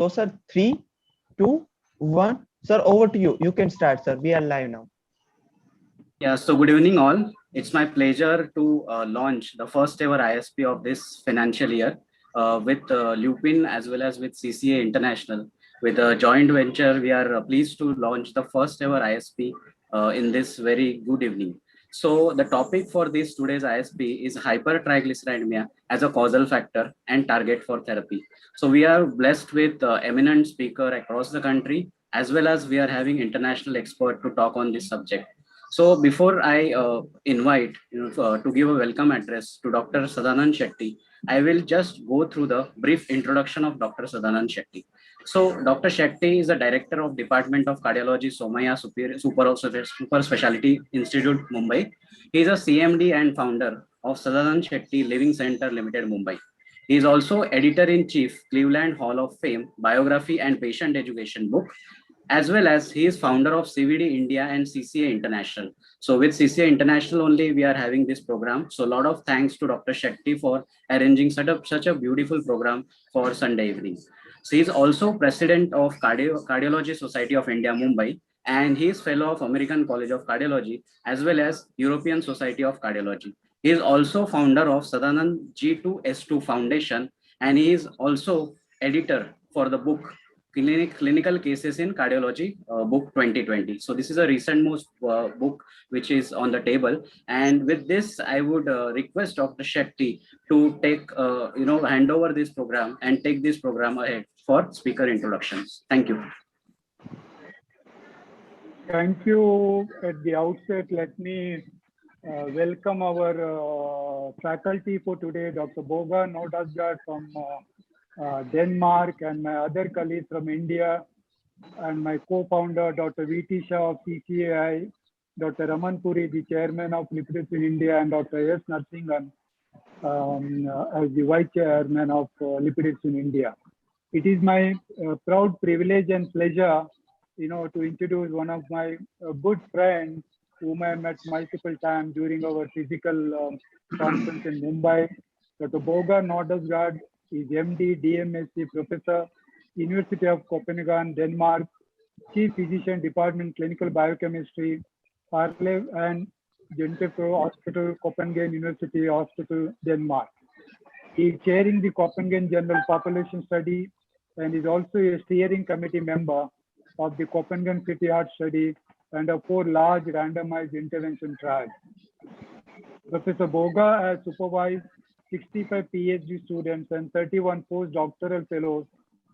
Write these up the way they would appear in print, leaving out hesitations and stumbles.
So, sir, 3, 2, 1. Sir, over to you. You can start, sir. We are live now. Yeah, so good evening all. It's my pleasure to launch the first ever ISP of this financial year with Lupin as well as with CCA International. With a joint venture, we are pleased to launch the first ever ISP in this very good evening. So the topic for this today's ISP is hypertriglyceridemia as a causal factor and target for therapy. So we are blessed with eminent speaker across the country, as well as we are having international expert to talk on this subject. So before I invite to give a welcome address to Dr. Sadanand Shetty, I will just go through the brief introduction of Dr. Sadanand Shetty. So Dr. Shetty is the Director of Department of Cardiology, Somaya Super Specialty Institute, Mumbai. He is a CMD and founder of Sadanand Shetty Living Center Limited, Mumbai. He is also Editor-in-Chief, Cleveland Hall of Fame, Biography and Patient Education book, as well as he is founder of CVD India and CCA International. So with CCA International only, we are having this program. So a lot of thanks to Dr. Shetty for arranging such a beautiful program for Sunday evening. So he is also president of Cardiology Society of India, Mumbai, and he is fellow of American College of Cardiology, as well as European Society of Cardiology. He is also founder of Sadanand G2S2 Foundation, and he is also editor for the book Clinical Cases in Cardiology, book 2020. So this is a recent most book which is on the table. And with this, I would request Dr. Shetty to take, hand over this program and take this program ahead for speaker introductions. Thank you. Thank you. At the outset, let me welcome our faculty for today, Dr. Borge, Nordestgaard from Denmark, and my other colleagues from India, and my co-founder, Dr. V.T. Shah of CCAI, Dr. Raman Puri, the chairman of Lipid in India, and Dr. S. Narsingan as the vice chairman of Lipid in India. It is my proud privilege and pleasure, to introduce one of my good friends whom I met multiple times during our physical conference in Mumbai. Dr. Borge Nordestgaard is MD, DMSc, Professor, University of Copenhagen, Denmark, Chief Physician, Department, Clinical Biochemistry, Harlev and Gentefro Hospital, Copenhagen University Hospital, Denmark. He is chairing the Copenhagen General Population Study and is also a steering committee member of the Copenhagen City Heart Study and of 4 large randomized intervention trials. Professor Borge has supervised 65 PhD students and 31 postdoctoral fellows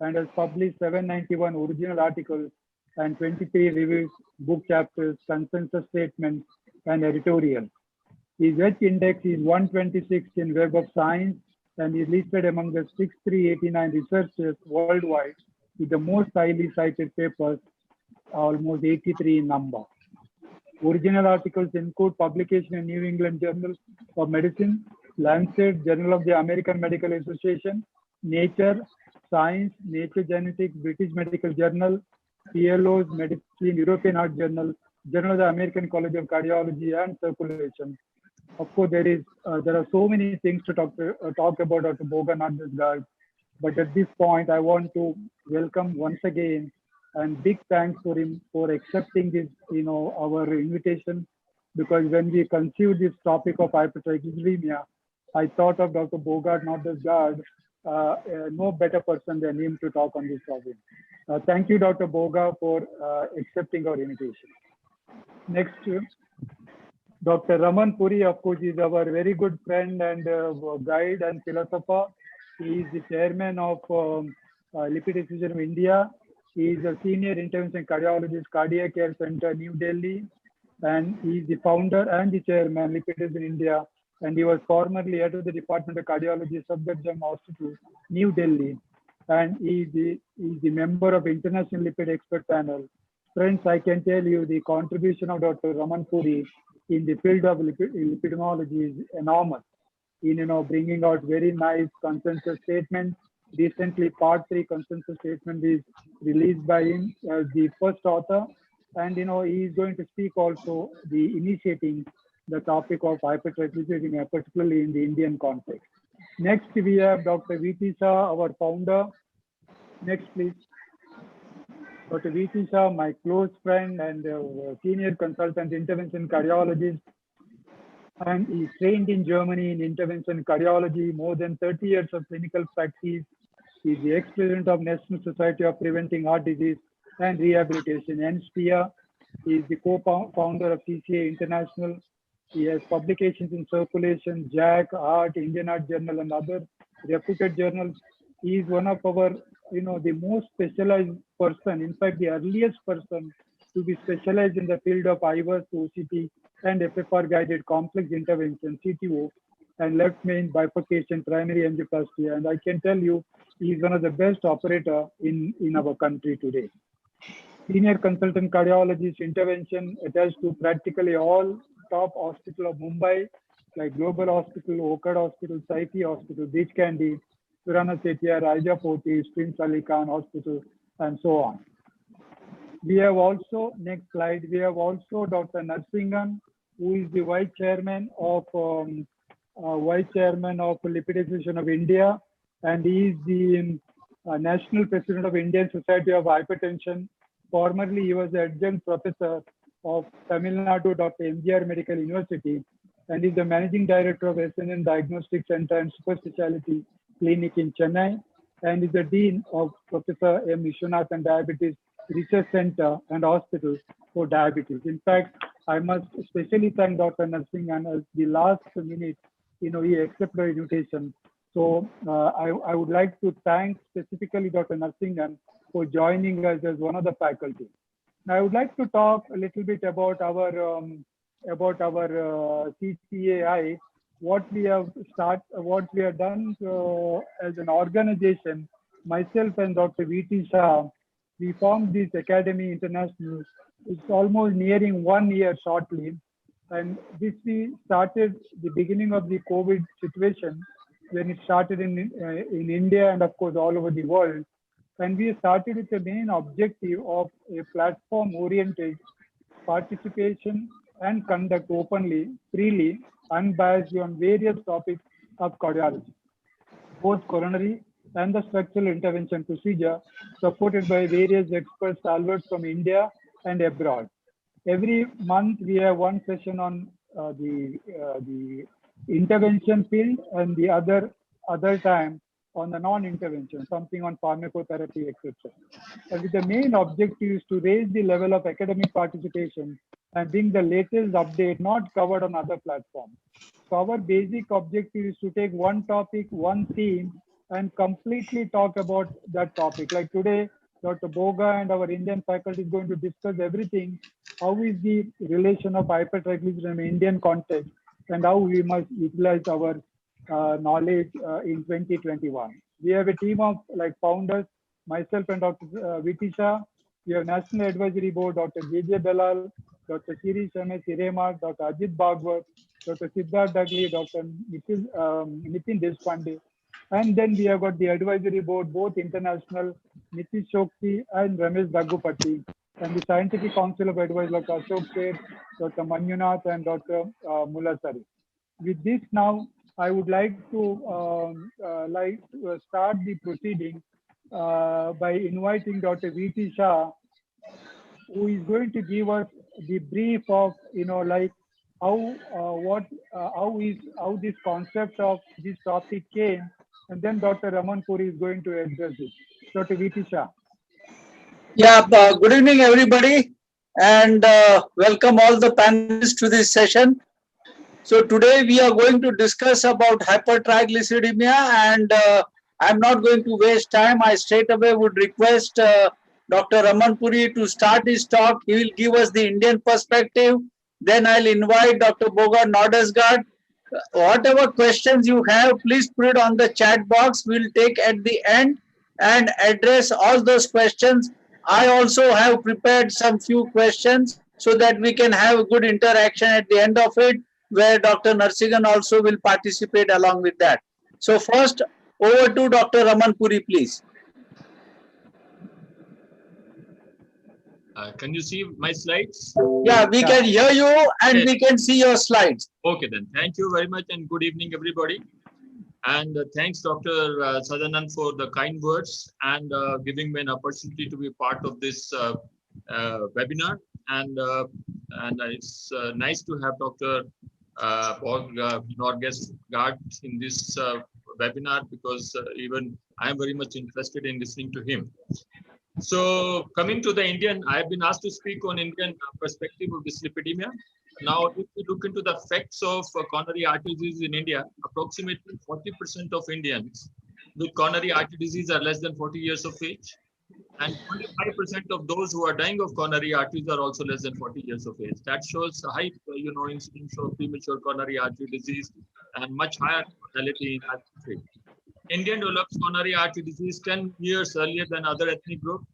and has published 791 original articles and 23 reviews, book chapters, consensus statements, and editorials. His H index is 126 in Web of Science and is listed among the 6,389 researchers worldwide with the most highly cited papers, almost 83 in number. Original articles include publication in New England Journal of Medicine, Lancet, Journal of the American Medical Association, Nature, Science, Nature Genetics, British Medical Journal, PLO's Medicine, European Heart Journal, Journal of the American College of Cardiology, and Circulation. Of course, there are so many things to talk about Dr. Borge Nordestgaard, but at this point, I want to welcome once again and big thanks for him for accepting this, our invitation. Because when we conceived this topic of hypertriglyceridemia, I thought of Dr. Borge Nordestgaard, no better person than him to talk on this topic. Thank you, Dr. Borge, for accepting our invitation. Next, Dr. Raman Puri, of course, is our very good friend and guide and philosopher. He is the chairman of Lipid Association of India. He is a senior intervention cardiologist, Cardiac Care Center, New Delhi, and he is the founder and the chairman, Lipid in India. And he was formerly head of the Department of Cardiology, Safdarjung Hospital, New Delhi. And he is the member of International Lipid Expert Panel. Friends, I can tell you the contribution of Dr. Raman Puri in the field of lipidology is enormous. In bringing out very nice consensus statements. Recently, Part 3 consensus statement is released by him as the first author. And he is going to speak also the initiating the topic of hypertriglyceridemia, particularly in the Indian context. Next, we have Dr. V.T. Shah, our founder. Next, please. Dr. V.T. Shah, my close friend and senior consultant intervention cardiologist, and he's trained in Germany in intervention cardiology, more than 30 years of clinical practice. He's the ex-president of National Society of Preventing Heart Disease and Rehabilitation, NSPIA. He is the co-founder of CCA International. He has publications in Circulation, JACC, Heart, Indian Heart Journal, and other reputed journals. He is one of our, the most specialized person, in fact, the earliest person to be specialized in the field of IVAS, OCT, and FFR-guided complex intervention, CTO, and left main bifurcation, primary angioplasty. And I can tell you, he is one of the best operator in our country today. Senior consultant cardiologist, intervention attached to practically all top hospitals of Mumbai, like Global Hospital, Oakad Hospital, Saifi Hospital, Beach Candy, Surana Setia, Raja Poti, Prince Ali Khan Hospital, and so on. We have also, next slide, we have also Dr. Narsingan, who is the Vice Chairman of Lipid Association of India, and he is the National President of Indian Society of Hypertension. Formerly, he was the adjunct professor of Tamil Nadu Dr. MGR Medical University, and is the Managing Director of SNN Diagnostic Center and Super Specialty Clinic in Chennai, and is the Dean of Professor M. Vishwanathan Diabetes Research Center and Hospital for Diabetes. In fact, I must especially thank Dr. Narsingan as the last minute, he accepted our invitation. So I would like to thank specifically Dr. Narsingan for joining us as one of the faculty. Now, I would like to talk a little bit about our CCAI, what we have done as an organization. Myself and Dr. V.T. Shah, we formed this Academy International. It's almost nearing 1 year shortly. And this we started the beginning of the COVID situation, when it started in India and of course all over the world. And we started with the main objective of a platform-oriented participation and conduct openly, freely, unbiased on various topics of cardiology, both coronary and the structural intervention procedure, supported by various experts stalwarts from India and abroad. Every month we have one session on the intervention field, and the other time on the non-intervention, something on pharmacotherapy, etc. And with the main objective is to raise the level of academic participation and bring the latest update not covered on other platforms. So our basic objective is to take one topic, one theme, and completely talk about that topic. Like today, Dr. Borge and our Indian faculty is going to discuss everything. How is the relation of hypertriglyceridemia in Indian context, and how we must utilize our knowledge in 2021. We have a team of founders, myself and Dr. V.T. Shah. We have National Advisory Board, Dr. J.J. Dalal, Dr. Shiri Shamesh Hirema, Dr. Ajit Bhagwat, Dr. Siddharth Dagli, Dr. Nitin Deshpande. And then we have got the advisory board, both international, Nitish Shokti and Ramesh Daggupatti, and the Scientific Council of Advice, Dr. Ashok Seth, Dr. Manjunath, and Dr. Mulasari. With this now, I would like to start the proceeding by inviting Dr. V.T. Shah, who is going to give us the brief of how this concept of this topic came, and then Dr. Raman Puri is going to address it. Dr. V.T. Shah. Yeah, good evening, everybody, and welcome all the panelists to this session. So today we are going to discuss about hypertriglyceridemia, and I'm not going to waste time. I straight away would request Dr. Raman Puri to start his talk. He will give us the Indian perspective. Then I'll invite Dr. Borge Nordestgaard. Whatever questions you have, please put it on the chat box. We'll take at the end and address all those questions. I also have prepared some few questions so that we can have a good interaction at the end of it, where Dr. Narsingan also will participate along with that. So first, over to Dr. Raman Puri, please. Can you see my slides? Yeah, we can hear you and we can see your slides. Okay then. Thank you very much and good evening, everybody. And thanks, Dr. Sadanand, for the kind words and giving me an opportunity to be part of this webinar. And it's nice to have Dr. Borge, Nordestgaard in this webinar, because even I am very much interested in listening to him. So coming to the Indian, I have been asked to speak on Indian perspective of dyslipidemia. Now, if you look into the effects of coronary artery disease in India, approximately 40% of Indians with coronary artery disease are less than 40 years of age. And 25% of those who are dying of coronary arteries are also less than 40 years of age. That shows a high, incidence of premature coronary artery disease and much higher mortality in our country. India develops coronary artery disease 10 years earlier than other ethnic groups,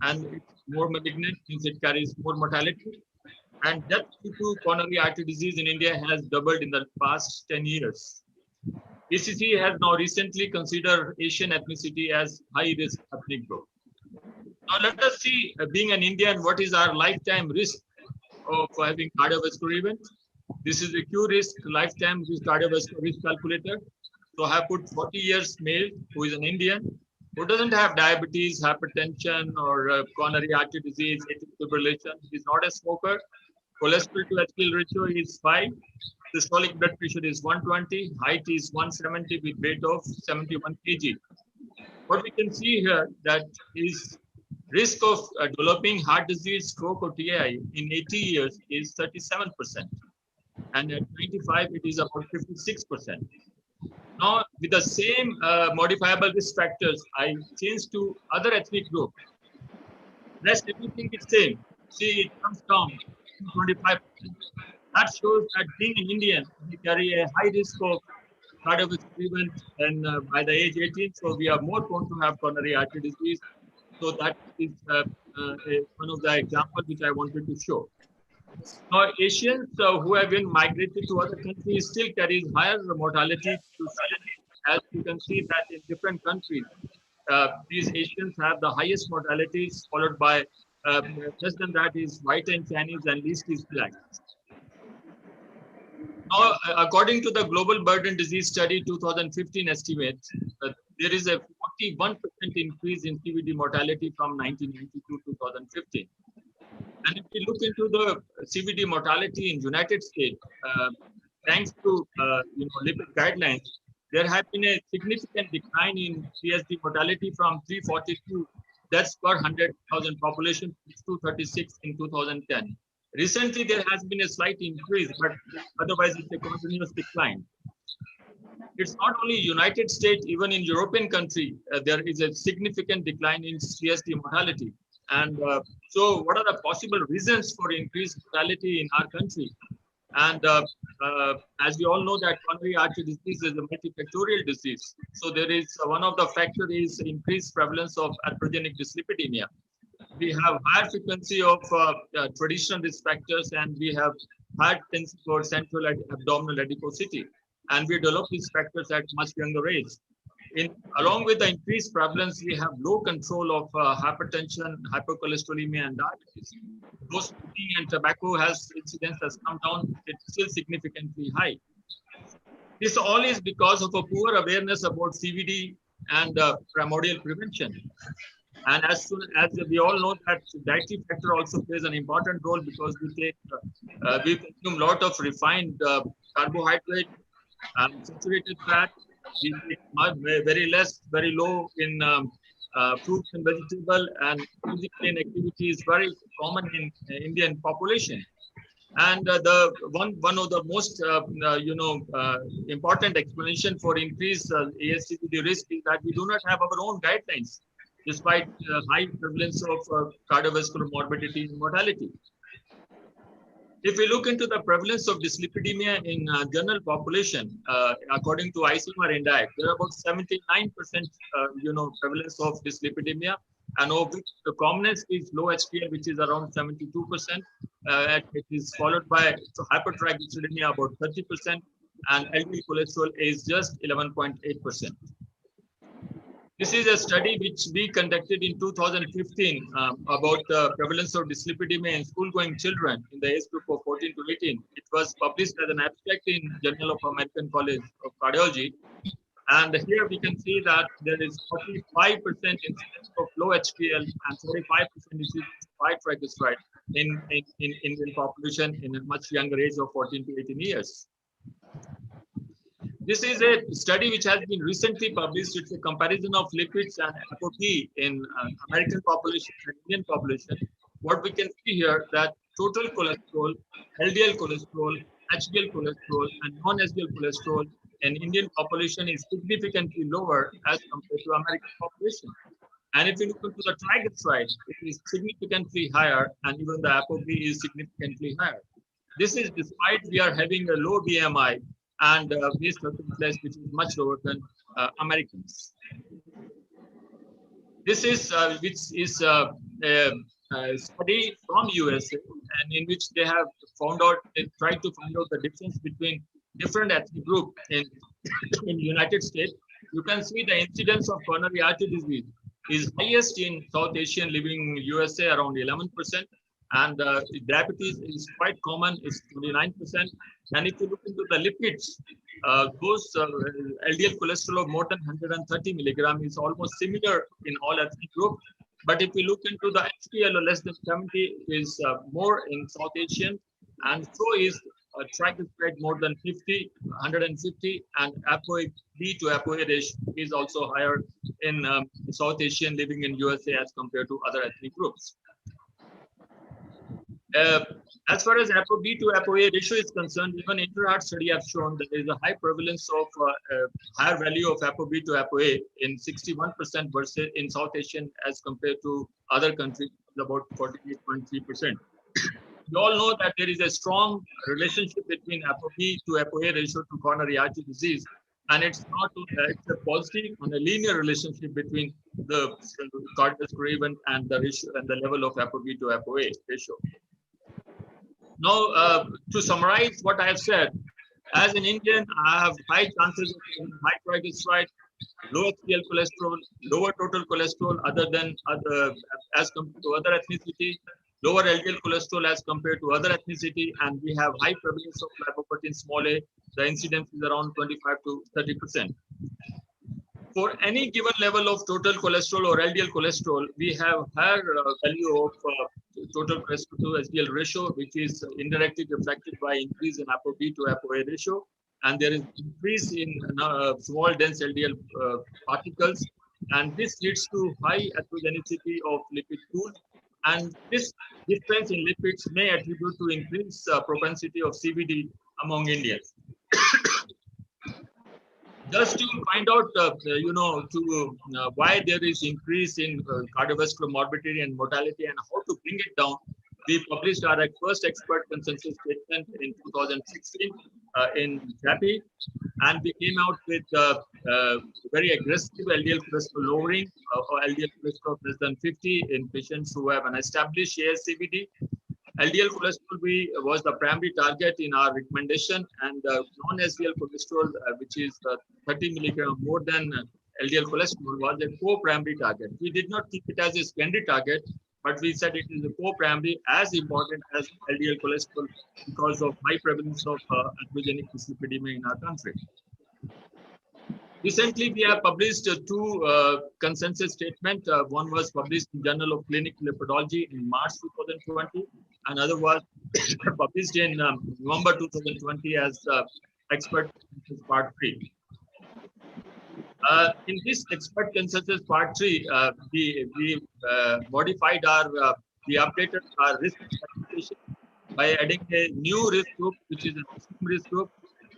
and it's more malignant, means it carries more mortality. And death due to coronary artery disease in India has doubled in the past 10 years. BCC has now recently considered Asian ethnicity as high-risk ethnic group. Now let us see, being an Indian, what is our lifetime risk of having cardiovascular event. This is the Q risk lifetime risk cardiovascular risk calculator. So I have put 40 years male who is an Indian, who doesn't have diabetes, hypertension, or coronary artery disease, atrial fibrillation. He is not a smoker. Cholesterol to HDL ratio is 5. Systolic blood pressure is 120. Height is 170 with weight of 71 kg. What we can see here that is risk of developing heart disease, stroke, or TIA in 80 years is 37%. And at 95, it is about 56%. Now, with the same modifiable risk factors, I changed to other ethnic group. Rest everything is same. See, it comes down to 25%. That shows that being an Indian, we carry a high risk of cardiovascular event, and by the age 18, so we are more prone to have coronary artery disease. So that is one of the examples which I wanted to show. Now, Asians who have been migrated to other countries still carries higher mortality. As you can see that in different countries, these Asians have the highest mortalities, followed by less than that is white and Chinese, and least is black. Now, according to the Global Burden Disease Study 2015 estimates, there is a 41% increase in CVD mortality from 1990 to 2015. And if we look into the CVD mortality in United States, thanks to lipid guidelines, there has been a significant decline in CSD mortality from 342 deaths per 100,000 population to 236 in 2010. Recently, there has been a slight increase, but otherwise it's a continuous decline. It's not only United States, even in European country, there is a significant decline in CSD mortality. And so what are the possible reasons for increased mortality in our country? And as we all know that coronary artery disease is a multifactorial disease. So there is one of the factors is increased prevalence of atherogenic dyslipidemia. We have higher frequency of traditional risk factors, and we have higher tendency for central abdominal adiposity. And we develop these factors at much younger age. Along with the increased prevalence, we have low control of hypertension, hypercholesterolemia, and diabetes. Though smoking and tobacco incidence has come down, it's still significantly high. This all is because of a poor awareness about CVD and primordial prevention. And as soon as we all know that dietary factor also plays an important role, because we consume a lot of refined carbohydrate and saturated fat. We take very low in fruits and vegetables, and physical inactivity is very common in Indian population. And one of the most important explanation for increased ASCVD risk is that we do not have our own guidelines, despite high prevalence of cardiovascular morbidity and mortality. If we look into the prevalence of dyslipidemia in general population, according to ICMR index, there are about 79% prevalence of dyslipidemia, and of which the commonest is low HDL, which is around 72%. It is followed by hypertriglyceridemia, about 30%, and Ldl cholesterol is just 11.8%. This is a study which we conducted in 2015 about the prevalence of dyslipidemia in school-going children in the age group of 14 to 18. It was published as an abstract in Journal of American College of Cardiology. And here we can see that there is 45% incidence of low HDL and 45% incidence of high triglyceride in Indian population in a much younger age of 14 to 18 years. This is a study which has been recently published. It's a comparison of lipids and ApoB in American population and Indian population. What we can see here that total cholesterol, LDL cholesterol, HDL cholesterol, and non-HDL cholesterol in Indian population is significantly lower as compared to American population. And if you look into the triglyceride, it is significantly higher, and even the ApoB is significantly higher. This is despite we are having a low BMI and base flesh, which is much lower than Americans. This is which is a study from USA, and in which they have found out, they tried to find out the difference between different ethnic group in United States. You can see the incidence of coronary artery disease is highest in South Asian living in USA, around 11%, and diabetes is quite common, is 29%. And if you look into the lipids, those LDL cholesterol of more than 130 milligram is almost similar in all ethnic groups. But if we look into the HDL or less than 70 is more in South Asian, and so is triglyceride more than 50, 150, and ApoB to ApoA ratio is also higher in South Asian living in USA as compared to other ethnic groups. As far as ApoB to ApoA ratio is concerned, even Inter-Heart study have shown that there is a high prevalence of higher value of ApoB to ApoA in 61% versus in South Asian as compared to other countries, about 48.3%. We all know that there is a strong relationship between ApoB to ApoA ratio to coronary artery disease, and it's not it's a positive and a linear relationship between the cardiovascular event and the ratio and the level of ApoB to ApoA ratio. Now, to summarize what I have said, as an Indian, I have high chances of having high triglyceride, low HDL cholesterol, lower total cholesterol as compared to other ethnicity, lower LDL cholesterol as compared to other ethnicity, and we have high prevalence of lipoprotein small a. The incidence is around 25 to 30%. For any given level of total cholesterol or LDL cholesterol, we have higher value of total cholesterol to HDL ratio, which is indirectly reflected by increase in ApoB to ApoA ratio, and there is increase in small dense LDL particles, and this leads to high atherogenicity of lipid pool, and this difference in lipids may attribute to increased propensity of CVD among Indians. Just to find out, why there is increase in cardiovascular morbidity and mortality and how to bring it down, we published our first expert consensus statement in 2016 in JAPI, and we came out with very aggressive LDL cholesterol lowering or LDL cholesterol less than 50 in patients who have an established ASCVD. LDL cholesterol was the primary target in our recommendation, and non-HDL cholesterol, which is 30 milligram more than LDL cholesterol, was a co-primary target. We did not keep it as a secondary target, but we said it is a co-primary as important as LDL cholesterol because of high prevalence of atherogenic dyslipidemia in our country. Recently, we have published two consensus statements. One was published in Journal of Clinical Lipidology in March 2020. Another was published in November 2020 as expert consensus part 3. In this expert consensus part 3, we modified we updated our risk classification by adding a new risk group, which is a risk group,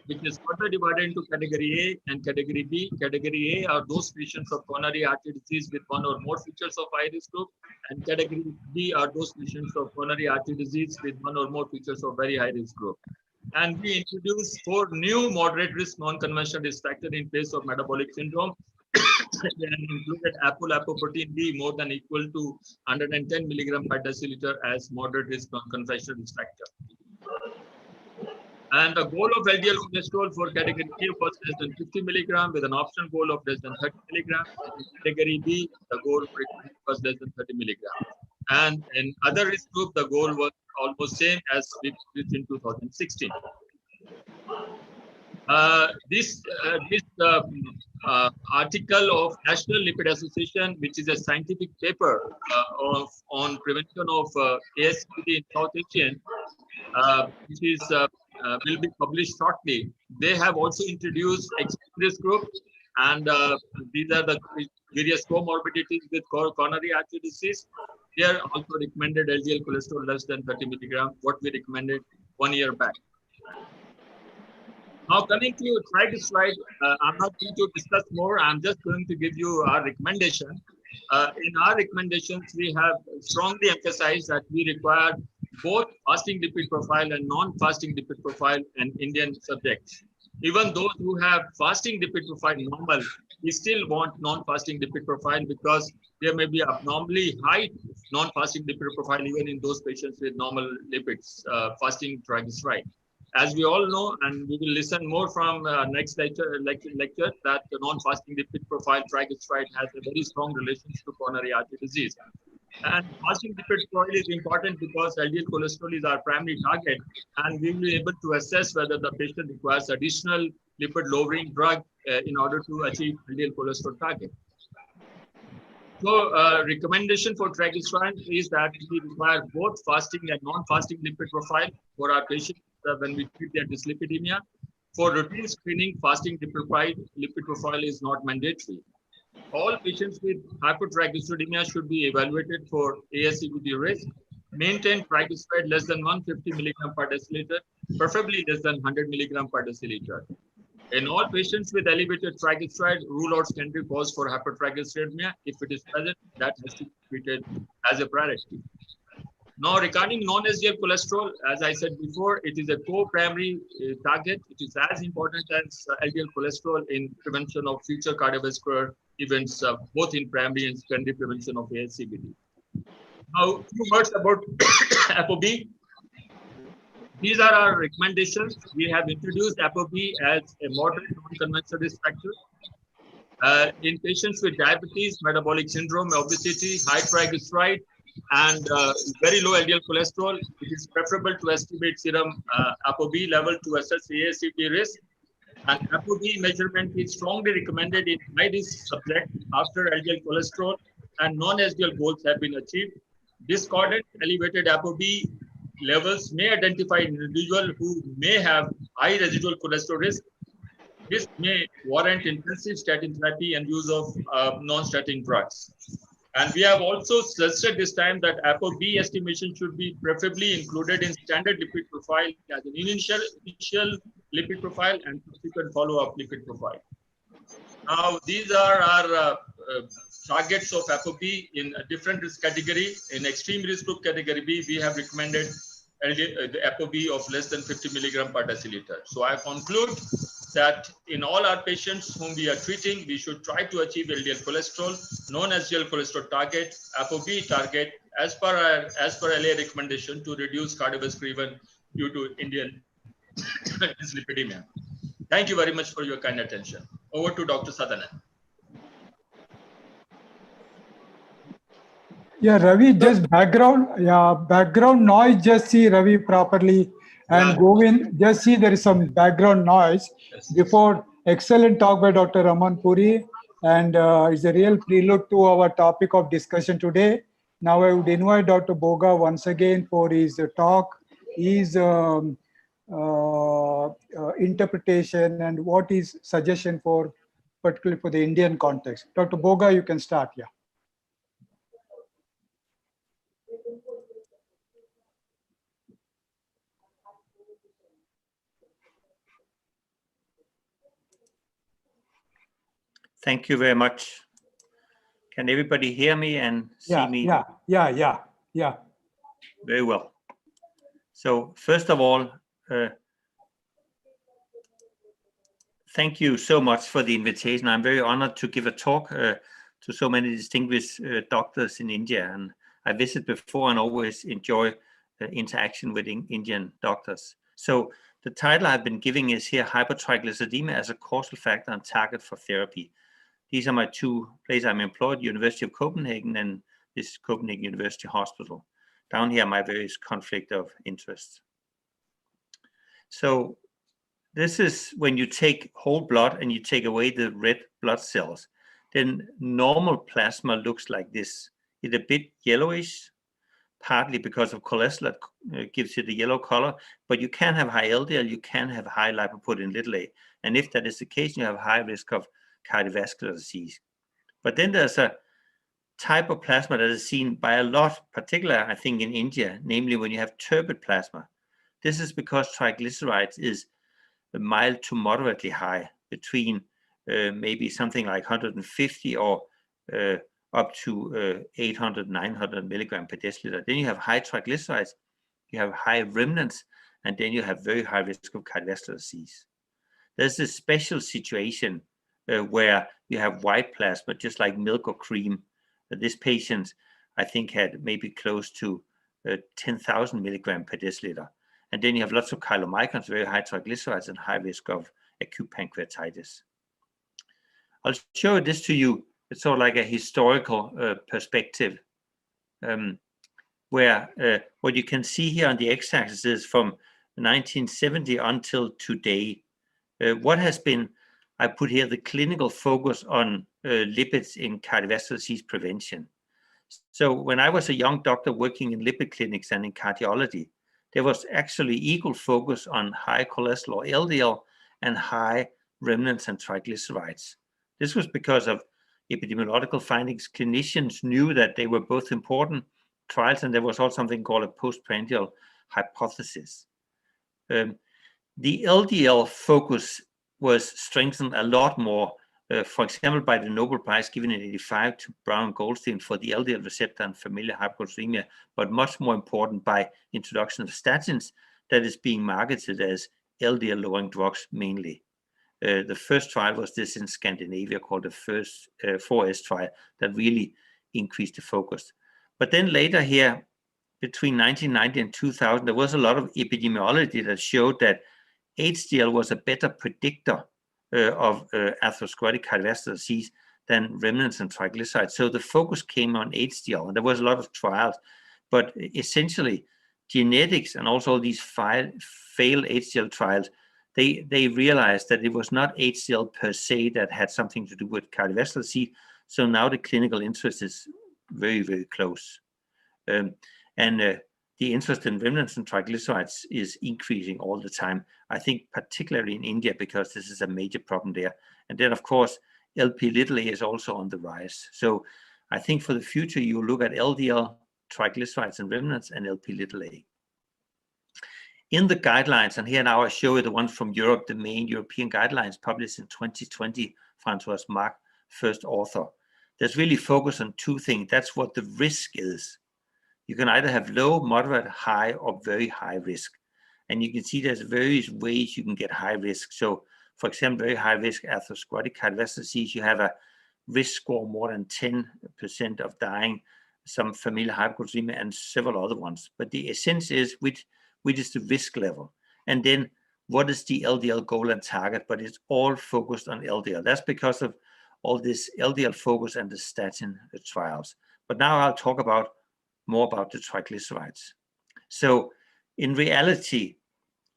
which is further divided into category A and category B. Category A are those patients of coronary artery disease with one or more features of high risk group, and category B are those patients of coronary artery disease with one or more features of very high risk group. And we introduced 4 new moderate risk non-conventional risk factors in place of metabolic syndrome, and included apolipoprotein B more than equal to 110 milligram per deciliter as moderate risk non-conventional risk factor. And the goal of LDL cholesterol for category A was less than 50 milligram with an optional goal of less than 30 milligram. In category B, the goal was less than 30 milligram. And in other risk group, the goal was almost same as we did in 2016. This article of National Lipid Association, which is a scientific paper on prevention of ASCVD in South Asian, which is will be published shortly. They have also introduced experienced group, and these are the various comorbidities with coronary artery disease. They are also recommended LDL cholesterol less than 30 milligram, what we recommended 1 year back. Now coming to triglyceride, I'm not going to discuss more. I'm just going to give you our recommendation. In our recommendations, we have strongly emphasized that we require both fasting lipid profile and non-fasting lipid profile in Indian subjects. Even those who have fasting lipid profile normal, we still want non-fasting lipid profile because there may be abnormally high non-fasting lipid profile even in those patients with normal lipids, fasting triglyceride. As we all know, and we will listen more from next lecture, that the non-fasting lipid profile triglyceride has a very strong relationship to coronary artery disease. And fasting lipid profile is important because LDL cholesterol is our primary target, and we will be able to assess whether the patient requires additional lipid lowering drug in order to achieve LDL cholesterol target. So recommendation for triglyceride is that we require both fasting and non-fasting lipid profile for our patients when we treat their dyslipidemia. For routine screening, fasting lipid profile is not mandatory. All patients with hypertriglyceridemia should be evaluated for ASCVD risk. Maintain triglyceride less than 150 milligram per deciliter, preferably less than 100 milligram per deciliter. In all patients with elevated triglyceride, rule out secondary cause for hypertriglyceridemia. If it is present, that has to be treated as a priority. Now, regarding non-LDL cholesterol, as I said before, it is a co-primary target. It is as important as LDL cholesterol in prevention of future cardiovascular events, both in primary and secondary prevention of ASCVD. Now, a few words about ApoB. These are our recommendations. We have introduced ApoB as a moderate non-conventional risk factor. In patients with diabetes, metabolic syndrome, obesity, high triglyceride, and very low LDL cholesterol, it is preferable to estimate serum ApoB level to assess ASCVD risk. And ApoB measurement is strongly recommended in high-risk subjects after LDL cholesterol and non-LDL goals have been achieved. Discordant elevated ApoB levels may identify an individual who may have high residual cholesterol risk. This may warrant intensive statin therapy and use of non-statin drugs. And we have also suggested this time that ApoB estimation should be preferably included in standard lipid profile as an initial lipid profile and subsequent follow-up lipid profile. Now, these are our targets of ApoB in a different risk category. In extreme risk group category B, we have recommended the ApoB of less than 50 milligram per deciliter. So I conclude that in all our patients whom we are treating, we should try to achieve LDL cholesterol, non-LDL cholesterol target, ApoB target, as per LA recommendation to reduce cardiovascular event due to Indian dyslipidemia. Thank you very much for your kind attention. Over to Dr. Sadanan. Yeah, Ravi, just background noise, just see Ravi properly. And Govind, just see there is some background noise. Before, excellent talk by Dr. Raman Puri. And it's a real prelude to our topic of discussion today. Now I would invite Dr. Borge once again for his talk, his interpretation and what is suggestion for, particularly for the Indian context. Dr. Borge, you can start, yeah. Thank you very much. Can everybody hear me and see me? Yeah. Very well. So first of all, thank you so much for the invitation. I'm very honored to give a talk to so many distinguished doctors in India. And I visited before and always enjoy the interaction with Indian doctors. So the title I've been giving is here, Hypertriglyceridemia as a causal factor and target for therapy. These are my two places I'm employed, University of Copenhagen and this Copenhagen University Hospital. Down here, my various conflict of interest. So this is when you take whole blood and you take away the red blood cells, then normal plasma looks like this. It's a bit yellowish, partly because of cholesterol that gives it the yellow color, but you can have high LDL, you can have high lipoprotein(a), and if that is the case, you have high risk of cardiovascular disease. But then there's a type of plasma that is seen by a lot, particularly I think in India, namely when you have turbid plasma. This is because triglycerides is mild to moderately high, between maybe something like 150 or up to 800, 900 milligram per deciliter. Then you have high triglycerides, you have high remnants, and then you have very high risk of cardiovascular disease. There's this special situation where you have white plasma, just like milk or cream. This patient, I think, had maybe close to 10,000 milligram per deciliter. And then you have lots of chylomicrons, very high triglycerides, and high risk of acute pancreatitis. I'll show this to you. It's sort of like a historical perspective, where what you can see here on the x-axis is from 1970 until today. What has been, I put here the clinical focus on lipids in cardiovascular disease prevention. So when I was a young doctor working in lipid clinics and in cardiology, there was actually equal focus on high cholesterol, LDL, and high remnants and triglycerides. This was because of epidemiological findings. Clinicians knew that they were both important trials, and there was also something called a postprandial hypothesis. The LDL focus was strengthened a lot more, for example, by the Nobel Prize given in '85 to Brown and Goldstein for the LDL receptor and familial hypercholesterolemia, but much more important by introduction of statins that is being marketed as LDL-lowering drugs mainly. The first trial was this in Scandinavia called the first 4S trial that really increased the focus. But then later here, between 1990 and 2000, there was a lot of epidemiology that showed that HDL was a better predictor of atherosclerotic cardiovascular disease than remnants and triglycerides. So the focus came on HDL, and there was a lot of trials, but essentially genetics and also these failed HDL trials, they realized that it was not HDL per se that had something to do with cardiovascular disease. So now the clinical interest is very, very close. The interest in remnants and triglycerides is increasing all the time. I think particularly in India, because this is a major problem there. And then of course, Lp(a) is also on the rise. So I think for the future, you look at LDL, triglycerides and remnants, and Lp(a). In the guidelines, and here now I show you the ones from Europe, the main European guidelines published in 2020, Francois Marc, first author. There's really focus on two things. That's what the risk is. You can either have low, moderate, high, or very high risk. And you can see there's various ways you can get high risk. So, for example, very high risk atherosclerotic cardiovascular disease, you have a risk score more than 10% of dying, some familial hypercholesterolemia, and several other ones. But the essence is which is the risk level. And then what is the LDL goal and target? But it's all focused on LDL. That's because of all this LDL focus and the statin trials. But now I'll talk more about the triglycerides. So in reality,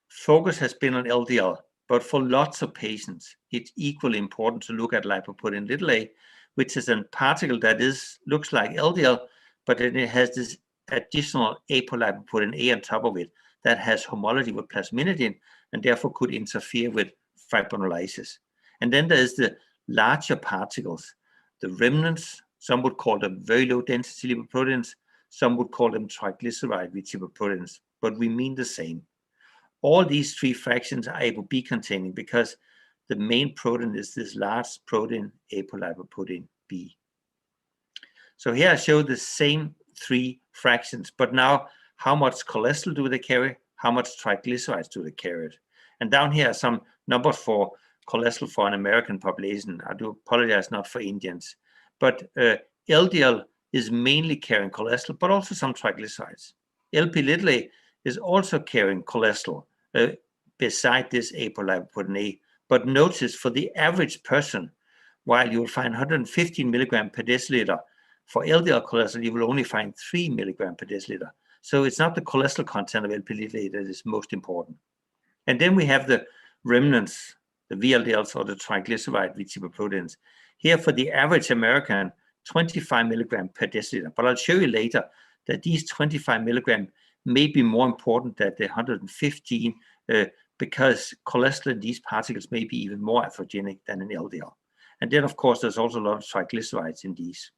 focus has been on LDL, but for lots of patients, it's equally important to look at lipoprotein(a), which is a particle that looks like LDL, but then it has this additional apolipoprotein(a) on top of it that has homology with plasminogen and therefore could interfere with fibrinolysis. And then there is the larger particles, the remnants. Some would call them very low density lipoproteins. Some would call them triglyceride-rich lipoproteins, but we mean the same. All these three fractions are ApoB containing because the main protein is this large protein, apolipoprotein B. So here I show the same three fractions, but now how much cholesterol do they carry? How much triglycerides do they carry? And down here are some numbers for cholesterol for an American population. I do apologize, not for Indians. But LDL is mainly carrying cholesterol, but also some triglycerides. Lp(a) is also carrying cholesterol beside this apolipoprotein(a). But notice for the average person, while you will find 115 milligram per deciliter, for LDL cholesterol, you will only find 3 milligram per deciliter. So it's not the cholesterol content of Lp(a) that is most important. And then we have the remnants, the VLDLs or the triglyceride-rich lipoproteins. Here for the average American, 25 milligram per deciliter. But I'll show you later that these 25 milligram may be more important than the 115 because cholesterol in these particles may be even more atherogenic than an LDL. And then, of course, there's also a lot of triglycerides in these.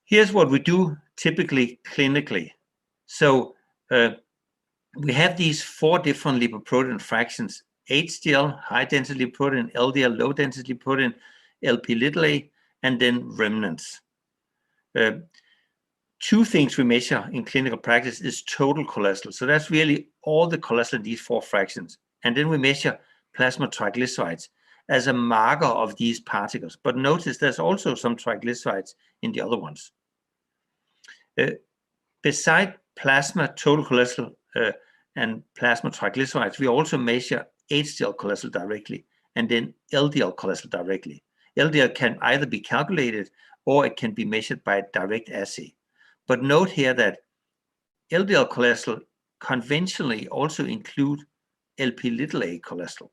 Here's what we do typically clinically. So we have these 4 different lipoprotein fractions: HDL, high-density lipoprotein; LDL, low-density lipoprotein; Lp(a), and then remnants. 2 things we measure in clinical practice is total cholesterol. So that's really all the cholesterol in these 4 fractions. And then we measure plasma triglycerides as a marker of these particles. But notice there's also some triglycerides in the other ones. Beside plasma total cholesterol and plasma triglycerides, we also measure HDL cholesterol directly and then LDL cholesterol directly. LDL can either be calculated or it can be measured by direct assay. But note here that LDL cholesterol conventionally also include Lp(a) cholesterol.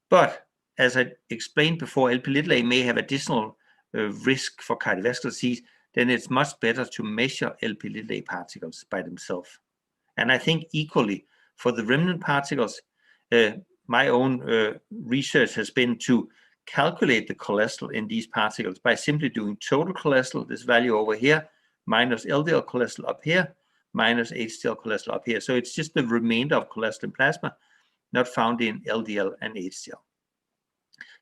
But as I explained before, Lp(a) may have additional risk for cardiovascular disease. Then it's much better to measure Lp(a) particles by themselves. And I think equally for the remnant particles, my own research has been to calculate the cholesterol in these particles by simply doing total cholesterol, this value over here, minus LDL cholesterol up here, minus HDL cholesterol up here. So it's just the remainder of cholesterol in plasma, not found in LDL and HDL.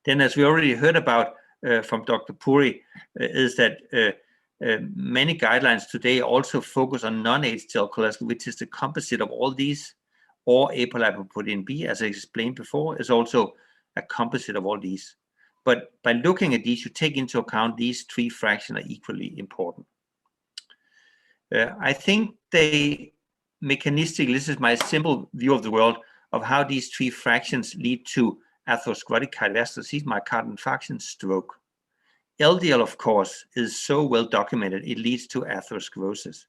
Then, as we already heard about from Dr. Puri, is that many guidelines today also focus on non-HDL cholesterol, which is the composite of all these, or apolipoprotein B, as I explained before, is also a composite of all these. But by looking at these, you take into account these 3 fractions are equally important. I think they mechanistically, this is my simple view of the world of how these 3 fractions lead to atherosclerotic cardiovascular disease, myocardial infarction, stroke. LDL, of course, is so well documented, it leads to atherosclerosis.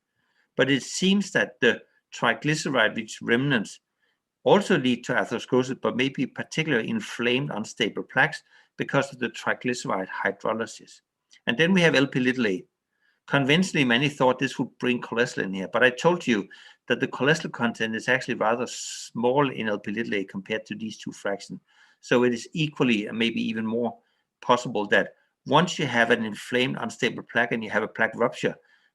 But it seems that the triglyceride-rich remnants also lead to atherosclerosis, but maybe particularly inflamed unstable plaques because of the triglyceride hydrolysis. And then we have Lp(a). Conventionally, many thought this would bring cholesterol in here, but I told you that the cholesterol content is actually rather small in Lp(a) compared to these 2 fractions. So it is equally and maybe even more possible that once you have an inflamed unstable plaque and you have a plaque rupture,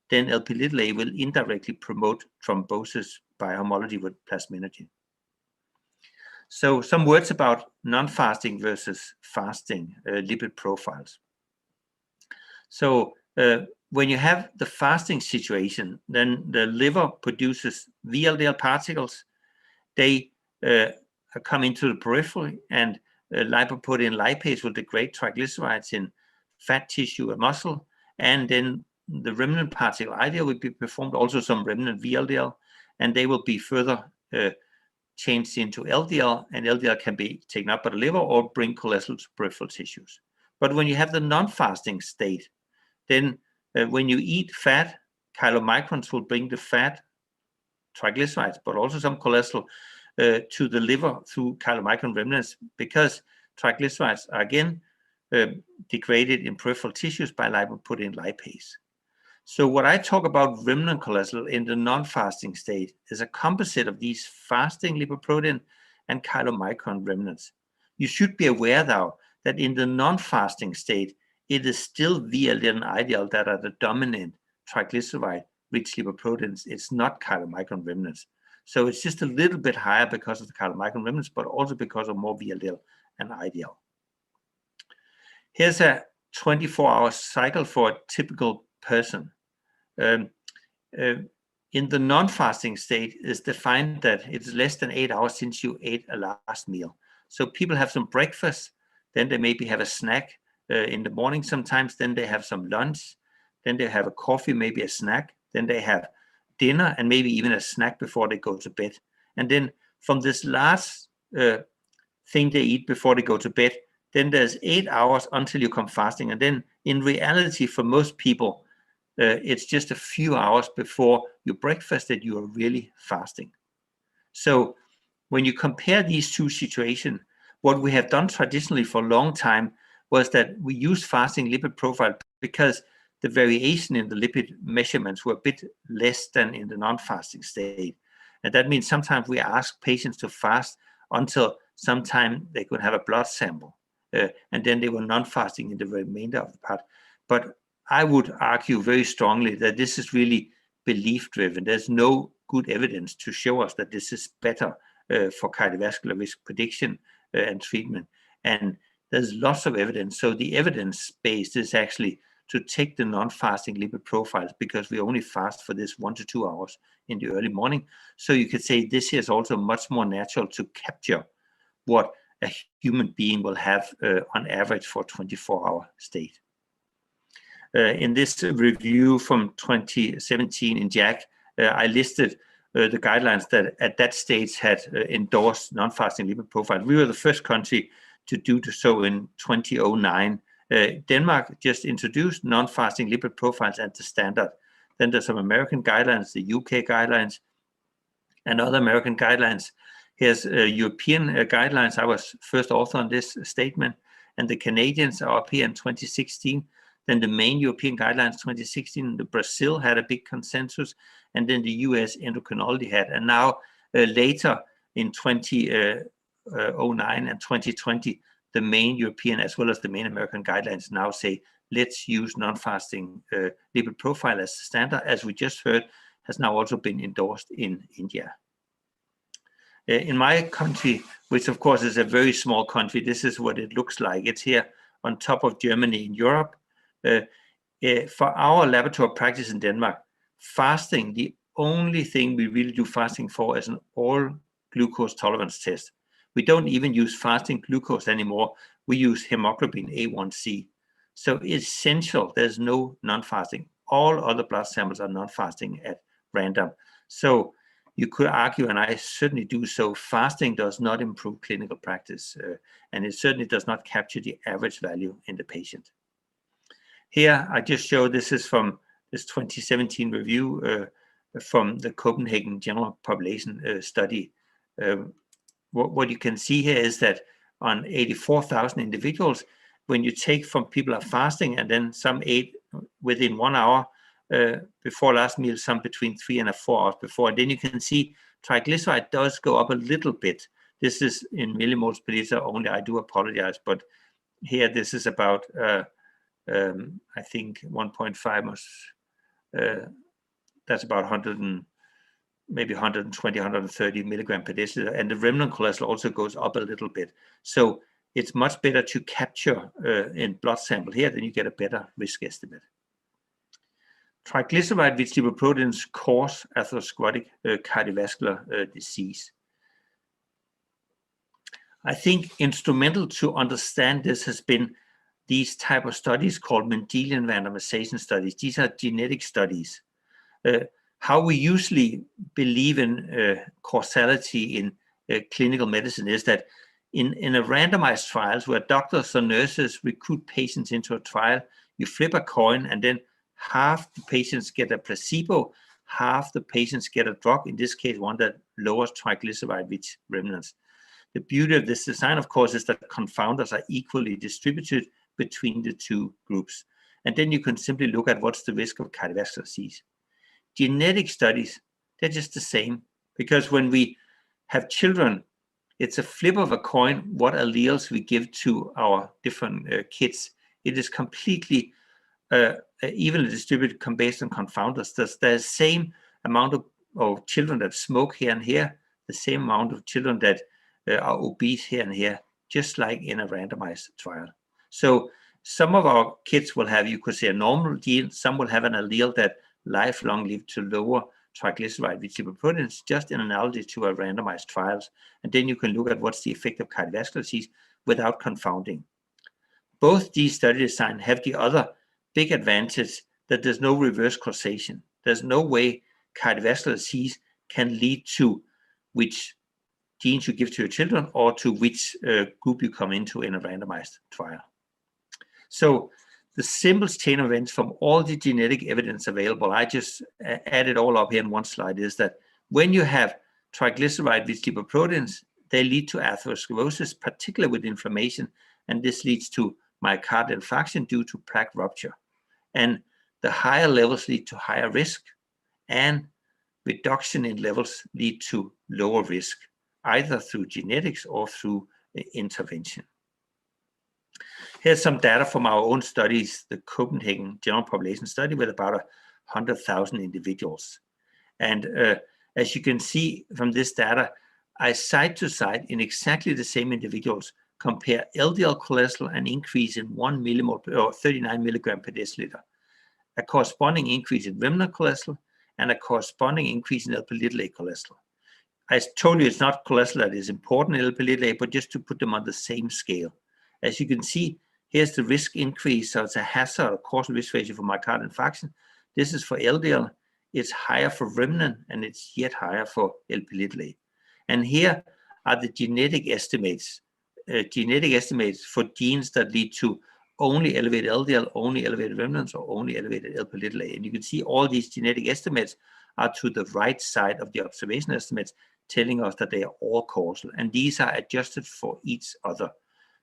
then Lp(a) will indirectly promote thrombosis by homology with plasminogen. So some words about non-fasting versus fasting lipid profiles. So when you have the fasting situation, then the liver produces VLDL particles. They come into the periphery, and lipoprotein lipase will degrade triglycerides in fat tissue and muscle, and then the remnant particle IDL will be performed, also some remnant VLDL, and they will be further changed into LDL, and LDL can be taken up by the liver or bring cholesterol to peripheral tissues. But when you have the non-fasting state, then when you eat fat, chylomicrons will bring the fat, triglycerides, but also some cholesterol to the liver through chylomicron remnants, because triglycerides are again degraded in peripheral tissues by lipoprotein lipase. So what I talk about remnant cholesterol in the non-fasting state is a composite of these fasting lipoprotein and chylomicron remnants. You should be aware, though, that in the non-fasting state, it is still VLDL and IDL that are the dominant triglyceride-rich lipoproteins. It's not chylomicron remnants. So it's just a little bit higher because of the chylomicron remnants, but also because of more VLDL and IDL. Here's a 24-hour cycle for a typical person. In the non-fasting state, is defined that it's less than 8 hours since you ate a last meal. So people have some breakfast, then they maybe have a snack in the morning sometimes, then they have some lunch, then they have a coffee, maybe a snack, then they have dinner and maybe even a snack before they go to bed. And then from this last thing they eat before they go to bed, then there's 8 hours until you come fasting. And then in reality, for most people, it's just a few hours before your breakfast that you are really fasting. So when you compare these two situations, what we have done traditionally for a long time was that we used fasting lipid profile because the variation in the lipid measurements were a bit less than in the non-fasting state. And that means sometimes we ask patients to fast until sometime they could have a blood sample, and then they were non-fasting in the remainder of the part. But I would argue very strongly that this is really belief-driven. There's no good evidence to show us that this is better for cardiovascular risk prediction and treatment. And there's lots of evidence. So the evidence base is actually to take the non-fasting lipid profiles, because we only fast for this 1 to 2 hours in the early morning. So you could say this is also much more natural to capture what a human being will have on average for a 24-hour state. In this review from 2017 in JACC, I listed the guidelines that at that stage had endorsed non-fasting lipid profile. We were the first country to do so in 2009. Denmark just introduced non-fasting lipid profiles as the standard. Then there's some American guidelines, the UK guidelines, and other American guidelines. Here's European guidelines. I was first author on this statement, and the Canadians are up here in 2016. Then the main European guidelines 2016, the Brazil had a big consensus, and then the US endocrinology had. And now later in 2009 and 2020, the main European as well as the main American guidelines now say, let's use non-fasting lipid profile as the standard, as we just heard, has now also been endorsed in India. In my country, which of course is a very small country, this is what it looks like. It's here on top of Germany in Europe. For our laboratory practice in Denmark, fasting, the only thing we really do fasting for is an oral glucose tolerance test. We don't even use fasting glucose anymore. We use hemoglobin A1C. So essential, there's no non-fasting. All other blood samples are non-fasting at random. So you could argue, and I certainly do so, fasting does not improve clinical practice, and it certainly does not capture the average value in the patient. Here, I just show this is from this 2017 review from the Copenhagen General Population Study. What you can see here is that on 84,000 individuals, when you take from people are fasting and then some ate within 1 hour before last meal, some between 3 and 4 hours before, and then you can see triglyceride does go up a little bit. This is in millimoles per liter only. I do apologize, but here this is about I think 1.5 that's about 100 and maybe 120, 130 milligram per deciliter, and the remnant cholesterol also goes up a little bit. So it's much better to capture in blood sample here, then you get a better risk estimate. Triglyceride-rich lipoproteins cause atherosclerotic cardiovascular disease. I think instrumental to understand this has been these type of studies called Mendelian randomization studies. These are genetic studies. How we usually believe in causality in clinical medicine is that in a randomized trials where doctors or nurses recruit patients into a trial, you flip a coin and then half the patients get a placebo, half the patients get a drug, in this case one that lowers triglyceride-rich remnants. The beauty of this design, of course, is that confounders are equally distributed between the two groups. And then you can simply look at what's the risk of cardiovascular disease. Genetic studies, they're just the same, because when we have children, it's a flip of a coin what alleles we give to our different kids. It is completely evenly distributed based on confounders. There's the same amount of children that smoke here and here, the same amount of children that are obese here and here, just like in a randomized trial. So some of our kids will have, you could say, a normal gene. Some will have an allele that lifelong live to lower triglyceride-rich lipoproteins, just in analogy to a randomized trials. And then you can look at what's the effect of cardiovascular disease without confounding. Both these study designs have the other big advantage that there's no reverse causation. There's no way cardiovascular disease can lead to which genes you give to your children or to which group you come into in a randomized trial. So the simplest chain of events from all the genetic evidence available, I just added all up here in one slide, is that when you have triglyceride-rich lipoproteins, they lead to atherosclerosis, particularly with inflammation, and this leads to myocardial infarction due to plaque rupture. And the higher levels lead to higher risk, and reduction in levels lead to lower risk, either through genetics or through intervention. Here's some data from our own studies, the Copenhagen General Population Study with about 100,000 individuals. And as you can see from this data, I side to side in exactly the same individuals compare LDL cholesterol and increase in 1 millimole or 39 milligram per deciliter, a corresponding increase in remnant cholesterol, and a corresponding increase in Lp(a) cholesterol. I told you it's not cholesterol that is important in Lp(a), but just to put them on the same scale. As you can see, here's the risk increase, so it's a hazard or causal risk ratio for myocardial infarction. This is for LDL. It's higher for remnant, and it's yet higher for Lp(a). And here are the genetic estimates for genes that lead to only elevated LDL, only elevated remnants, or only elevated Lp(a). And you can see all these genetic estimates are to the right side of the observation estimates, telling us that they are all causal. And these are adjusted for each other.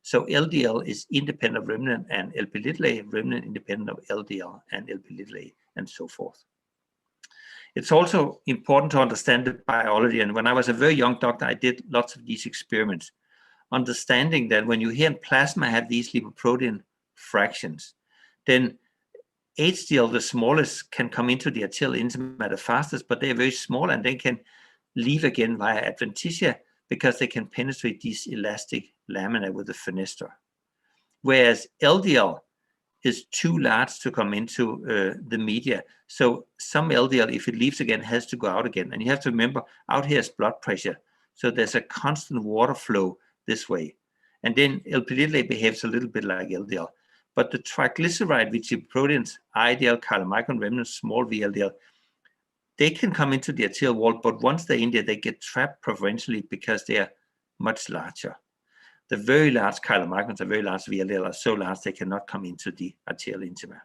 So LDL is independent of remnant and Lp(a), remnant independent of LDL and Lp(a), and so forth. It's also important to understand the biology. And when I was a very young doctor, I did lots of these experiments, understanding that when you here in plasma have these lipoprotein fractions, then HDL, the smallest, can come into the arterial intima the fastest, but they're very small and they can leave again via adventitia because they can penetrate these elastic lamina with the fenestra. Whereas LDL is too large to come into the media. So some LDL, if it leaves again, has to go out again. And you have to remember, out here is blood pressure. So there's a constant water flow this way. And then Lp(a) behaves a little bit like LDL. But the triglyceride-rich lipoproteins, IDL, chylomicron, remnant, small VLDL, they can come into the arterial wall, but once they're in there, they get trapped preferentially because they are much larger. The very large chylomicrons, the very large VLDL are so large they cannot come into the arterial intima.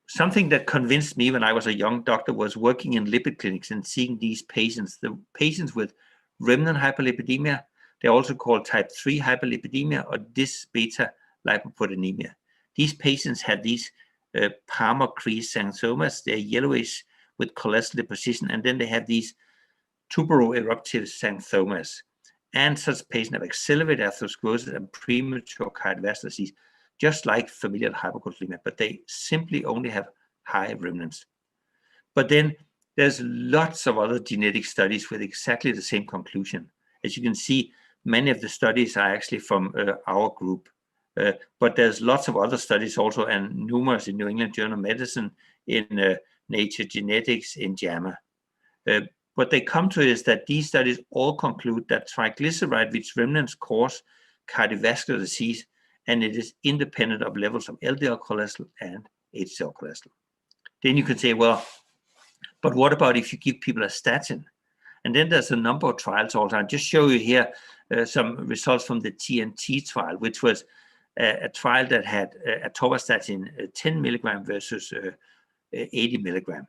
Something that convinced me when I was a young doctor was working in lipid clinics and seeing these patients, the patients with remnant hyperlipidemia. They're also called type 3 hyperlipidemia or dys-beta lipoproteinemia. These patients had these Palmer crease xanthomas. They're yellowish with cholesterol deposition, and then they have these tuberoeruptive xanthomas. And such patients have accelerated atherosclerosis and premature cardiovascular disease, just like familial hypercholesterolemia, but they simply only have high remnants. But then there's lots of other genetic studies with exactly the same conclusion. As you can see, many of the studies are actually from our group. But there's lots of other studies also, and numerous in New England Journal of Medicine, in Nature Genetics, in JAMA. What they come to is that these studies all conclude that triglyceride-rich remnants cause cardiovascular disease, and it is independent of levels of LDL cholesterol and HDL cholesterol. Then you can say, well, but what about if you give people a statin? And then there's a number of trials also. I'll just show you here some results from the TNT trial, which was a trial that had atorvastatin 10 milligram versus 80 milligram.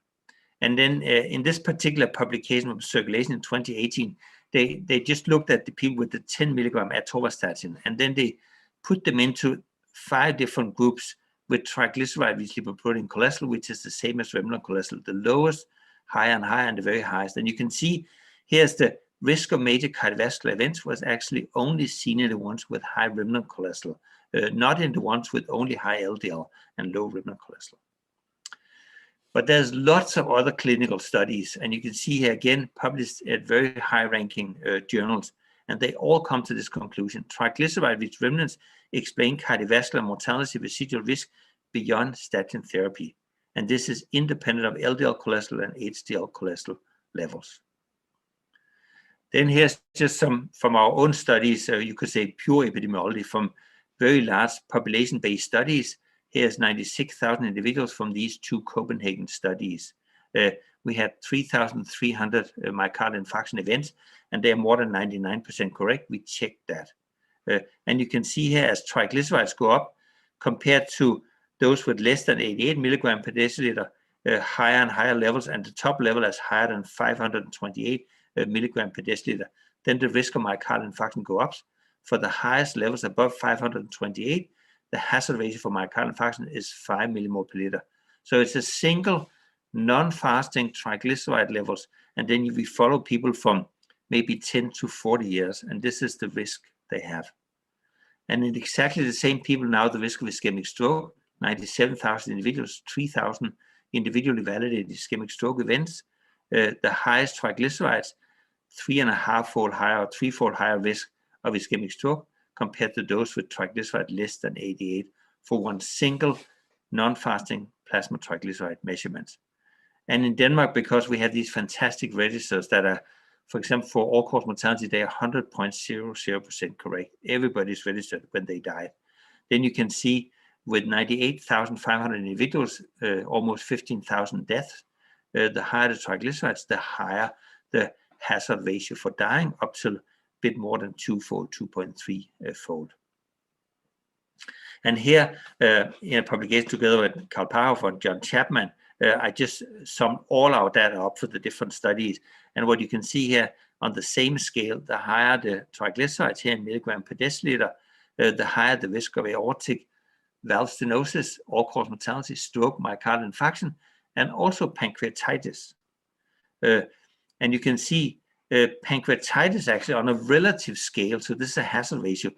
And then in this particular publication of Circulation in 2018, they just looked at the people with the 10 milligram atorvastatin, and then they put them into 5 different groups with triglyceride-rich lipoprotein cholesterol, which is the same as remnant cholesterol, the lowest, higher and higher, and the very highest. And you can see here's the risk of major cardiovascular events was actually only seen in the ones with high remnant cholesterol, not in the ones with only high LDL and low remnant cholesterol. But there's lots of other clinical studies, and you can see here again published at very high-ranking journals, and they all come to this conclusion. Triglyceride-rich remnants explain cardiovascular mortality residual risk beyond statin therapy, and this is independent of LDL cholesterol and HDL cholesterol levels. Then here's just some from our own studies, you could say pure epidemiology from very large population-based studies. Here's 96,000 individuals from these 2 Copenhagen studies. We had 3,300 myocardial infarction events, and they are more than 99% correct. We checked that. And you can see here as triglycerides go up, compared to those with less than 88 milligram per deciliter, higher and higher levels, and the top level is higher than 528 milligram per deciliter, then the risk of myocardial infarction go up. For the highest levels above 528, the hazard ratio for myocardial infarction is 5 millimole per liter. So it's a single non-fasting triglyceride levels, and then we follow people from maybe 10 to 40 years, and this is the risk they have. And in exactly the same people now, the risk of ischemic stroke, 97,000 individuals, 3,000 individually validated ischemic stroke events, the highest triglycerides, 3.5-fold higher or 3-fold higher risk of ischemic stroke compared to those with triglyceride less than 88 for one single non-fasting plasma triglyceride measurements. And in Denmark, because we have these fantastic registers that are, for example, for all-cause mortality, they are 100.00% correct. Everybody's registered when they died. Then you can see with 98,500 individuals, almost 15,000 deaths, the higher the triglycerides, the higher the hazard ratio for dying, up to a bit more than 2-fold, 2.3-fold. And here, in a publication together with Carl Parhoff and John Chapman, I just summed all our data up for the different studies. And what you can see here on the same scale, the higher the triglycerides here in milligram per deciliter, the higher the risk of aortic valve stenosis, all-cause mortality, stroke, myocardial infarction, and also pancreatitis. And you can see pancreatitis actually on a relative scale, so this is a hazard ratio,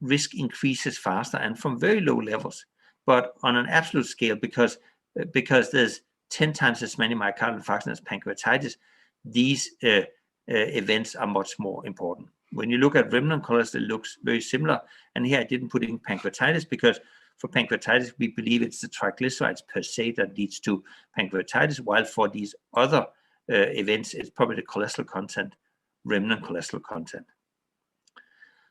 risk increases faster and from very low levels. But on an absolute scale, because there's 10 times as many myocardial infarctions as pancreatitis, these events are much more important. When you look at remnant cholesterol, it looks very similar. And here I didn't put in pancreatitis because for pancreatitis, we believe it's the triglycerides per se that leads to pancreatitis, while for these other events, it's probably the cholesterol content, remnant cholesterol content.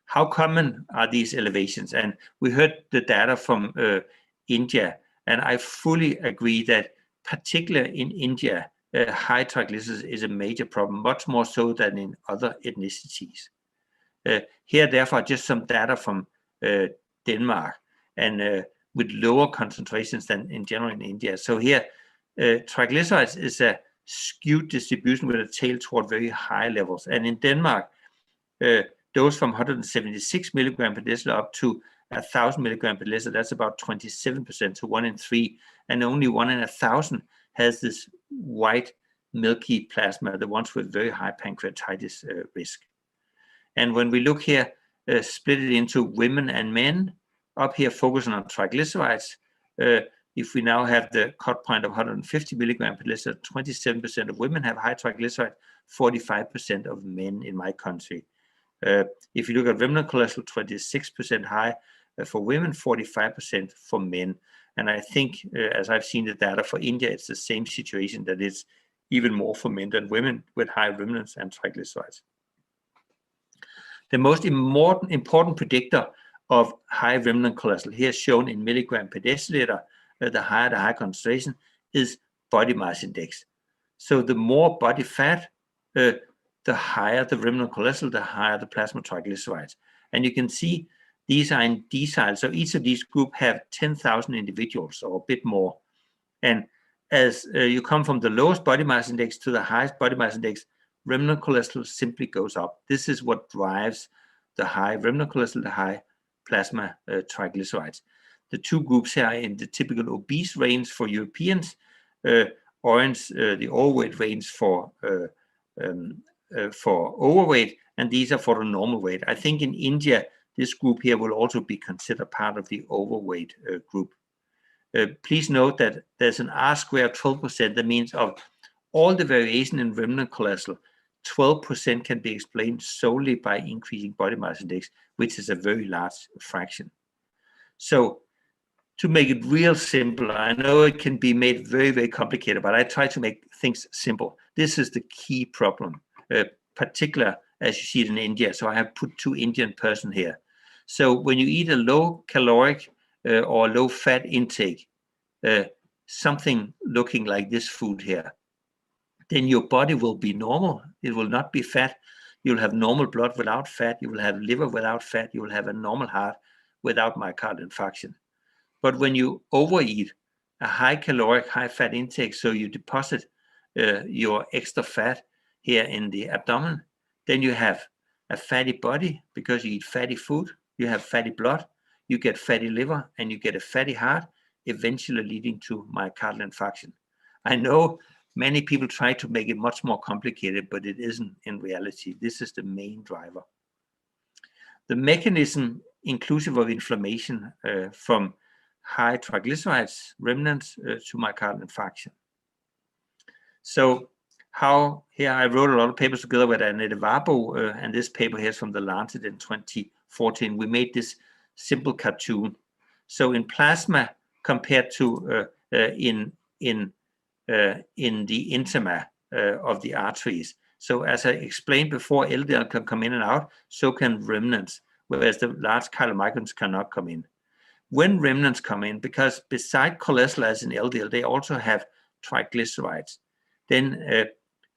How common are these elevations? And we heard the data from India, and I fully agree that particularly in India, high triglycerides is a major problem, much more so than in other ethnicities. Here, therefore, just some data from Denmark, and with lower concentrations than in general in India. So here, triglycerides is a skewed distribution with a tail toward very high levels. And in Denmark, those from 176 milligram per deciliter up to 1,000 milligram per deciliter, that's about 27%, so 1 in 3, and only 1 in 1,000 has this white milky plasma, the ones with very high pancreatitis risk. And when we look here, split it into women and men, up here focusing on triglycerides, if we now have the cut point of 150 milligram per deciliter, 27% of women have high triglyceride, 45% of men in my country. If you look at remnant cholesterol, 26% high for women, 45% for men. And I think, as I've seen the data for India, it's the same situation, that it's even more for men than women with high remnants and triglycerides. The most important predictor of high remnant cholesterol, here shown in milligram per deciliter, the higher concentration, is body mass index. So the more body fat, the higher the remnant cholesterol, the higher the plasma triglycerides. And you can see these are in deciles. So each of these groups have 10,000 individuals or a bit more. And as you come from the lowest body mass index to the highest body mass index, remnant cholesterol simply goes up. This is what drives the high remnant cholesterol, the high plasma triglycerides. The two groups here are in the typical obese range for Europeans, orange, the overweight range for overweight, and these are for the normal weight. I think in India, this group here will also be considered part of the overweight group. Please note that there's an R square 12%. That means of all the variation in remnant cholesterol, 12% can be explained solely by increasing body mass index, which is a very large fraction. So to make it real simple, I know it can be made very, very complicated, but I try to make things simple. This is the key problem, particular as you see it in India. So I have put 2 Indian person here. So when you eat a low caloric or low fat intake, something looking like this food here, then your body will be normal. It will not be fat. You'll have normal blood without fat. You will have liver without fat. You will have a normal heart without myocardial infarction. But when you overeat, a high caloric, high fat intake, so you deposit your extra fat here in the abdomen. Then you have a fatty body because you eat fatty food. You have fatty blood, you get fatty liver, and you get a fatty heart, eventually leading to myocardial infarction. I know many people try to make it much more complicated, but it isn't in reality. This is the main driver. The mechanism, inclusive of inflammation from high triglycerides remnants to myocardial infarction. So here I wrote a lot of papers together with Annette Warbo, and this paper here is from the Lancet in 2014. We made this simple cartoon. So in plasma compared to in the intima of the arteries. So as I explained before, LDL can come in and out, so can remnants, whereas the large chylomicrons cannot come in. When remnants come in, because beside cholesterol as in LDL, they also have triglycerides, then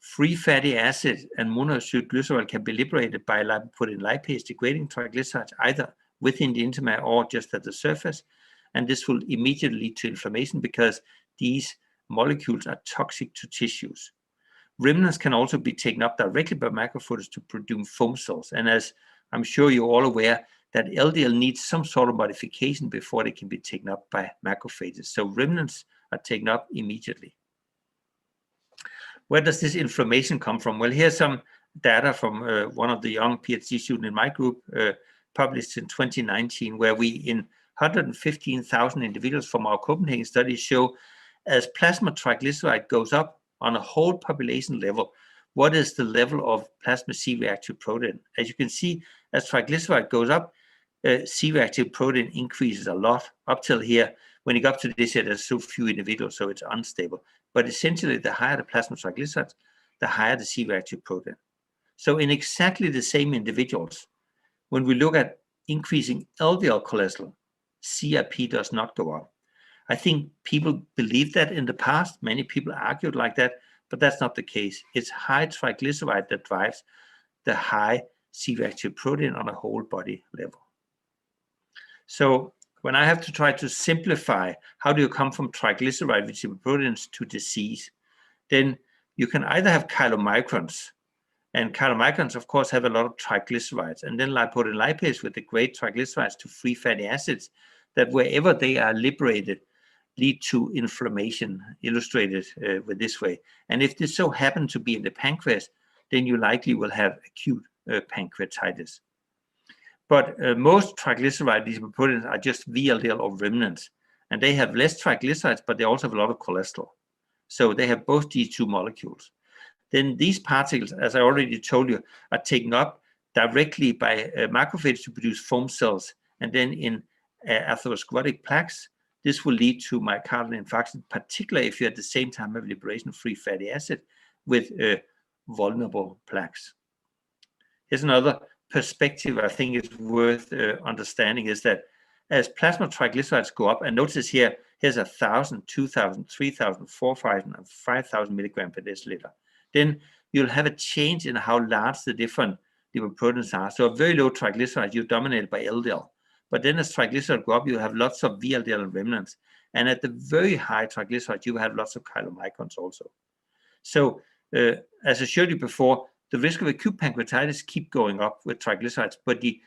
free fatty acid and monoacyl glycerol can be liberated by lipoprotein lipase degrading triglycerides either within the intima or just at the surface. And this will immediately lead to inflammation because these molecules are toxic to tissues. Remnants can also be taken up directly by macrophages to produce foam cells. And as I'm sure you're all aware, that LDL needs some sort of modification before they can be taken up by macrophages. So remnants are taken up immediately. Where does this inflammation come from? Well, here's some data from one of the young PhD students in my group, published in 2019, where we in 115,000 individuals from our Copenhagen study show as plasma triglyceride goes up on a whole population level, what is the level of plasma C-reactive protein? As you can see, as triglyceride goes up, C-reactive protein increases a lot up till here. When you go up to this here, there's so few individuals, so it's unstable. But essentially, the higher the plasma triglycerides, the higher the C-reactive protein. So in exactly the same individuals, when we look at increasing LDL cholesterol, CRP does not go up. I think people believed that in the past. Many people argued like that, but that's not the case. It's high triglyceride that drives the high C-reactive protein on a whole body level. So when I have to try to simplify how do you come from triglyceride-rich proteins to disease, then you can either have chylomicrons, and chylomicrons, of course, have a lot of triglycerides, and then lipoprotein lipase with the great triglycerides to free fatty acids that wherever they are liberated lead to inflammation, illustrated with this way. And if this so happens to be in the pancreas, then you likely will have acute pancreatitis. But most triglyceride proteins are just VLDL or remnants, and they have less triglycerides, but they also have a lot of cholesterol. So they have both these two molecules. Then these particles, as I already told you, are taken up directly by macrophages to produce foam cells, and then in atherosclerotic plaques, this will lead to myocardial infarction, particularly if you at the same time have liberation of free fatty acid with vulnerable plaques. Here's another perspective I think is worth understanding, is that as plasma triglycerides go up, and notice here, here's 1,000, 2,000, 3,000, 4,000, and 5,000 milligrams per deciliter, then you'll have a change in how large the different lipoproteins are. So a very low triglyceride, you're dominated by LDL. But then as triglycerides go up, you have lots of VLDL and remnants. And at the very high triglycerides, you have lots of chylomicrons also. So as I showed you before, the risk of acute pancreatitis keep going up with triglycerides, but the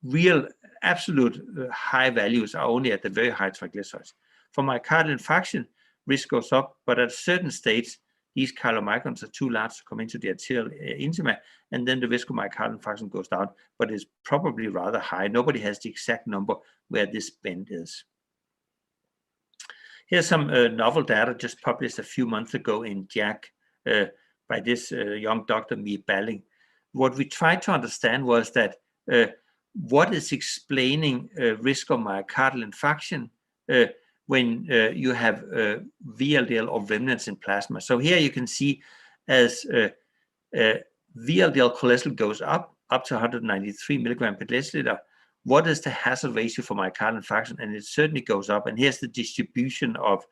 real absolute high values are only at the very high triglycerides. For myocardial infarction, risk goes up, but at certain states, these chylomicrons are too large to come into the arterial intima, and then the risk of myocardial infarction goes down, but it's probably rather high. Nobody has the exact number where this bend is. Here's some novel data just published a few months ago in JACC by this young doctor, Mie Balling. What we tried to understand was that what is explaining risk of myocardial infarction when you have VLDL or remnants in plasma. So here you can see as VLDL cholesterol goes up to 193 milligrams per deciliter, what is the hazard ratio for myocardial infarction? And it certainly goes up. And here's the distribution of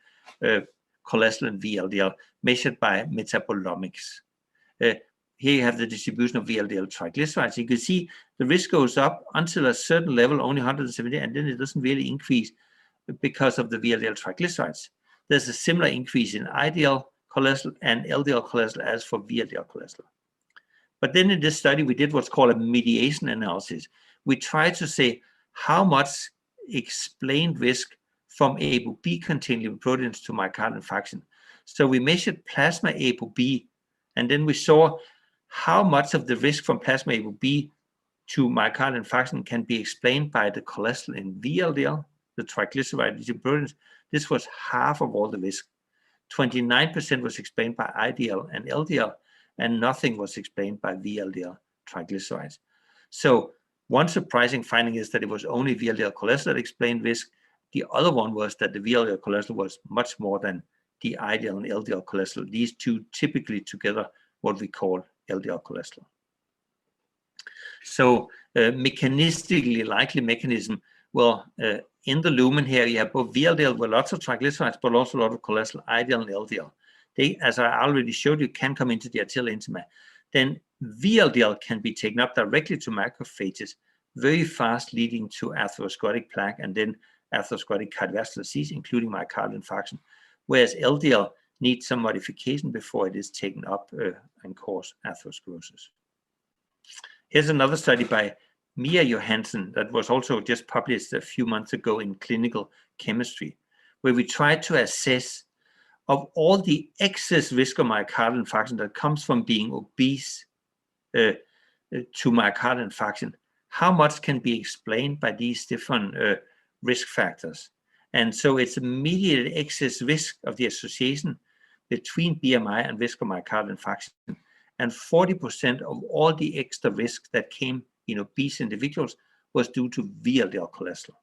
cholesterol and VLDL measured by metabolomics. Here you have the distribution of VLDL triglycerides. You can see the risk goes up until a certain level, only 170, and then it doesn't really increase because of the VLDL triglycerides. there's a similar increase in LDL cholesterol and LDL cholesterol as for VLDL cholesterol. But then in this study, we did what's called a mediation analysis. We tried to say how much explained risk from ApoB-containing lipoproteins to myocardial infarction. So we measured plasma ApoB, and then we saw how much of the risk from plasma ApoB to myocardial infarction can be explained by the cholesterol in VLDL, the triglyceride lipoproteins. This was half of all the risk. 29% was explained by IDL and LDL, and nothing was explained by VLDL triglycerides. So one surprising finding is that it was only VLDL cholesterol that explained risk. The other one was that the VLDL cholesterol was much more than the IDL and LDL cholesterol. These two typically together what we call LDL cholesterol. So mechanistically likely mechanism, well, in the lumen here, you have both VLDL with lots of triglycerides, but also a lot of cholesterol, IDL and LDL. They, as I already showed you, can come into the arterial intima. Then VLDL can be taken up directly to macrophages very fast, leading to atherosclerotic plaque and then atherosclerotic cardiovascular disease, including myocardial infarction, whereas LDL needs some modification before it is taken up and cause atherosclerosis. Here's another study by Mia Johansen that was also just published a few months ago in Clinical Chemistry, where we tried to assess of all the excess risk of myocardial infarction that comes from being obese to myocardial infarction, how much can be explained by these different risk factors. And so it's immediate excess risk of the association between BMI and risk of myocardial infarction. And 40% of all the extra risk that came in obese individuals was due to VLDL cholesterol.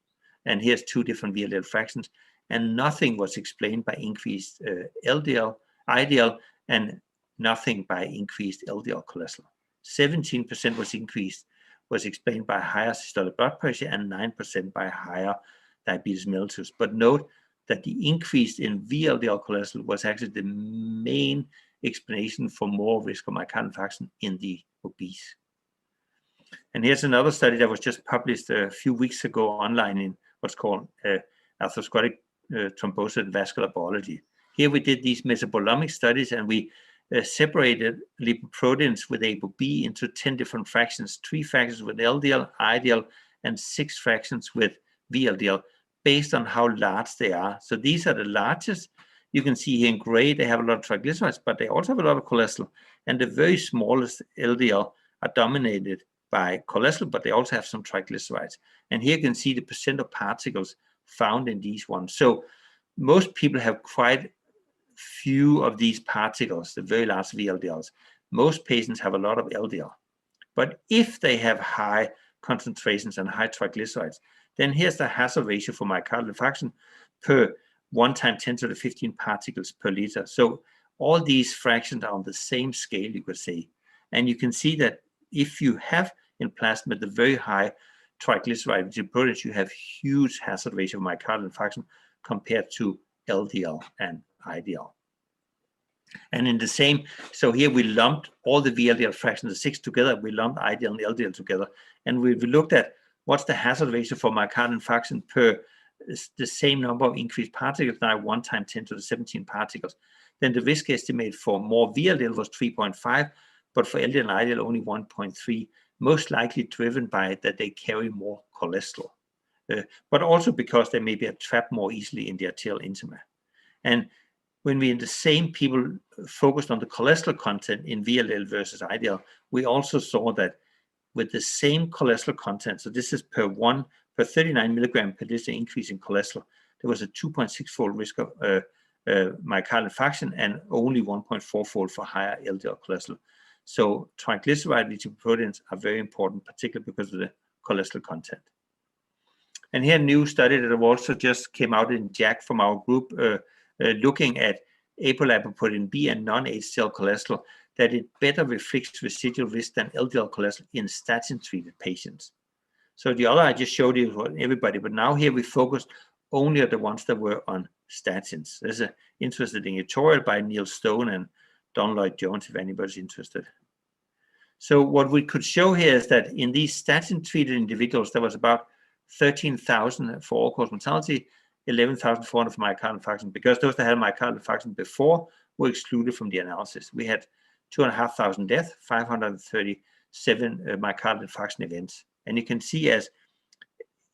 And here's two different VLDL fractions. And nothing was explained by increased LDL, IDL, and nothing by increased LDL cholesterol. 17% was explained by higher systolic blood pressure and 9% by higher diabetes mellitus. But note that the increase in VLDL cholesterol was actually the main explanation for more risk of myocardial infarction in the obese. And here's another study that was just published a few weeks ago online in what's called atherosclerotic thrombosis and vascular biology. Here we did these metabolomic studies, and we separated lipoproteins with ApoB into 10 different fractions, 3 fractions with LDL, IDL, and 6 fractions with VLDL, based on how large they are. So these are the largest. You can see here in gray, they have a lot of triglycerides, but they also have a lot of cholesterol. And the very smallest LDL are dominated by cholesterol, but they also have some triglycerides. And here you can see the percent of particles found in these ones. So most people have quite few of these particles, the very large VLDLs. Most patients have a lot of LDL. But if they have high concentrations and high triglycerides, then here's the hazard ratio for myocardial infarction per 1 × 10⁻⁵ particles per liter. So all these fractions are on the same scale, you could say. And you can see that if you have in plasma the very high triglyceride lipoproteins, you have huge hazard ratio of myocardial infarction compared to LDL and IDL. And in the same, so here we lumped all the VLDL fractions, the 6 together, we lumped IDL and LDL together, and we looked at what's the hazard ratio for myocardial infarction per the same number of increased particles, now 1 × 10⁻⁷ particles. Then the risk estimate for more VLDL was 3.5, but for LDL and IDL only 1.3, most likely driven by that they carry more cholesterol, but also because they may be trapped more easily in the arterial intima. And when we in the same people focused on the cholesterol content in VLDL versus IDL, we also saw that with the same cholesterol content, so this is per 39 milligram per liter increase in cholesterol, there was a 2.6-fold risk of myocardial infarction and only 1.4-fold for higher LDL cholesterol. So triglyceride lipoproteins are very important, particularly because of the cholesterol content. And here a new study that also just came out in JACC from our group, looking at apolipoprotein B and non-HDL cholesterol, that it better reflects residual risk than LDL cholesterol in statin-treated patients. So the other I just showed you for everybody, but now here we focused only on the ones that were on statins. There's an interesting editorial by Neil Stone and Don Lloyd-Jones, if anybody's interested. So what we could show here is that in these statin-treated individuals, there was about 13,000 for all-cause mortality, 11,400 for myocardial infarction, because those that had myocardial infarction before were excluded from the analysis. We had 2,500 deaths, 537 myocardial infarction events. And you can see as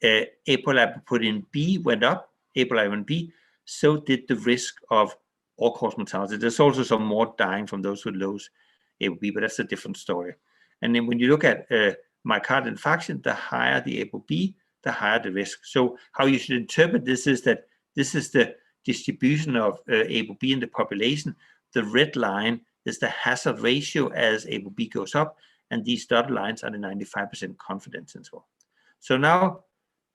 apolipoprotein B went up, apolipoprotein B, so did the risk of all-cause mortality. There's also some more dying from those with low ApoB, but that's a different story. And then when you look at myocardial infarction, the higher the ApoB, the higher the risk. So how you should interpret this is that this is the distribution of ApoB in the population. The red line is the hazard ratio as ApoB goes up, and these dotted lines are the 95% confidence interval. So now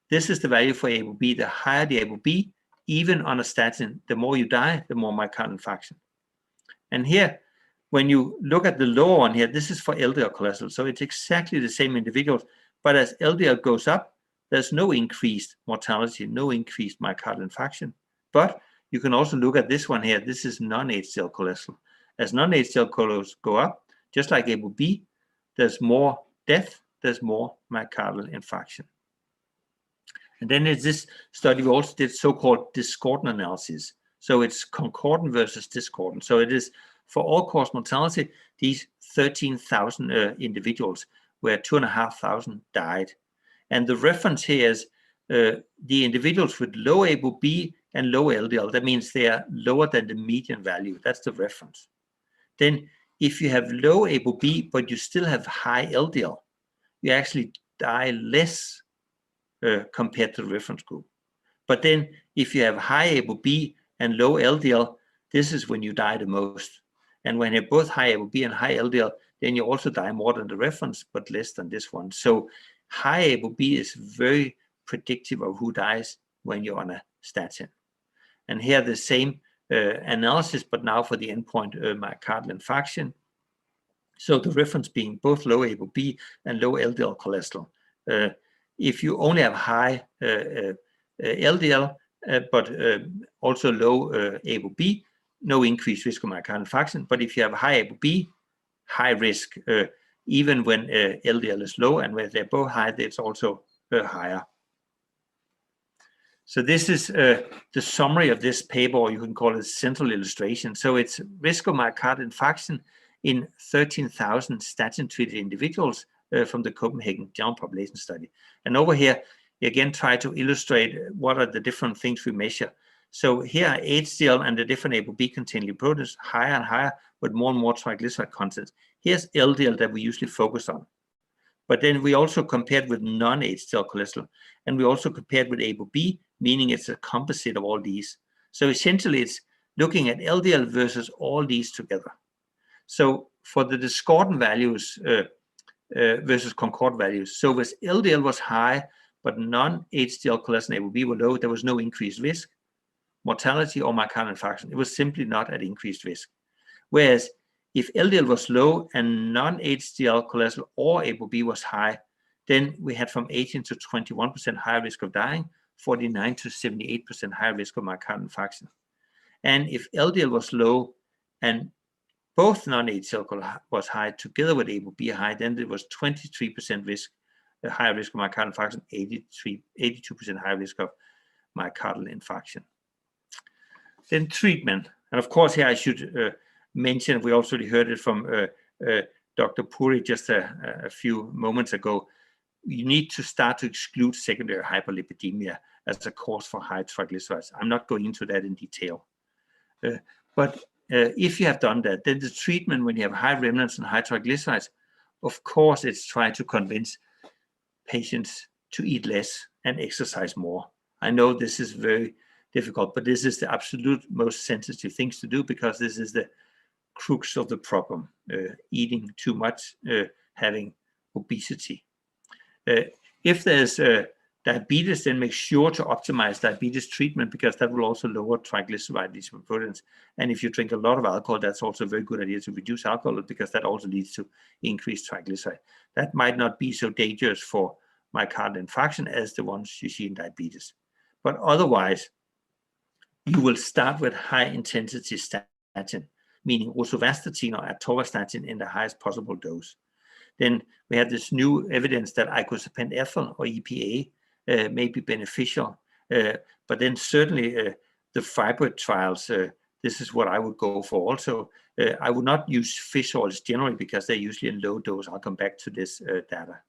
this is the value for ApoB. The higher the ApoB, even on a statin, the more you die, the more myocardial infarction. And here, when you look at the lower one here, this is for LDL cholesterol. So it's exactly the same individuals, but as LDL goes up, there's no increased mortality, no increased myocardial infarction. But you can also look at this one here. This is non-HDL cholesterol. As non-HDL cholesterol go up, just like ApoB, there's more death, there's more myocardial infarction. And then there's this study we also did so-called discordant analysis. So it's concordant versus discordant. So it is for all-cause mortality, these 13,000 individuals where 2,500 died. And the reference here is the individuals with low ApoB and low LDL. That means they are lower than the median value. That's the reference. Then if you have low ApoB, but you still have high LDL, you actually die less compared to the reference group. But then if you have high ApoB and low LDL, this is when you die the most. And when you have both high ApoB and high LDL, then you also die more than the reference, but less than this one. So high ApoB is very predictive of who dies when you're on a statin. And here the same analysis, but now for the endpoint myocardial infarction. So the reference being both low ApoB and low LDL cholesterol. If you only have high LDL, but also low ApoB, no increased risk of myocardial infarction. But if you have high ApoB, high risk, even when LDL is low, and when they're both high, it's also higher. So this is the summary of this paper, or you can call it central illustration. So it's risk of myocardial infarction in 13,000 statin-treated individuals from the Copenhagen General Population Study. And over here, you again try to illustrate what are the different things we measure. So here are HDL and the different ApoB-containing lipoproteins, higher and higher, but more and more triglyceride content. Here's LDL that we usually focus on. But then we also compared with non-HDL cholesterol, and we also compared with ApoB, meaning it's a composite of all these. So essentially, it's looking at LDL versus all these together. So for the discordant values versus concordant values, so with LDL was high, but non-HDL cholesterol and ApoB were low, there was no increased risk, mortality or myocardial infarction. It was simply not at increased risk. Whereas if LDL was low and non-HDL cholesterol or ApoB was high, then we had from 18 to 21% higher risk of dying, 49 to 78% higher risk of myocardial infarction. And if LDL was low and both non-HDL was high together with ApoB high, then there was 23% risk, higher risk of myocardial infarction, 82% higher risk of myocardial infarction. Then treatment. And of course, here I should mention, we also heard it from Dr. Puri just a few moments ago, you need to start to exclude secondary hyperlipidemia as a cause for high triglycerides. I'm not going into that in detail. But if you have done that, then the treatment when you have high remnants and high triglycerides, of course, it's trying to convince patients to eat less and exercise more. I know this is very difficult, but this is the absolute most sensitive things to do, because this is the crux of the problem, eating too much, having obesity. If there's diabetes, then make sure to optimize diabetes treatment, because that will also lower triglyceride lipoproteins. And if you drink a lot of alcohol, that's also a very good idea to reduce alcohol, because that also leads to increased triglyceride. That might not be so dangerous for myocardial infarction as the ones you see in diabetes. But otherwise, you will start with high intensity statin, meaning rosuvastatin or atorvastatin in the highest possible dose. Then we have this new evidence that icosapent ethyl or EPA may be beneficial. But then certainly the fibrate trials, this is what I would go for also. I would not use fish oils generally because they're usually in low dose. I'll come back to this data.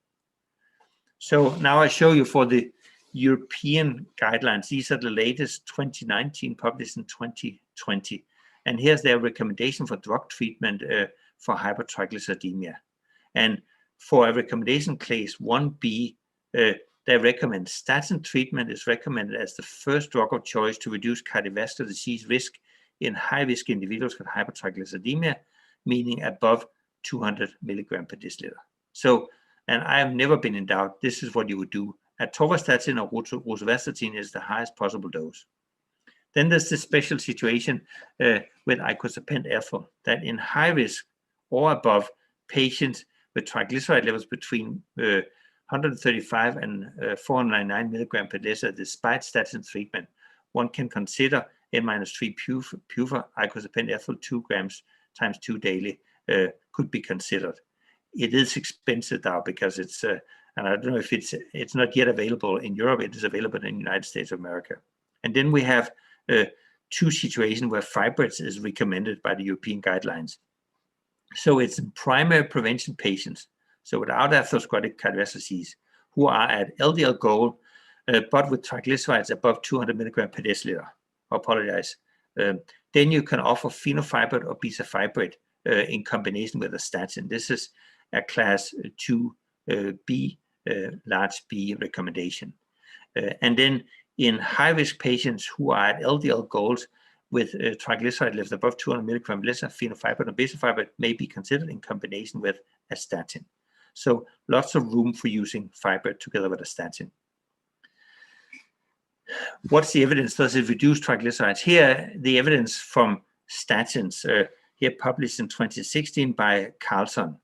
So now I show you for the European guidelines. These are the latest 2019 published in 2020. And here's their recommendation for drug treatment for hypertriglyceridemia. And for a recommendation class 1B, they recommend statin treatment is recommended as the first drug of choice to reduce cardiovascular disease risk in high-risk individuals with hypertriglyceridemia, meaning above 200 milligram per deciliter. So, and I have never been in doubt, this is what you would do. Atorvastatin or rosuvastatin is the highest possible dose. Then there's this special situation with icosapent ethyl, that in high risk or above patients with triglyceride levels between 135 and 499 milligram per deciliter, despite statin treatment, one can consider N-3 pure icosapent ethyl 2 grams times 2 daily could be considered. It is expensive now because it's, and I don't know if it's not yet available in Europe. It is available in the United States of America. And then we have two situations where fibrates is recommended by the European guidelines. So it's primary prevention patients, so without atherosclerotic cardiovascular disease, who are at LDL goal, but with triglycerides above 200 milligram per deciliter. I apologize. Then you can offer fenofibrate or bezafibrate in combination with a statin. This is a class 2B, large B recommendation. And then in high-risk patients who are at LDL goals with triglyceride levels above 200 milligram per deciliter, fenofibrate or bezafibrate may be considered in combination with a statin. So lots of room for using fibrate together with a statin. What's the evidence? Does it reduce triglycerides? Here, the evidence from statins, here published in 2016 by Carlson.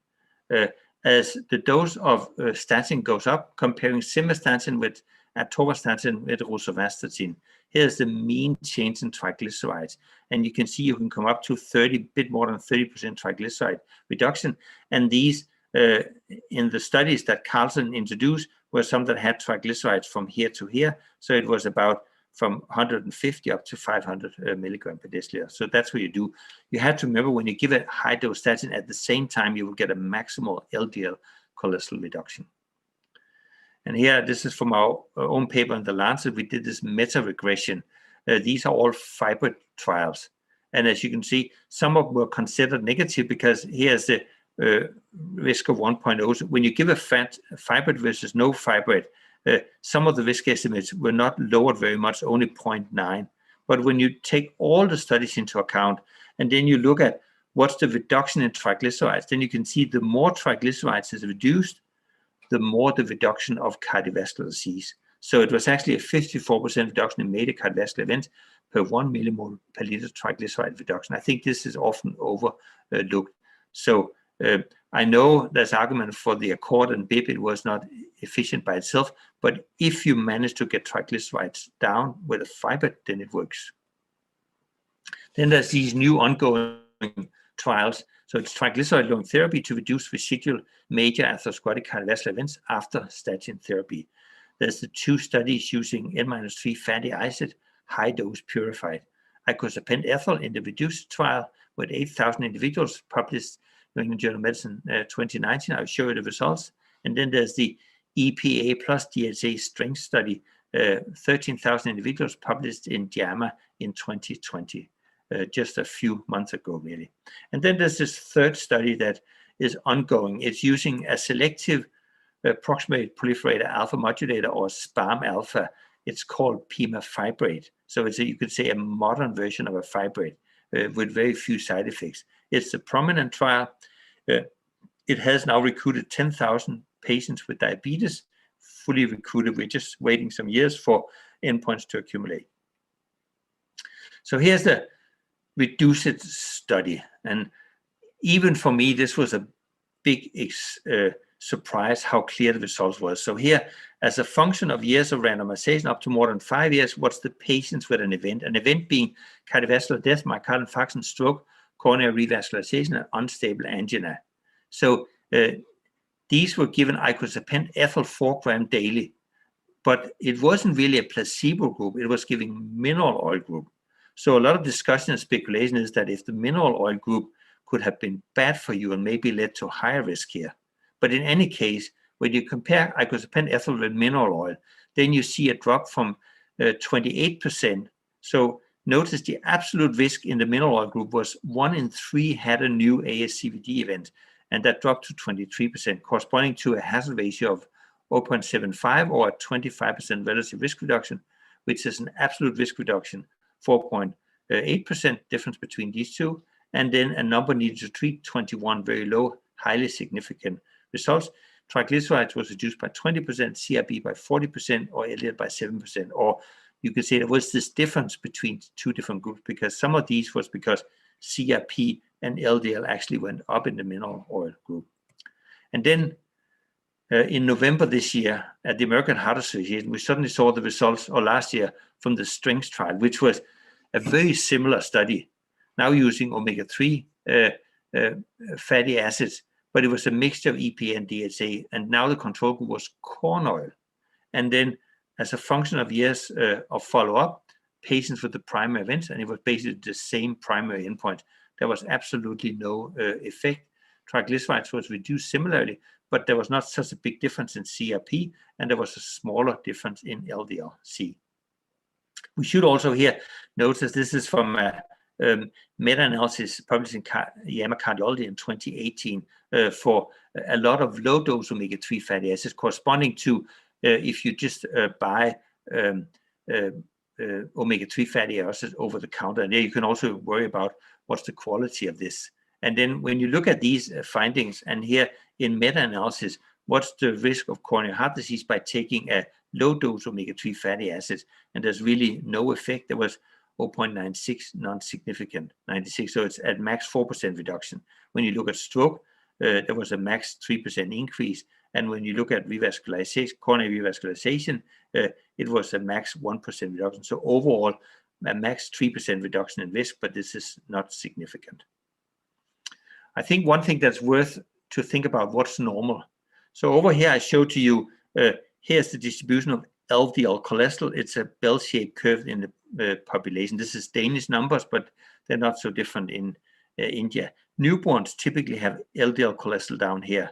As the dose of statin goes up, comparing simvastatin with atorvastatin with rosuvastatin, here's the mean change in triglycerides. And you can see you can come up to bit more than 30% triglyceride reduction. And these, in the studies that Carlson introduced, were some that had triglycerides from here to here. So it was about from 150 up to 500 milligram per deciliter. So that's what you do. You have to remember when you give a high dose statin, at the same time, you will get a maximal LDL cholesterol reduction. And here, this is from our own paper in The Lancet. We did this meta-regression. These are all fibrate trials. And as you can see, some of them were considered negative because here's the risk of 1.0. So when you give a fibrate versus no fibrate, some of the risk estimates were not lowered very much, only 0.9. But when you take all the studies into account, and then you look at what's the reduction in triglycerides, then you can see the more triglycerides is reduced, the more the reduction of cardiovascular disease. So it was actually a 54% reduction in major cardiovascular events per 1 millimole per liter triglyceride reduction. I think this is often overlooked. So I know there's argument for the Accord and BIP. It was not efficient by itself, but if you manage to get triglycerides down with a fibrate, then it works. Then there's these new ongoing trials. So it's triglyceride-lowering therapy to reduce residual major atherosclerotic cardiovascular events after statin therapy. There's the two studies using N-3 fatty acid, high-dose purified icosapent ethyl in the reduced trial with 8,000 individuals, published in New England Journal of Medicine 2019. I'll show you the results. And then there's the EPA plus DHA strength study, 13,000 individuals, published in JAMA in 2020. Just a few months ago, really. And then there's this third study that is ongoing. It's using a selective proximate proliferator alpha modulator, or SPARM alpha. It's called pemafibrate. So it's you could say a modern version of a fibrate with very few side effects. It's a prominent trial. It has now recruited 10,000 patients with diabetes, fully recruited. We're just waiting some years for endpoints to accumulate. So here's the reduced study, and even for me this was a big surprise how clear the results was. So here, as a function of years of randomization up to more than 5 years, what's the patients with an event being cardiovascular death, myocardial infarction, stroke, coronary revascularization, and unstable angina. So these were given icosapent ethyl 4 gram daily but it wasn't really a placebo group. It was giving mineral oil group. So a lot of discussion and speculation is that if the mineral oil group could have been bad for you and maybe led to higher risk here. But in any case, when you compare icosapent ethyl with mineral oil, then you see a drop from 28%. So notice the absolute risk in the mineral oil group was 1 in 3 had a new ASCVD event, and that dropped to 23%, corresponding to a hazard ratio of 0.75 or a 25% relative risk reduction, which is an absolute risk reduction, 4.8% difference between these two, and then a number needed to treat, 21, very low, highly significant results. Triglycerides was reduced by 20%, CRP by 40%, or LDL by 7%. Or you could say there was this difference between two different groups because some of these was because CRP and LDL actually went up in the mineral oil group. And then in November this year at the American Heart Association, we suddenly saw the results, or last year, from the STRENGTH trial, which was a very similar study, now using omega-3 fatty acids, but it was a mixture of EPA and DHA, and now the control group was corn oil. And then as a function of years of follow-up, patients with the primary events, and it was basically the same primary endpoint. There was absolutely no effect. Triglycerides was reduced similarly, but there was not such a big difference in CRP, and there was a smaller difference in LDL-C. We should also here notice this is from a meta-analysis published in JAMA Cardiology in 2018 for a lot of low-dose omega-3 fatty acids corresponding to if you just buy omega-3 fatty acids over the counter. And there you can also worry about what's the quality of this. And then when you look at these findings, and here in meta-analysis, what's the risk of coronary heart disease by taking a low-dose omega-3 fatty acids? And there's really no effect. There was 0.96, non-significant, 96. So it's at max 4% reduction. When you look at stroke, there was a max 3% increase. And when you look at revascularization, coronary revascularization, it was a max 1% reduction. So overall, a max 3% reduction in risk, but this is not significant. I think one thing that's worth to think about what's normal. So over here, I showed to you, here's the distribution of LDL cholesterol. It's a bell-shaped curve in the population. This is Danish numbers, but they're not so different in India. Newborns typically have LDL cholesterol down here.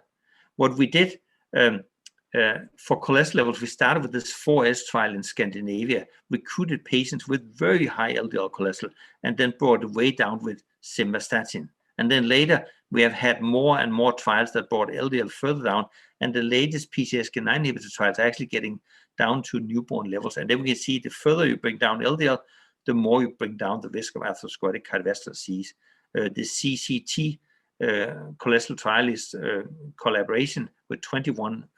What we did for cholesterol levels, we started with this 4S trial in Scandinavia, recruited patients with very high LDL cholesterol, and then brought it way down with simvastatin. And then later, we have had more and more trials that brought LDL further down, and the latest PCSK9 inhibitor trials are actually getting down to newborn levels. And then we can see the further you bring down LDL, the more you bring down the risk of atherosclerotic cardiovascular disease. The CCT cholesterol trial is collaboration with 21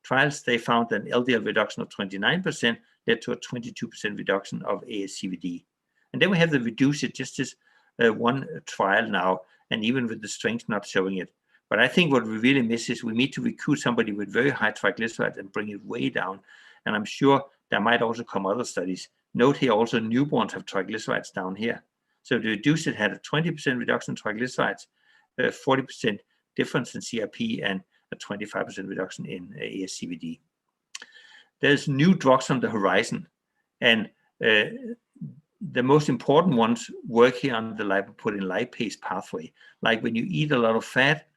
trials. They found an LDL reduction of 29% led to a 22% reduction of ASCVD. And then we have the reduce it, just this one trial now, and even with the strength not showing it. But I think what we really miss is we need to recruit somebody with very high triglycerides and bring it way down. And I'm sure there might also come other studies. Note here also newborns have triglycerides down here. So the reduce it had a 20% reduction in triglycerides, 40% difference in CRP, and a 25% reduction in ASCVD. There's new drugs on the horizon, and the most important ones work here on the lipoprotein lipase pathway. Like when you eat a lot of fat,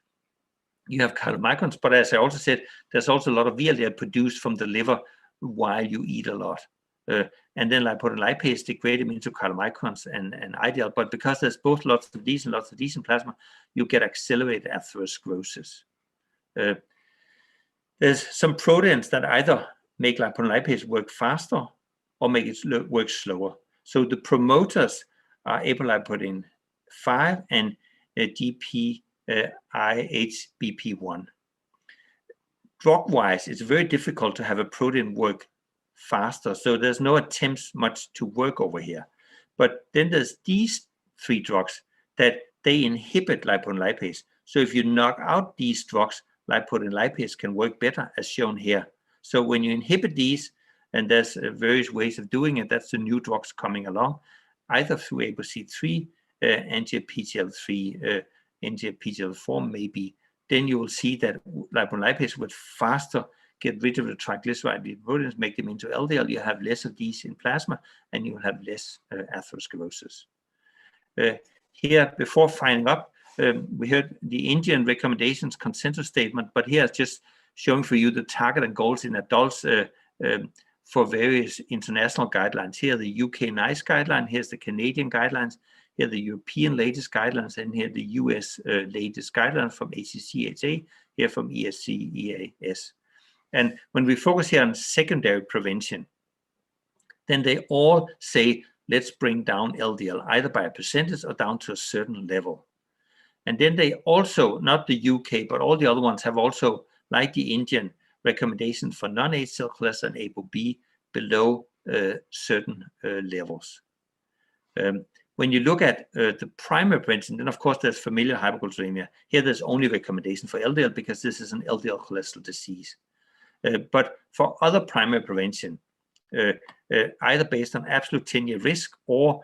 you have chylomicrons, but as I also said, there's also a lot of VLDL produced from the liver while you eat a lot. And then lipoprotein lipase degrade them into chylomicrons and IDL, but because there's both lots of these and lots of these in plasma, you get accelerated atherosclerosis. There's some proteins that either make lipoprotein lipase work faster or make it work slower. So the promoters are apolipoprotein 5 and GPIHBP1. Drug-wise, it's very difficult to have a protein work faster, so there's no attempts much to work over here. But then there's these three drugs that they inhibit lipoprotein lipase. So if you knock out these drugs, lipoprotein lipase can work better, as shown here. So when you inhibit these, and there's various ways of doing it, that's the new drugs coming along, either through ApoC3, NGPTL3, NGPTL4 maybe, then you will see that lipoprotein lipase will faster get rid of the triglyceride lipoproteins, make them into LDL, you have less of these in plasma, and you will have less atherosclerosis. Here, before finding up, we heard the Indian recommendations consensus statement, but here it's just showing for you the target and goals in adults for various international guidelines. Here, the UK NICE guideline, here's the Canadian guidelines, here the European latest guidelines, and here the US latest guidelines from ACCHA, here from ESC EAS. And when we focus here on secondary prevention, then they all say, let's bring down LDL either by a percentage or down to a certain level. And then they also, not the UK, but all the other ones have also, like the Indian, recommendations for non-HDL cholesterol and ApoB below certain levels. When you look at the primary prevention, then of course there's familial hypercholesterolemia. Here there's only recommendation for LDL because this is an LDL cholesterol disease. But for other primary prevention, either based on absolute 10-year risk or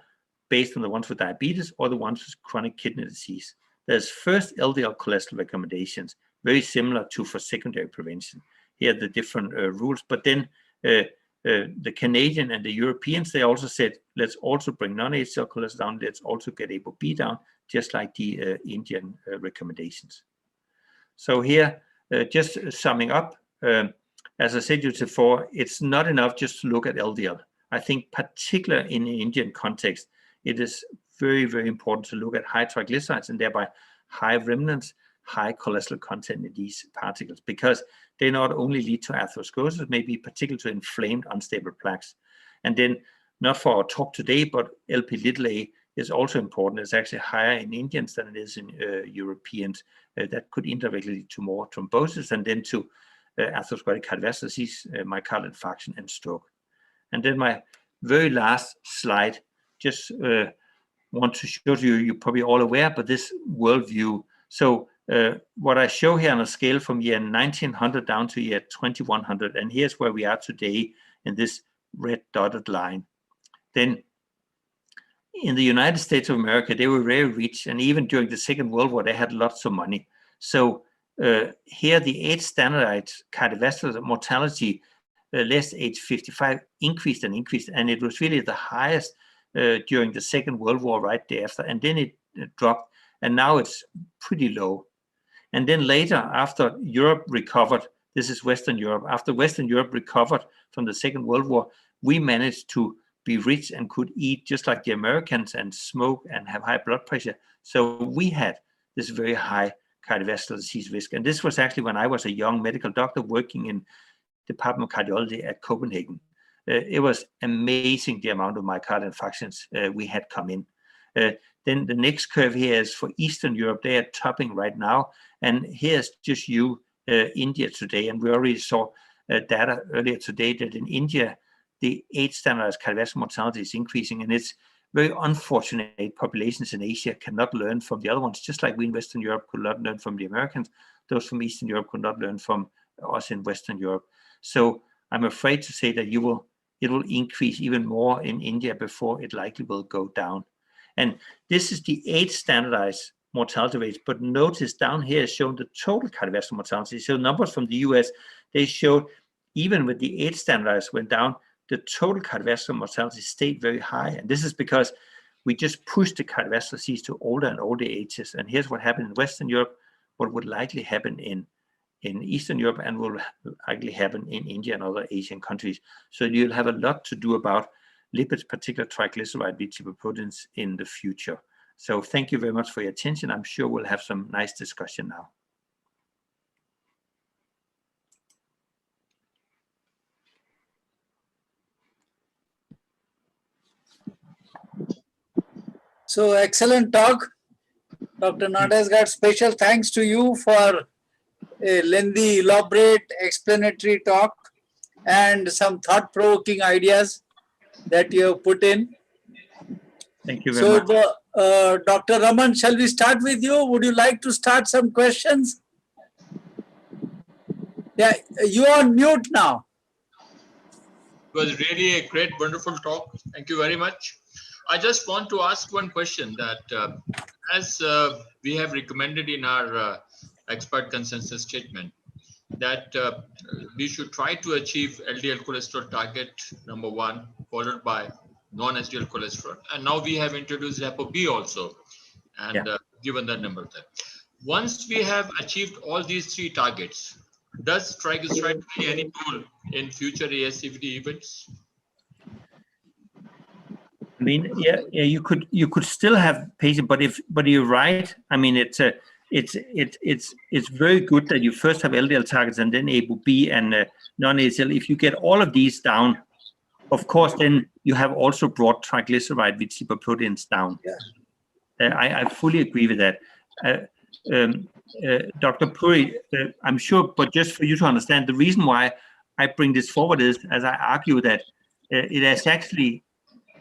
based on the ones with diabetes or the ones with chronic kidney disease, there's first LDL cholesterol recommendations, very similar to for secondary prevention. Here are the different rules, but then the Canadian and the Europeans, they also said, let's also bring non-HDL cholesterol down, let's also get ApoB down, just like the Indian recommendations. So here, just summing up, as I said to you before, it's not enough just to look at LDL. I think particularly in the Indian context, it is very, very important to look at high triglycerides and thereby high remnants, high cholesterol content in these particles, because they not only lead to atherosclerosis, maybe particularly to inflamed unstable plaques. And then, not for our talk today, but Lp(a) is also important. It's actually higher in Indians than it is in Europeans. That could indirectly lead to more thrombosis and then to atherosclerotic cardiovascular disease, myocardial infarction, and stroke. And then my very last slide, just want to show you, you're probably all aware, but this worldview. So what I show here on a scale from year 1900 down to year 2100, and here's where we are today in this red dotted line. Then in the United States of America, they were very rich, and even during the Second World War, they had lots of money. So here the age standardized cardiovascular mortality less age 55 increased and increased, and it was really the highest during the Second World War right thereafter, and then it dropped, and now it's pretty low. And then later, after Europe recovered, this is Western Europe, after Western Europe recovered from the Second World War, we managed to be rich and could eat just like the Americans and smoke and have high blood pressure. So we had this very high cardiovascular disease risk. And this was actually when I was a young medical doctor working in Department of Cardiology at Copenhagen. It was amazing the amount of myocardial infarctions we had come in. Then the next curve here is for Eastern Europe. They are topping right now. And here's just India today. And we already saw data earlier today that in India, the age standardized cardiovascular mortality is increasing. And it's very unfortunate populations in Asia cannot learn from the other ones, just like we in Western Europe could not learn from the Americans. Those from Eastern Europe could not learn from us in Western Europe. So I'm afraid to say that it will increase even more in India before it likely will go down. And this is the age standardized mortality rates, but notice down here is shown the total cardiovascular mortality. So numbers from the US, they showed even with the age standardized went down, the total cardiovascular mortality stayed very high. And this is because we just pushed the cardiovascular disease to older and older ages. And here's what happened in Western Europe, what would likely happen in Eastern Europe and will likely happen in India and other Asian countries. So you'll have a lot to do about lipids, particularly triglyceride lipoproteins in the future. So thank you very much for your attention. I'm sure we'll have some nice discussion now. So excellent talk, Dr. Nordestgaard. Special thanks to you for a lengthy, elaborate, explanatory talk and some thought-provoking ideas that you have put in. Thank you very much. Dr. Raman, shall we start with you? Would you like to start some questions? Yeah, you're on mute now. It was really a great, wonderful talk. Thank you very much. I just want to ask one question that as we have recommended in our expert consensus statement, that we should try to achieve LDL cholesterol target number 1, followed by non-HDL cholesterol. And now we have introduced ApoB also, and given that number there. Once we have achieved all these 3 targets, does triglyceride play any role in future ASCVD events? I mean, yeah, you could still have patients, but you're right. I mean, it's very good that you first have LDL targets and then ApoB and non-HDL. If you get all of these down, of course, then you have also brought triglyceride with lipoproteins down. Yeah. I fully agree with that. Dr. Puri, I'm sure, but just for you to understand, the reason why I bring this forward is, as I argue that it is actually,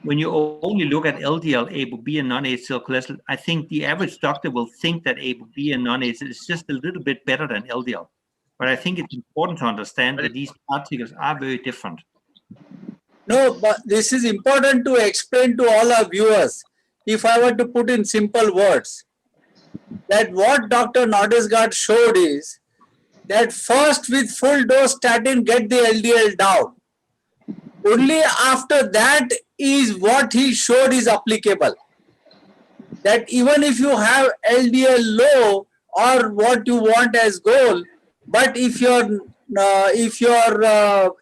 when you only look at LDL, ApoB, and non-HDL cholesterol, I think the average doctor will think that ApoB and non-HDL is just a little bit better than LDL. But I think it's important to understand that these particles are very different. No, but this is important to explain to all our viewers. If I were to put in simple words, that what Dr. Nordestgaard showed is that first with full dose statin, get the LDL down. Only after that is what he showed is applicable. That even if you have LDL low or what you want as goal, but if your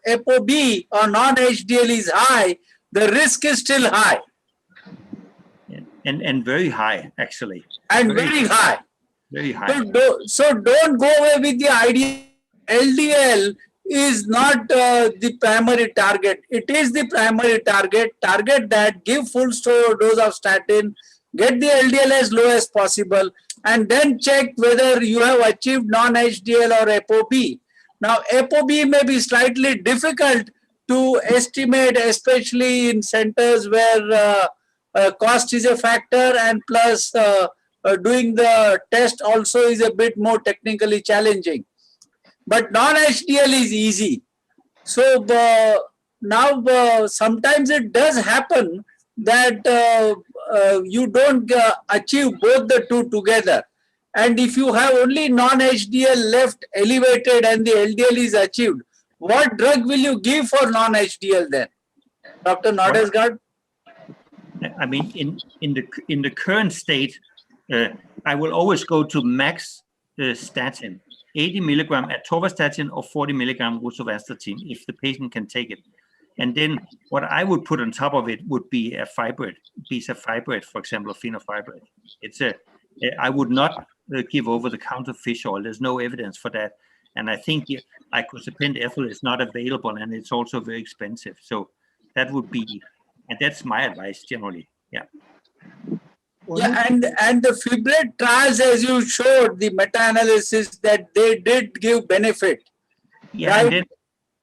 ApoB or non-HDL is high, the risk is still high. And very high, actually. And very high. Very high. So don't go away with the idea LDL is not the primary target. It is the primary target. Target that, give full dose of statin, get the LDL as low as possible, and then check whether you have achieved non-HDL or ApoB. Now, ApoB may be slightly difficult to estimate, especially in centers where cost is a factor, and plus doing the test also is a bit more technically challenging. But non-HDL is easy. So now sometimes it does happen that you don't achieve both the two together. And if you have only non-HDL left elevated and the LDL is achieved, what drug will you give for non-HDL then? Dr. Nordestgaard? I mean, in the current state, I will always go to max statin, 80 milligram atorvastatin or 40 milligram rosuvastatin, if the patient can take it. And then what I would put on top of it would be a fibrate, bezafibrate, for example, fenofibrate. I would not give over-the-counter fish oil. There's no evidence for that. And I think icosapent ethyl is not available, and it's also very expensive. So that would be, and that's my advice generally. Yeah. Yeah, and the fibrate trials, as you showed, the meta-analysis, that they did give benefit. Yeah, right?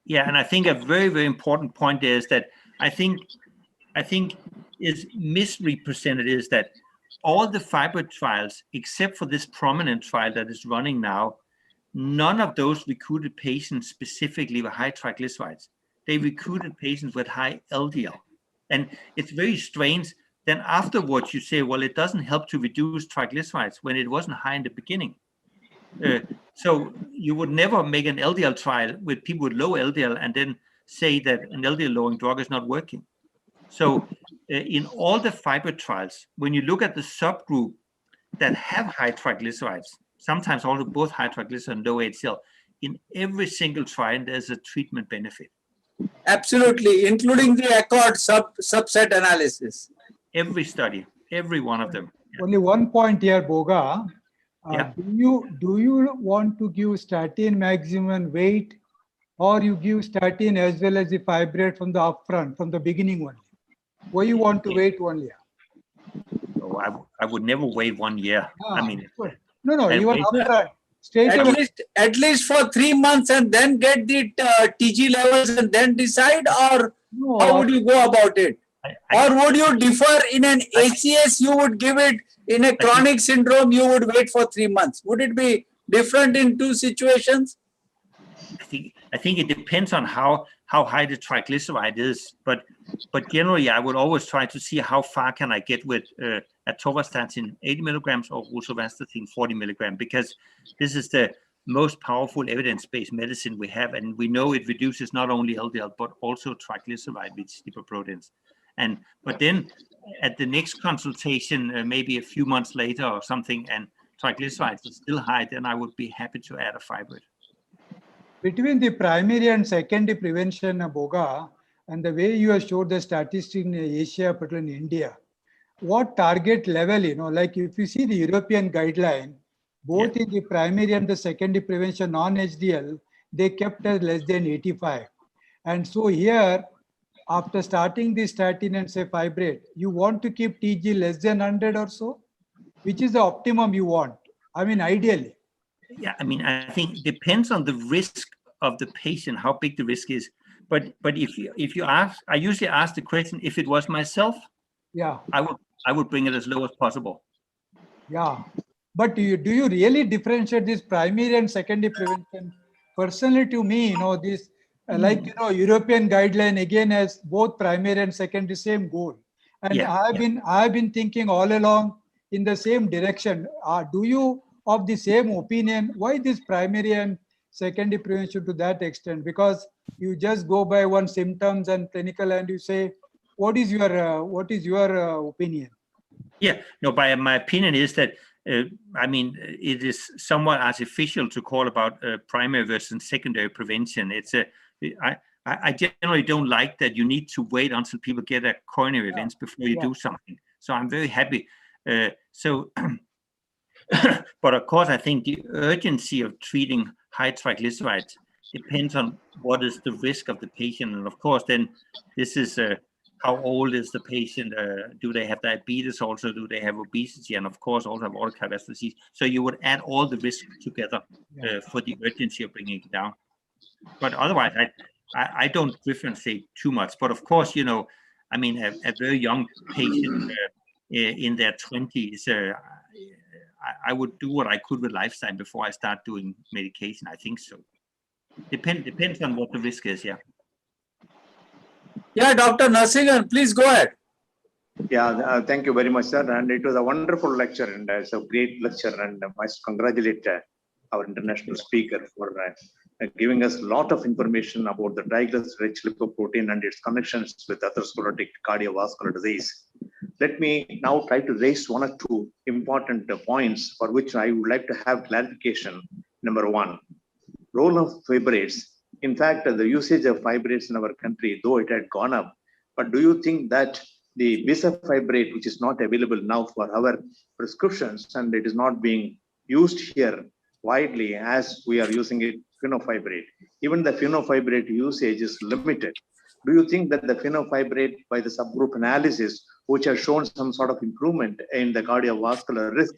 And I think a very, very important point is that I think is misrepresented is that all the fibrate trials, except for this prominent trial that is running now, none of those recruited patients specifically with high triglycerides. They recruited patients with high LDL. And it's very strange. Then afterwards you say, well, it doesn't help to reduce triglycerides when it wasn't high in the beginning. So you would never make an LDL trial with people with low LDL and then say that an LDL lowering drug is not working. So in all the fibrate trials, when you look at the subgroup that have high triglycerides, sometimes also both high triglycerides and low HDL, in every single trial, there's a treatment benefit. Absolutely, including the Accord subset analysis. Every study, every one of them. Only one point here, Boga. Yeah. Do you want to give statin maximum weight, or you give statin as well as the fibrate from the upfront, from the beginning one? Why you want to wait 1 year? Oh, I would never wait 1 year. I mean, no, even upfront. At least for 3 months and then get the TG levels and then decide, or how would you go about it? Or would you differ in an ACS, you would give it, in a chronic syndrome, you would wait for 3 months? Would it be different in two situations? I think it depends on how high the triglyceride is, but generally I would always try to see how far can I get with atorvastatin 80 milligrams or rosuvastatin 40 milligrams, because this is the most powerful evidence-based medicine we have, and we know it reduces not only LDL but also triglyceride with lipoproteins. But then at the next consultation, maybe a few months later or something, and triglycerides are still high, then I would be happy to add a fibrate. Between the primary and secondary prevention, Boga, and the way you have showed the statistics in Asia, particularly in India, what target level, like if you see the European guideline, both in the primary and the secondary prevention non-HDL, they kept as less than 85. And so here, after starting the statin and say fibrate, you want to keep TG less than 100 or so, which is the optimum you want. I mean, ideally. Yeah, I mean, I think it depends on the risk of the patient, how big the risk is. But if you ask, I usually ask the question, if it was myself, yeah, I would bring it as low as possible. Yeah, but do you really differentiate this primary and secondary prevention? Personally, to me, this European guideline again has both primary and secondary same goal, and I've been thinking all along in the same direction. Do you of the same opinion? Why this primary and secondary prevention to that extent? Because you just go by one symptoms and clinical, and you say, what is your opinion? Yeah, no, my opinion is that, I mean, it is somewhat artificial to call about primary versus secondary prevention. I generally don't like that you need to wait until people get a coronary events before you do something. So I'm very happy. But of course, I think the urgency of treating high triglycerides depends on what is the risk of the patient. And of course, then this is how old is the patient? Do they have diabetes also? Do they have obesity? And of course, also have all cardiovascular disease. So you would add all the risks together for the urgency of bringing it down. But otherwise, I don't differentiate too much. But of course, I mean, a very young patient in their 20s, I would do what I could with lifestyle before I start doing medication. I think so. Depends on what the risk is. Yeah. Yeah, Dr. Nasigan, please go ahead. Yeah, thank you very much, sir. And it was a wonderful lecture, and it's a great lecture. And I must congratulate our international speaker for giving us a lot of information about the triglyceride-rich lipoprotein and its connections with atherosclerotic cardiovascular disease. Let me now try to raise one or two important points for which I would like to have clarification. Number one, role of fibrates. In fact, the usage of fibrates in our country, though it had gone up, but do you think that the bisafibrate, which is not available now for our prescriptions, and it is not being used here widely as we are using it, fenofibrate, even the fenofibrate usage is limited. Do you think that the fenofibrate by the subgroup analysis, which has shown some sort of improvement in the cardiovascular risk,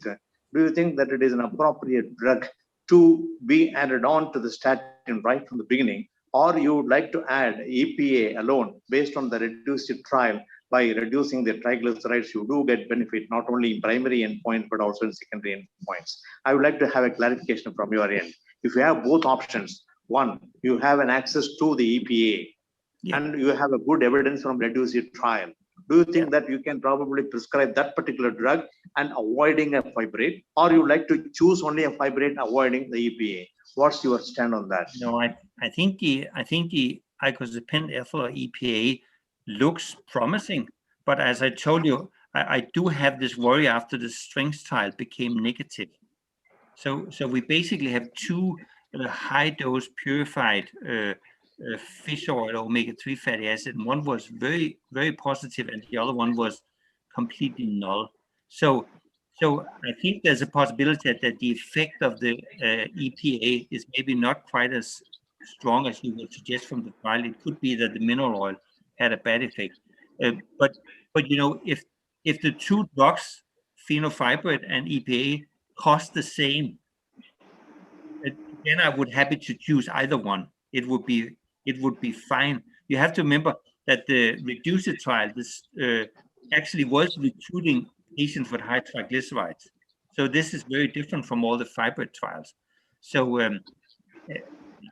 do you think that it is an appropriate drug to be added on to the statin right from the beginning, or you would like to add EPA alone based on the reduced trial? By reducing the triglycerides, you do get benefit not only in primary endpoint but also in secondary endpoints. I would like to have a clarification from your end. If you have both options, one, you have an access to the EPA, and you have a good evidence from reduced trial. Do you think that you can probably prescribe that particular drug and avoiding a fibrate, or you like to choose only a fibrate avoiding the EPA? What's your stand on that? No, I think the icosapent ethyl EPA looks promising, but as I told you, I do have this worry after the strength trial became negative. So we basically have two high dose purified fish oil omega-3 fatty acid, and one was very, very positive and the other one was completely null. So I think there's a possibility that the effect of the EPA is maybe not quite as strong as you would suggest from the trial. It could be that the mineral oil had a bad effect. But if the two drugs, fenofibrate and EPA, cost the same, then I would happy to choose either one. It would be fine. You have to remember that the reduced trial actually was recruiting patients with high triglycerides. So this is very different from all the fibrate trials. So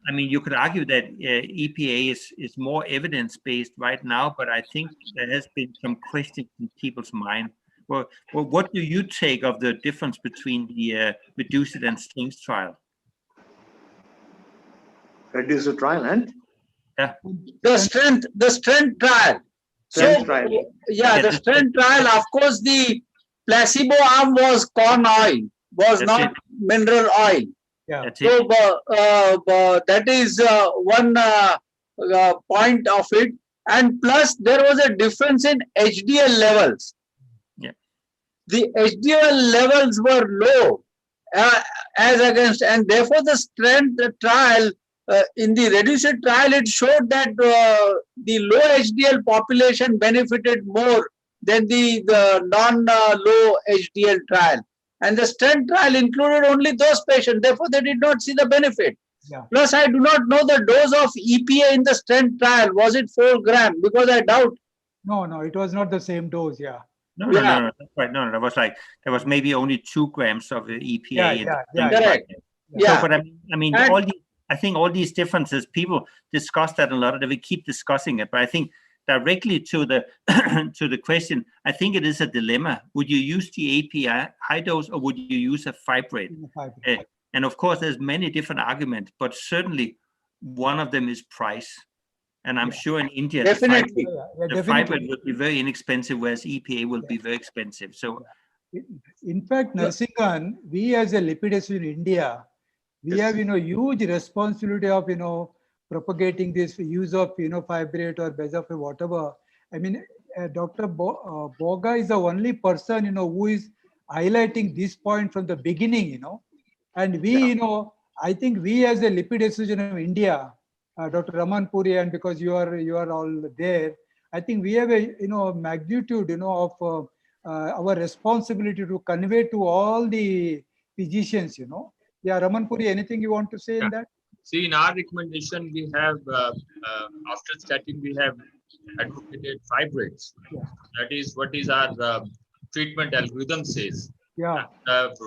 I mean, you could argue that EPA is more evidence-based right now, but I think there has been some questions in people's mind. Well, what do you take of the difference between the reduced and strength trial? reduced trial and The strength trial. strength So, trial. yeah, the strength trial, of course, the placebo arm was corn oil, was That's not mineral oil. That's So, it. that is one point of it. And plus, there was a difference in HDL levels. Yeah. The HDL levels were low as against, and therefore the strength trial, in the reduced trial, it showed that the low HDL population benefited more than the non-low HDL trial. And the strength trial included only those patients, therefore they did not see the benefit. Yeah. Plus, I do not know the dose of EPA in the strength trial. Was it 4 grams? Because I doubt. No, it was not the same dose. Yeah. No, Yeah. that's right. No, there was maybe only 2 grams of EPA. Yeah. Correct. So, Yeah. but I mean, And- I think all these differences, people discuss that a lot, and we keep discussing it. But I think directly to the to the question, I think it is a dilemma. Would you use the API high dose, or would you use a fibrate? And of course, there's many different arguments, but certainly one of them is price. And I'm sure in India, Definitely. the fibrate will be very inexpensive, whereas EPA will be very expensive. So, in fact, Narsingan, we as a lipidist in India, we have huge responsibility of propagating this use of fibrate or bezafibrate, whatever. I mean, Dr. Borge is the only person who is highlighting this point from the beginning. And we I think we as a lipid association of India, Dr. Raman Puri, and because you are all there, I think we have a magnitude of our responsibility to convey to all the physicians. Yeah, Raman Puri, anything you want to say in that? See, in our recommendation, we have, after statin, we have advocated fibrates. Yeah. That is what is our treatment algorithm says. Yeah.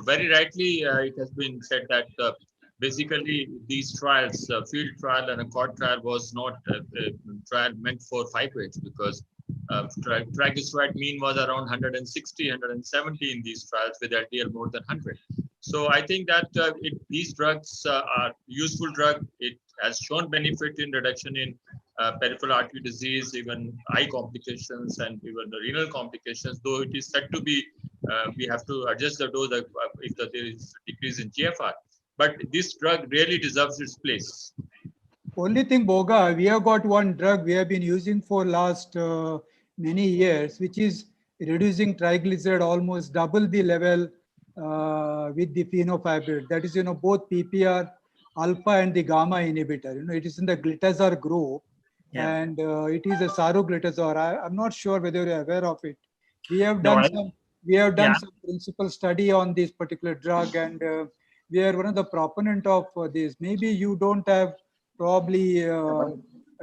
Very rightly, it has been said that basically these trials, field trial and a court trial, was not a trial meant for fibrates, because triglyceride mean was around 160, 170 in these trials, with LDL more than 100. So I think that these drugs are useful drug. It has shown benefit in reduction in peripheral artery disease, even eye complications, and even the renal complications. Though it is said to be, we have to adjust the dose if there is decrease in GFR. But this drug really deserves its place. Only thing, Borge, we have got one drug we have been using for last many years, which is reducing triglyceride almost double the level with the fenofibrate. That is, both PPR alpha and the gamma inhibitor. It is in the glitazar group, and it is a saroglitazar. I'm not sure whether you're aware of it. We have done some principal study on this particular drug, and we are one of the proponent of this. Maybe you don't have probably.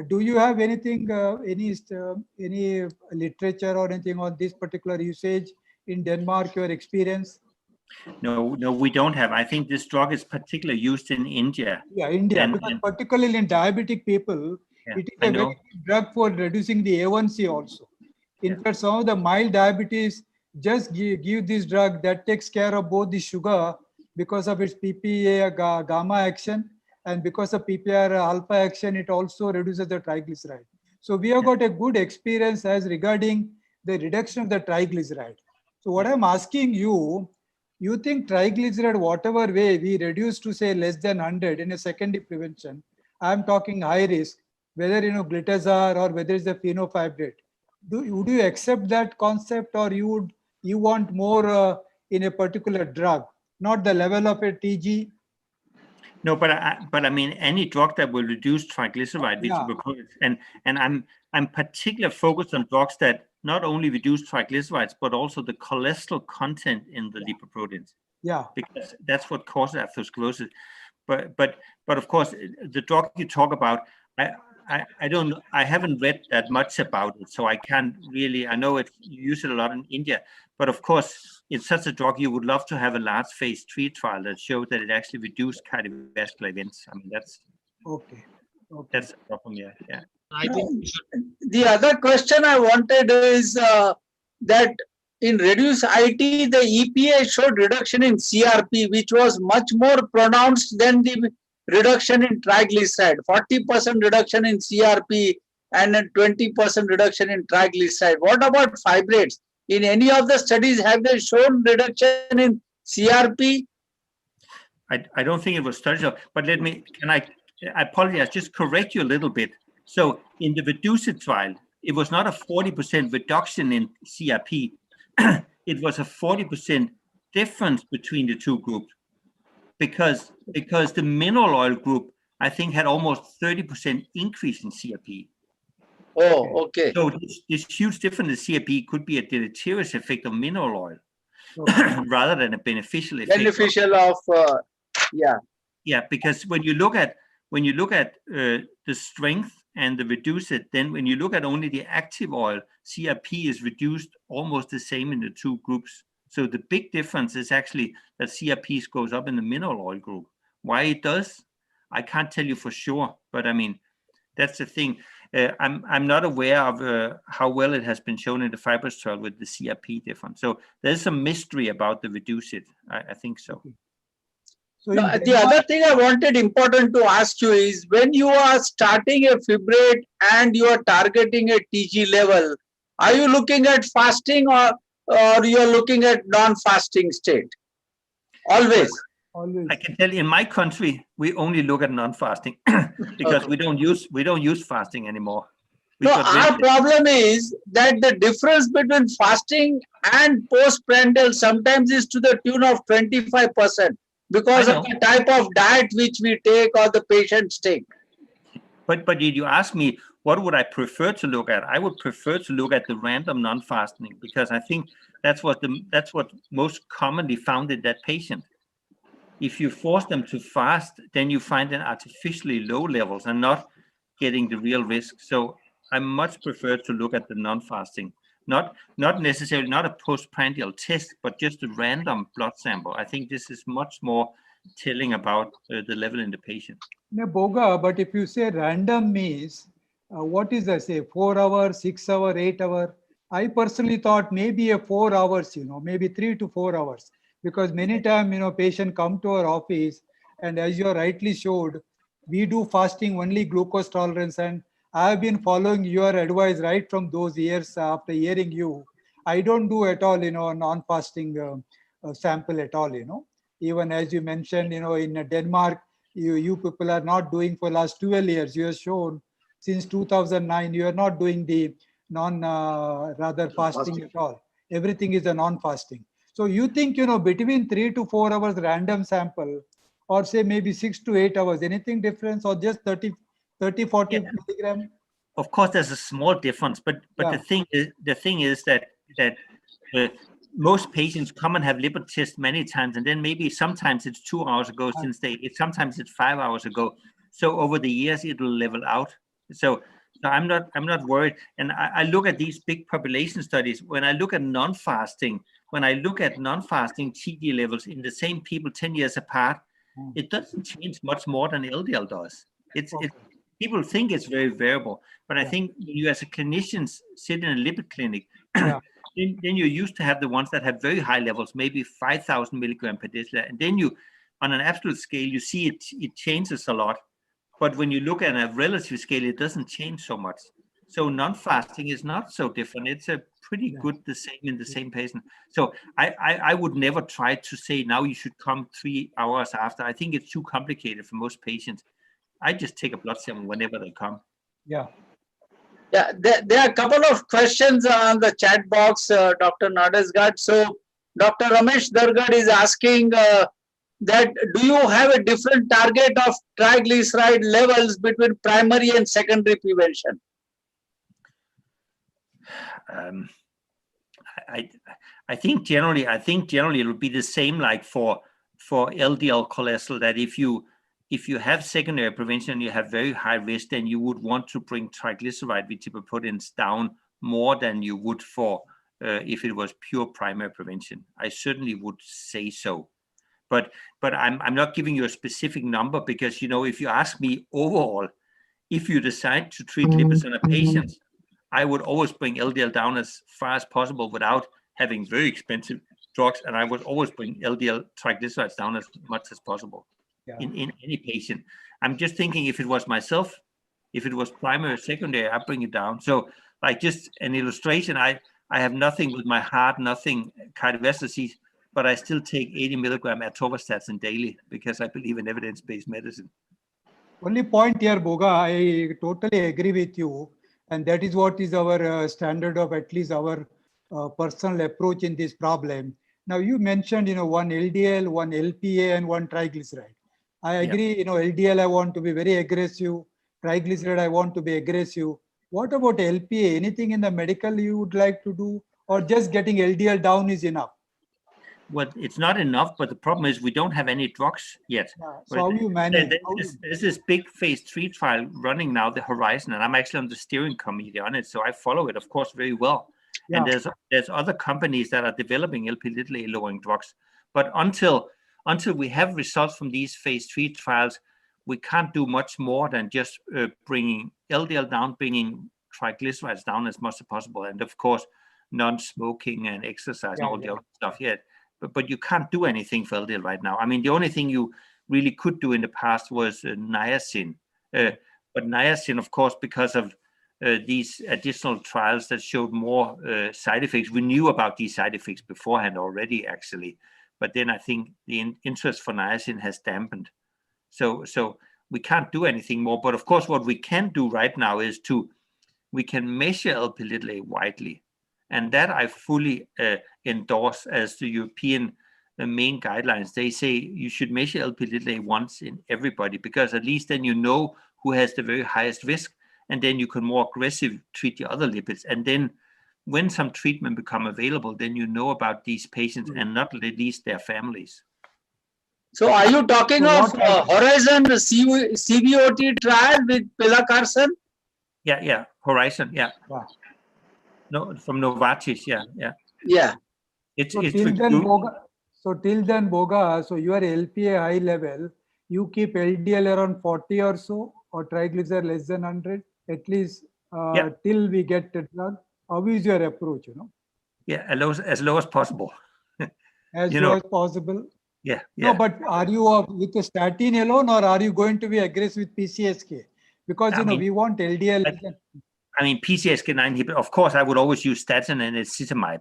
Do you have anything, any literature or anything on this particular usage in Denmark? Your experience? No, we don't have. I think this drug is particularly used in India. Yeah, India, because particularly in diabetic people, it is a very good drug for reducing the A1C also. In fact, some of the mild diabetes just give this drug that takes care of both the sugar because of its PPA gamma action, and because of PPR alpha action, it also reduces the triglyceride. So we have got a good experience as regarding the reduction of the triglyceride. So what I'm asking you, you think triglyceride, whatever way we reduce to say less than 100 in a secondary prevention, I'm talking high risk, whether glitazar or whether it's the fenofibrate. Would you accept that concept, or you want more in a particular drug, not the level of a TG? No, but I mean any drug that will reduce triglyceride, and I'm particularly focused on drugs that not only reduce triglycerides but also the cholesterol content in the lipoproteins. Yeah, because that's what causes atherosclerosis. But of course, the drug you talk about, I don't know, I haven't read that much about it, so I can't really. I know you use it a lot in India, but of course, it's such a drug you would love to have a large phase 3 trial that showed that it actually reduced cardiovascular events. I mean, that's okay. That's the problem. Yeah. I think the other question I wanted is that in reduced IT, the EPA showed reduction in CRP, which was much more pronounced than the reduction in triglyceride, 40% reduction in CRP, and a 20% reduction in triglyceride. What about fibrates? In any of the studies, have they shown reduction in CRP? I don't think it was studied, but I apologize, just correct you a little bit. So in the REDUCE-IT trial, it was not a 40% reduction in CRP. It was a 40% difference between the two groups, because the mineral oil group, I think, had almost 30% increase in CRP. Oh, okay. So this huge difference in CRP could be a deleterious effect of mineral oil, okay, rather than a beneficial effect. Beneficial yeah. Yeah, because when you look at the strength and the REDUCE-IT, then when you look at only the active oil, CRP is reduced almost the same in the two groups. So the big difference is actually that CRP goes up in the mineral oil group. Why it does, I can't tell you for sure, but I mean, that's the thing. I'm not aware of how well it has been shown in the fibrous trial with the CRP difference. So there's some mystery about the REDUCE-IT. I think so. So No, the other thing I wanted important to ask you is, when you are starting a fibrate and you are targeting a TG level, are you looking at fasting or you are looking at non-fasting state? Always. I can tell you, in my country, we only look at non-fasting because Okay. we don't use fasting anymore. No, our problem is that the difference between fasting and postprandial sometimes is to the tune of 25% because of the type of diet which we take or the patients take. But did you ask me what would I prefer to look at? I would prefer to look at the random non-fasting, because I think that's what most commonly found in that patient. If you force them to fast, then you find an artificially low levels and not getting the real risk. So I much prefer to look at the non-fasting, not necessarily not a postprandial test, but just a random blood sample. I think this is much more telling about the level in the patient. No, Boga, but if you say random means, what is that, say 4 hours, 6 hours, 8 hours? I personally thought maybe a 4 hours, maybe 3 to 4 hours. Because many times, patient come to our office, and as you rightly showed, we do fasting only glucose tolerance, and I have been following your advice right from those years after hearing you. I don't do at all, non-fasting sample at all, Even as you mentioned, in Denmark, you people are not doing for last 12 years. You have shown since 2009, you are not doing the fasting at all. Everything is a non-fasting. So you think, between 3 to 4 hours random sample, or say maybe 6 to 8 hours, anything difference, or just 30, 40 milligram? Of course, there's a small difference, but the thing is that most patients come and have lipid tests many times, and then maybe sometimes it's 2 hours ago since sometimes it's 5 hours ago. So over the years it will level out. So I'm not worried. And I look at these big population studies. When I look at non-fasting TG levels in the same people 10 years apart, it doesn't change much more than LDL does. People think it's very variable, but I think you as a clinician sit in a lipid clinic, then you used to have the ones that have very high levels, maybe 5,000 milligram per deciliter. And then you, on an absolute scale, you see it changes a lot. But when you look at a relative scale, it doesn't change so much. So non-fasting is not so different. It's a pretty good the same in the same patient. So I would never try to say now you should come 3 hours after. I think it's too complicated for most patients. I just take a blood sample whenever they come. Yeah. Yeah, there are a couple of questions on the chat box, Dr. Nordestgaard. So Dr. Ramesh Dargad is asking that do you have a different target of triglyceride levels between primary and secondary prevention? I think generally it would be the same like for LDL cholesterol, that if you have secondary prevention, you have very high risk, then you would want to bring triglyceride vitipotence down more than you would for if it was pure primary prevention. I certainly would say so. But I'm not giving you a specific number, because, if you ask me overall, if you decide to treat lipids in a patient, I would always bring LDL down as far as possible without having very expensive drugs, and I would always bring LDL triglycerides down as much as possible. in any patient. I'm just thinking if it was myself, if it was primary or secondary, I bring it down. So like just an illustration, I have nothing with my heart, nothing cardiovascular disease, but I still take 80 milligram atorvastatin daily because I believe in evidence-based medicine. Only point here, Boga, I totally agree with you. And that is what is our standard of at least our personal approach in this problem. Now you mentioned, one LDL, one LPA, and one triglyceride. I agree, LDL, I want to be very aggressive. Triglyceride, I want to be aggressive. What about LPA? Anything in the medical you would like to do, or just getting LDL down is enough? Well, it's not enough, but the problem is we don't have any drugs yet. So how you manage? There's this big phase 3 trial running now, the Horizon, and I'm actually on the steering committee on it, so I follow it, of course, very well. And there's other companies that are developing Lp(a) lowering drugs, but until we have results from these phase 3 trials, we can't do much more than just bringing LDL down, bringing triglycerides down as much as possible, and of course, non-smoking and exercise and all the other stuff yet. But you can't do anything for LDL right now. I mean, the only thing you really could do in the past was niacin. But niacin, of course, because of these additional trials that showed more side effects, we knew about these side effects beforehand already, actually. But then I think the interest for niacin has dampened. So we can't do anything more. But of course, what we can do right now is we can measure Lp(a) widely. And that I fully endorse as the European main guidelines. They say you should measure Lp(a) once in everybody, because at least then you know who has the very highest risk, and then you can more aggressive treat the other lipids. And then when some treatment become available, then you know about these patients and not at least their families. So are you talking of Horizon CVOT trial with Pelacarsen? Yeah, Horizon, yeah. No, from Novartis, yeah. So till then, Boga, so your LPA high level, you keep LDL around 40 or so, or triglyceride less than 100, at least till we get the drug. How is your approach, Yeah, as low as possible. As low as possible? Yeah. No, but are you with the statin alone, or are you going to be aggressive with PCSK? Because, we want LDL. I mean, PCSK9 inhibitor, of course, I would always use statin and ezetimibe.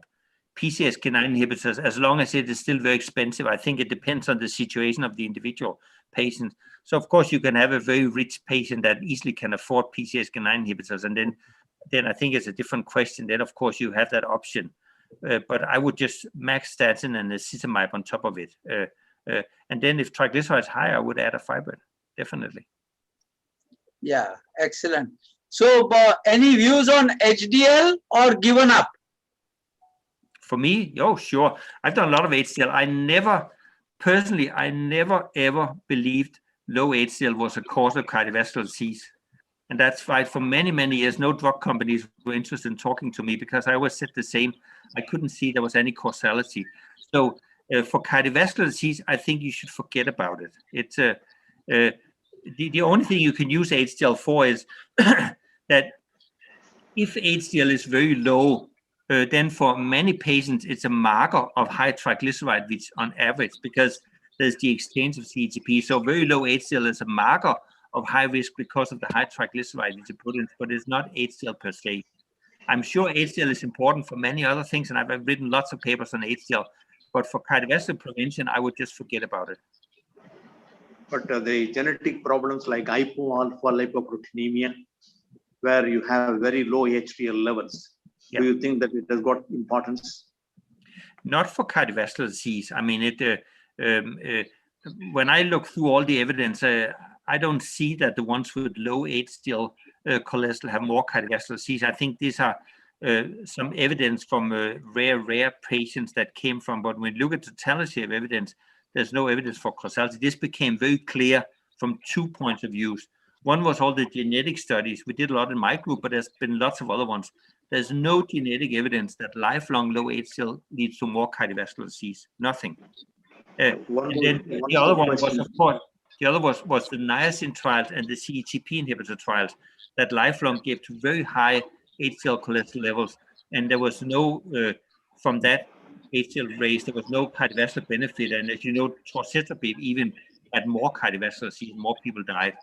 PCSK9 inhibitors, as long as it is still very expensive, I think it depends on the situation of the individual patient. So, of course, you can have a very rich patient that easily can afford PCSK9 inhibitors. And then I think it's a different question. Then, of course, you have that option. But I would just max statin and ezetimibe on top of it. And then if triglycerides high, I would add a fibrate, definitely. Yeah, excellent. So, any views on HDL or given up? For me, sure. I've done a lot of HDL. I never ever believed low HDL was a cause of cardiovascular disease. And that's why for many, many years, no drug companies were interested in talking to me, because I always said the same. I couldn't see there was any causality. So for cardiovascular disease, I think you should forget about it. It's the only thing you can use HDL for is that if HDL is very low, then for many patients, it's a marker of high triglyceride, which on average, because there's the exchange of CETP. So very low HDL is a marker of high risk because of the high triglyceride, which is important, but it's not HDL per se. I'm sure HDL is important for many other things, and I've written lots of papers on HDL, but for cardiovascular prevention, I would just forget about it. But the genetic problems like hypo-alpha lipoproteinemia, where you have very low HDL levels, do you think that it has got importance? Not for cardiovascular disease. I mean, when I look through all the evidence, I don't see that the ones with low HDL cholesterol have more cardiovascular disease. I think these are some evidence from rare patients that came from, but when we look at the totality of evidence, there's no evidence for causality. This became very clear from 2 points of view. One was all the genetic studies. We did a lot in my group, but there's been lots of other ones. There's no genetic evidence that lifelong low HDL leads to more cardiovascular disease. Nothing. And then the other one was, of course, the other was the niacin trials and the CETP inhibitor trials that lifelong gave to very high HDL cholesterol levels. And there was no, from that HDL raise, there was no cardiovascular benefit. And as you know, torcetrapib even had more cardiovascular disease, more people died.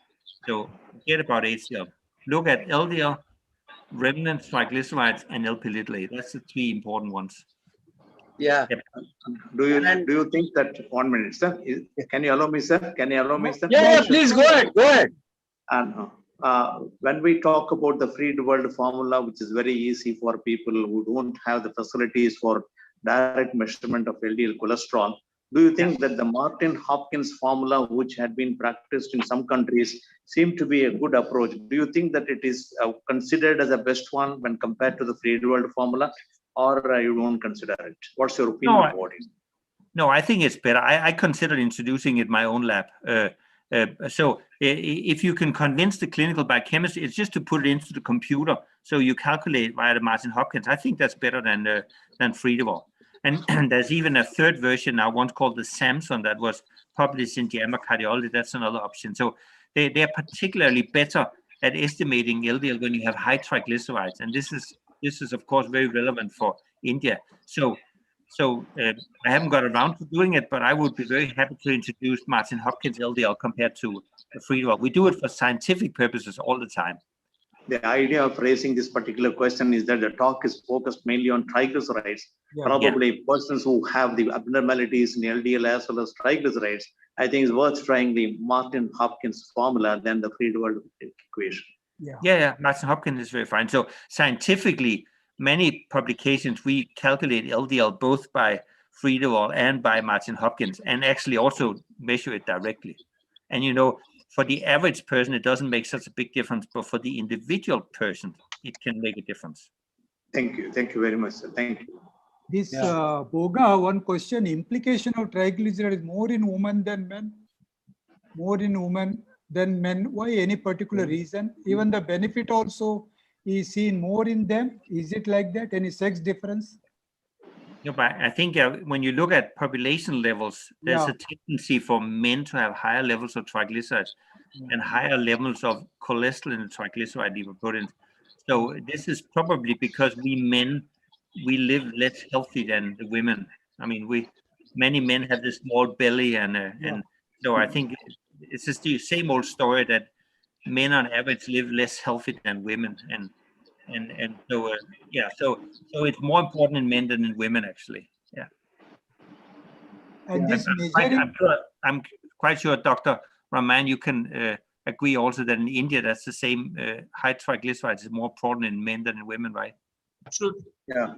So forget about HDL. Look at LDL, remnant triglycerides, and Lp(a). That's the three important ones. Yeah. Yep. Do you think that 1 minute, sir? Can you allow me, sir? Can you allow me, sir? Yeah, please go ahead. Go ahead. And when we talk about the free world formula, which is very easy for people who don't have the facilities for direct measurement of LDL cholesterol, do you think that the Martin Hopkins formula, which had been practiced in some countries, seemed to be a good approach? Do you think that it is considered as the best one when compared to the free world formula, or you don't consider it? What's your opinion about it? No, I think it's better. I considered introducing it in my own lab. So if you can convince the clinical biochemistry, it's just to put it into the computer. So you calculate via the Martin Hopkins. I think that's better than Friedewald. And there's even a third version now, one called the Samson, that was published in JAMA Cardiology. That's another option. So they're particularly better at estimating LDL when you have high triglycerides. And this is of course very relevant for India. So I haven't got around to doing it, but I would be very happy to introduce Martin Hopkins LDL compared to Friedewald. We do it for scientific purposes all the time. The idea of raising this particular question is that the talk is focused mainly on triglycerides. Probably persons who have the abnormalities in LDL as well as triglycerides, I think it's worth trying the Martin Hopkins formula than the Friedewald equation. Yeah, Martin Hopkins is very fine. So scientifically, many publications, we calculate LDL both by Friedewald and by Martin Hopkins, and actually also measure it directly. And for the average person, it doesn't make such a big difference, but for the individual person, it can make a difference. Thank you. Thank you very much, sir. Thank you. This Boga, one question, implication of triglyceride is more in women than men? More in women than men? Why? Any particular reason? Even the benefit also is seen more in them? Is it like that? Any sex difference? No, but I think when you look at population levels, there's a tendency for men to have higher levels of triglycerides and higher levels of cholesterol in the triglyceride lipoproteins. So this is probably because we men, we live less healthy than the women. I mean, many men have this small belly, and so I think it's just the same old story that men on average live less healthy than women, and so so it's more important in men than in women, actually. Yeah. And this measuring, I'm quite sure, Dr. Raman, you can agree also that in India, that's the same. High triglycerides is more important in men than in women, right? Absolutely. Yeah.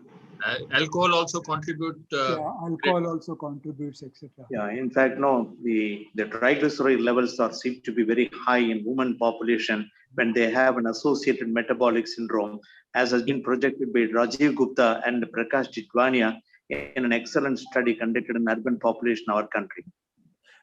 Alcohol also contribute. alcohol also contributes, etc. Yeah, in fact, no, the triglyceride levels seem to be very high in women population when they have an associated metabolic syndrome, as has been projected by Rajiv Gupta and Prakash Jitwania in an excellent study conducted in urban population in our country.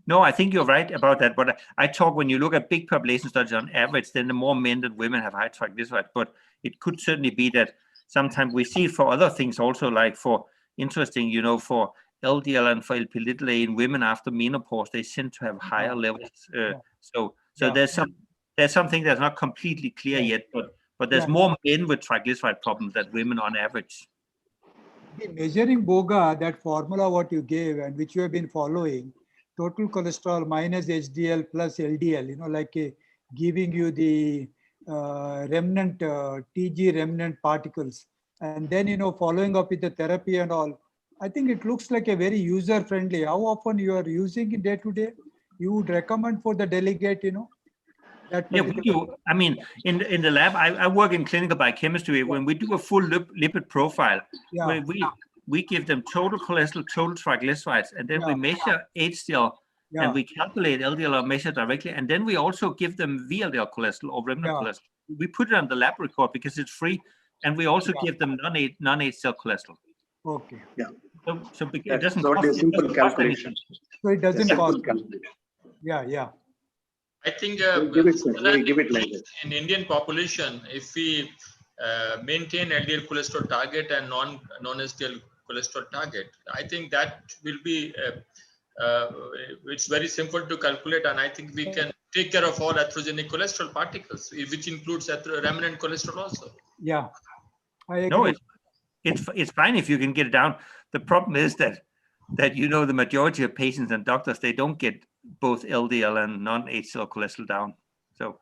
No, I think you're right about that. But I talk, when you look at big population studies on average, then the more men than women have high triglycerides. But it could certainly be that sometimes we see it for other things also, like for interesting, for LDL and for Lp(a) in women after menopause, they tend to have higher levels. So there's something that's not completely clear yet, but there's more men with triglyceride problems than women on average. The measuring Boga, that formula what you gave and which you have been following, total cholesterol minus HDL plus LDL, like giving you the remnant TG remnant particles, and then following up with the therapy and all. I think it looks like a very user friendly. How often you are using it day to day? You would recommend for the delegate, that we do. I mean, in the lab, I work in clinical biochemistry. When we do a full lipid profile, we give them total cholesterol, total triglycerides, and then we measure HDL. And we calculate LDL or measure directly, and then we also give them VLDL cholesterol or remnant cholesterol. We put it on the lab record because it's free, and we also give them non-HDL cholesterol. Okay. Yeah. So it doesn't cost, a simple calculation. So it doesn't cost. Yeah. I think give it like that. In Indian population, if we maintain LDL cholesterol target and non-HDL cholesterol target, I think that will be. It's very simple to calculate, and I think we can take care of all atherogenic cholesterol particles, which includes remnant cholesterol also. Yeah, I agree. No, it's fine if you can get it down. The problem is that the majority of patients and doctors, they don't get both LDL and non-HDL cholesterol down. So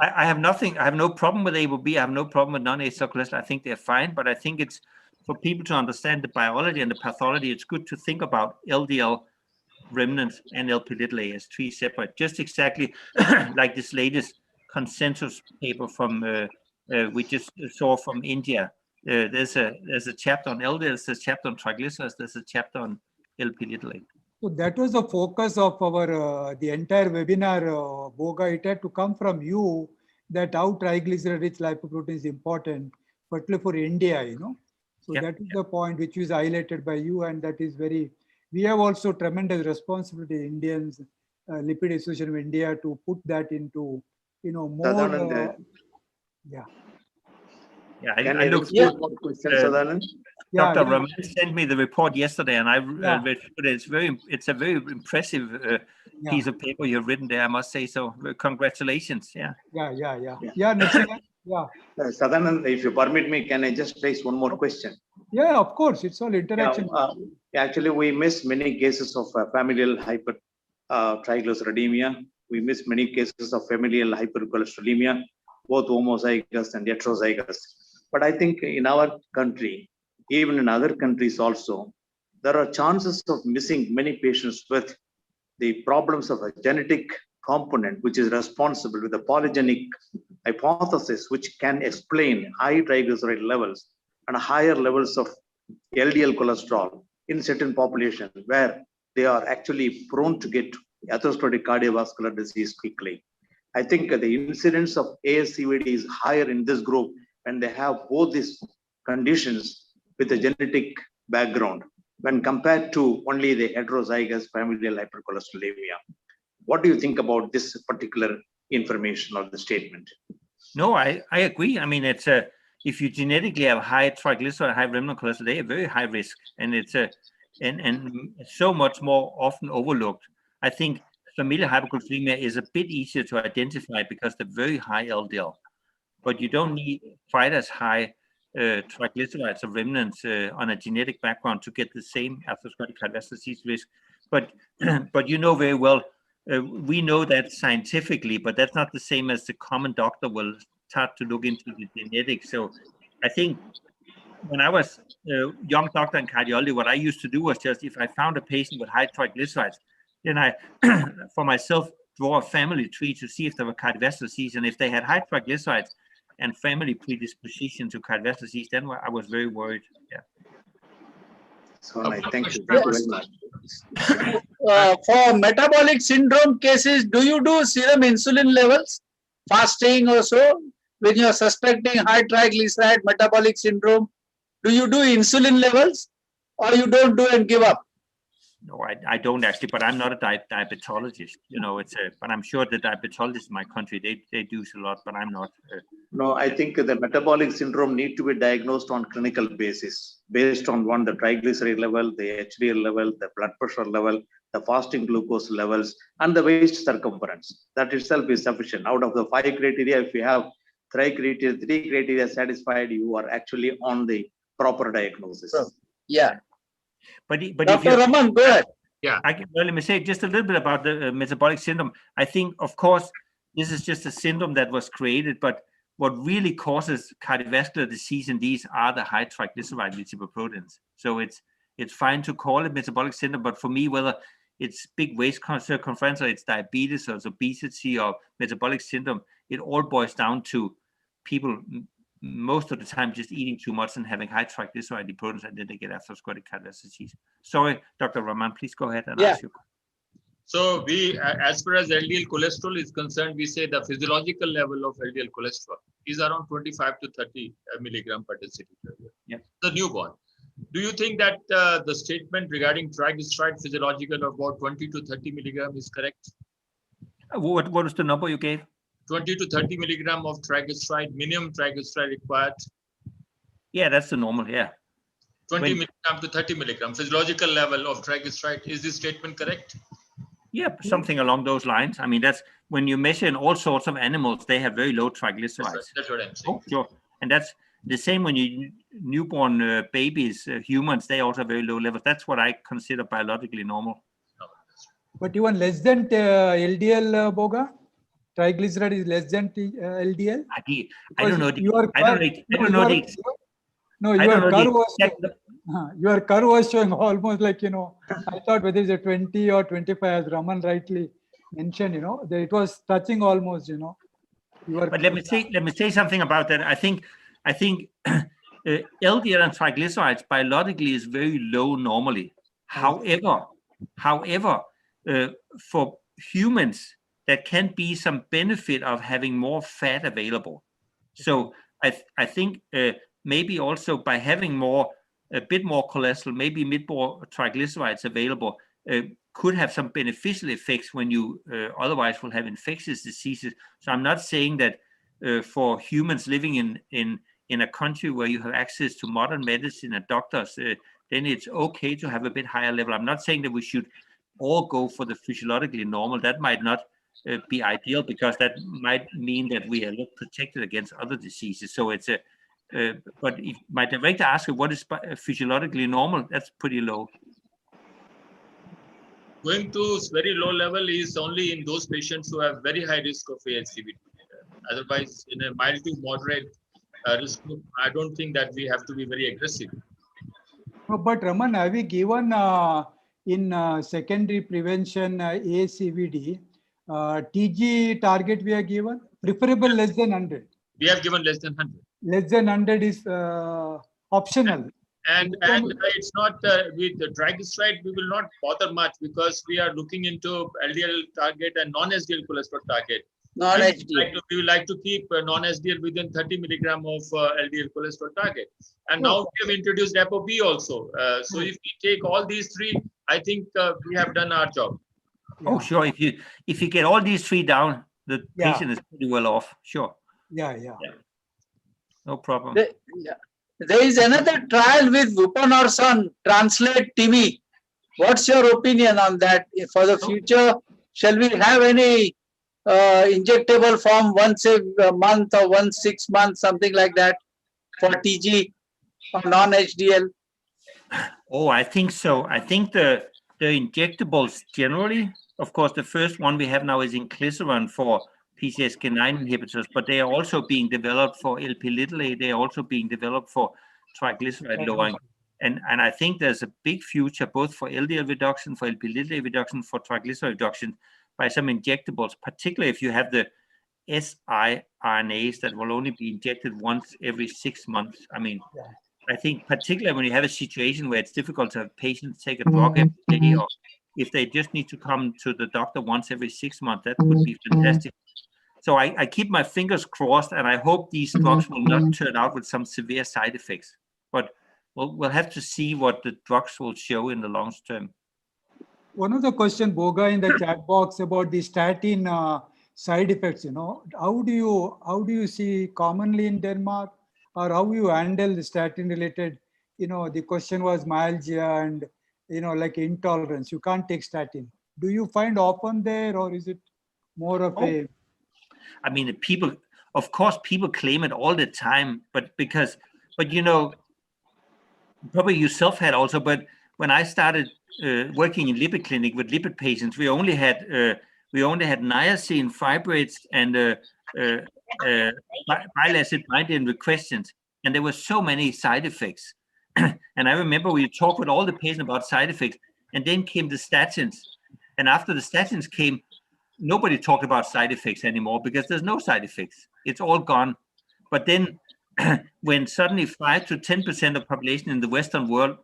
I have nothing. I have no problem with ApoB. I have no problem with non-HDL cholesterol. I think they're fine, but I think it's for people to understand the biology and the pathology. It's good to think about LDL remnants and Lp(a) as three separate, just exactly like this latest consensus paper from we just saw from India. There's a chapter on LDL, there's a chapter on triglycerides, there's a chapter on Lp(a). So that was the focus of our the entire webinar, Borge. It had to come from you that how triglyceride-rich lipoprotein is important, particularly for India, you know. So that is the point which is highlighted by you, and that is very. We have also tremendous responsibility, Indians, Lipid Association of India, to put that into, you know, more. I look forward to questions, Sadanand. Dr. Raman sent me the report yesterday, and I read it. It's a very impressive piece of paper you've written there, I must say. So congratulations. Sadanand, if you permit me, can I just raise one more question? Yeah, of course. It's all interaction. Actually, we miss many cases of familial hypertriglyceridemia. We miss many cases of familial hypercholesterolemia, both homozygous and heterozygous. But I think in our country, even in other countries also, there are chances of missing many patients with the problems of a genetic component, which is responsible with the polygenic hypothesis, which can explain high triglyceride levels and higher levels of LDL cholesterol in certain populations where they are actually prone to get atherosclerotic cardiovascular disease quickly. I think the incidence of ASCVD is higher in this group when they have both these conditions with a genetic background when compared to only the heterozygous familial hypercholesterolemia. What do you think about this particular information or the statement? No, I agree. I mean, it's if you genetically have high triglyceride, high remnant cholesterol, they are very high risk, and it's and so much more often overlooked. I think familial hypercholesterolemia is a bit easier to identify because they're very high LDL, but you don't need quite as high triglycerides or remnants on a genetic background to get the same atherosclerotic cardiovascular disease risk. But you know very well, we know that scientifically, but that's not the same as the common doctor will start to look into the genetics. So I think when I was a young doctor in cardiology, what I used to do was just, if I found a patient with high triglycerides, then I, for myself, draw a family tree to see if there were cardiovascular disease. And if they had high triglycerides and family predisposition to cardiovascular disease, then I was very worried. Yeah. So thank you very much. For metabolic syndrome cases, do you do serum insulin levels, fasting or so? When you are suspecting high triglyceride metabolic syndrome, do you do insulin levels or you don't do and give up? No, I don't actually, but I'm not a diabetologist. You know, but I'm sure the diabetologists in my country, they do a lot, but I'm not. No, I think the metabolic syndrome need to be diagnosed on clinical basis, based on the triglyceride level, the HDL level, the blood pressure level, the fasting glucose levels, and the waist circumference. That itself is sufficient. Out of the 5 criteria, if you have 3 criteria satisfied, you are actually on the proper diagnosis. Yeah. But Dr. Raman, go ahead. Yeah. Well, let me say just a little bit about the metabolic syndrome. I think, of course, this is just a syndrome that was created, but what really causes cardiovascular disease in these are the high triglyceride lipoproteins. So it's fine to call it metabolic syndrome, but for me, whether it's big waist circumference or it's diabetes or it's obesity or metabolic syndrome, it all boils down to people most of the time just eating too much and having high triglyceride lipoproteins, and then they get atherosclerotic cardiovascular disease. Sorry, Dr. Raman, please go ahead and ask you. So we, as far as LDL cholesterol is concerned, we say the physiological level of LDL cholesterol is around 25 to 30 milligram per deciliter. Yeah. The newborn. Do you think that the statement regarding triglyceride physiological of about 20 to 30 milligram is correct? What was the number you gave? 20 to 30 milligram of triglyceride, minimum triglyceride required. Yeah, that's the normal, yeah. 20 milligram to 30 milligram physiological level of triglyceride. Is this statement correct? Yeah, something along those lines. I mean, that's when you measure in all sorts of animals, they have very low triglycerides. That's what I'm saying. Oh, sure. And that's the same when you newborn babies, humans, they also have very low levels. That's what I consider biologically normal. But even less than LDL, Boga? Triglyceride is less than LDL? I don't know. Your I don't know. Your curve was showing almost like, I thought whether it's a 20 or 25, as Raman rightly mentioned, that it was touching almost, But let me say something about that. I think LDL and triglycerides biologically is very low normally. However, for humans, there can be some benefit of having more fat available. So I think maybe also by having a bit more cholesterol, maybe a bit more triglycerides available, could have some beneficial effects when you otherwise will have infectious diseases. So I'm not saying that for humans living in a country where you have access to modern medicine and doctors, then it's okay to have a bit higher level. I'm not saying that we should all go for the physiologically normal. That might not be ideal, because that might mean that we are not protected against other diseases. So it's but if my director asks what is physiologically normal, that's pretty low. Going to very low level is only in those patients who have very high risk of ASCVD. Otherwise, in a mild to moderate risk group, I don't think that we have to be very aggressive. No, but Raman, have we given in secondary prevention ASCVD, TG target we are given? Preferable less than 100. We have given less than 100. Less than 100 is optional. And it's not with the triglyceride, we will not bother much, because we are looking into LDL target and non-HDL cholesterol target. Non-HDL. We would like to keep non-HDL within 30 milligram of LDL cholesterol target. And now we have introduced ApoB also. So if we take all these three, I think we have done our job. Oh, sure. If you get all these three down, the patient is pretty well off. Sure. Yeah. No problem. There is another trial with Lupin or son, Translate TV. What's your opinion on that? For the future, shall we have any injectable form once a month or once 6 months, something like that, for TG or non-HDL? Oh, I think so. I think the injectables generally, of course, the first one we have now is inclisiran for PCSK9 inhibitors, but they are also being developed for Lp(a). They are also being developed for triglyceride lowering. And I think there's a big future both for LDL reduction, for Lp(a) reduction, for triglyceride reduction by some injectables, particularly if you have the siRNAs that will only be injected once every 6 months. I mean, I think particularly when you have a situation where it's difficult to have patients take a drug every day, or if they just need to come to the doctor once every 6 months, that would be fantastic. So I keep my fingers crossed, and I hope these drugs will not turn out with some severe side effects. But we'll have to see what the drugs will show in the long term. One of the question, Boga, in the chat box about the statin side effects, how do you see commonly in Denmark, or how you handle the statin related, the question was myalgia and, like intolerance. You can't take statin. Do you find often there, or is it more of a... I mean, of course, people claim it all the time, but probably yourself had also, but when I started working in lipid clinic with lipid patients, we only had niacin, fibrates, and bile acid binding with questions, and there were so many side effects. And I remember we talked with all the patients about side effects, and then came the statins, and after the statins came, nobody talked about side effects anymore, because there's no side effects. It's all gone. But then when suddenly 5 to 10% of population in the Western world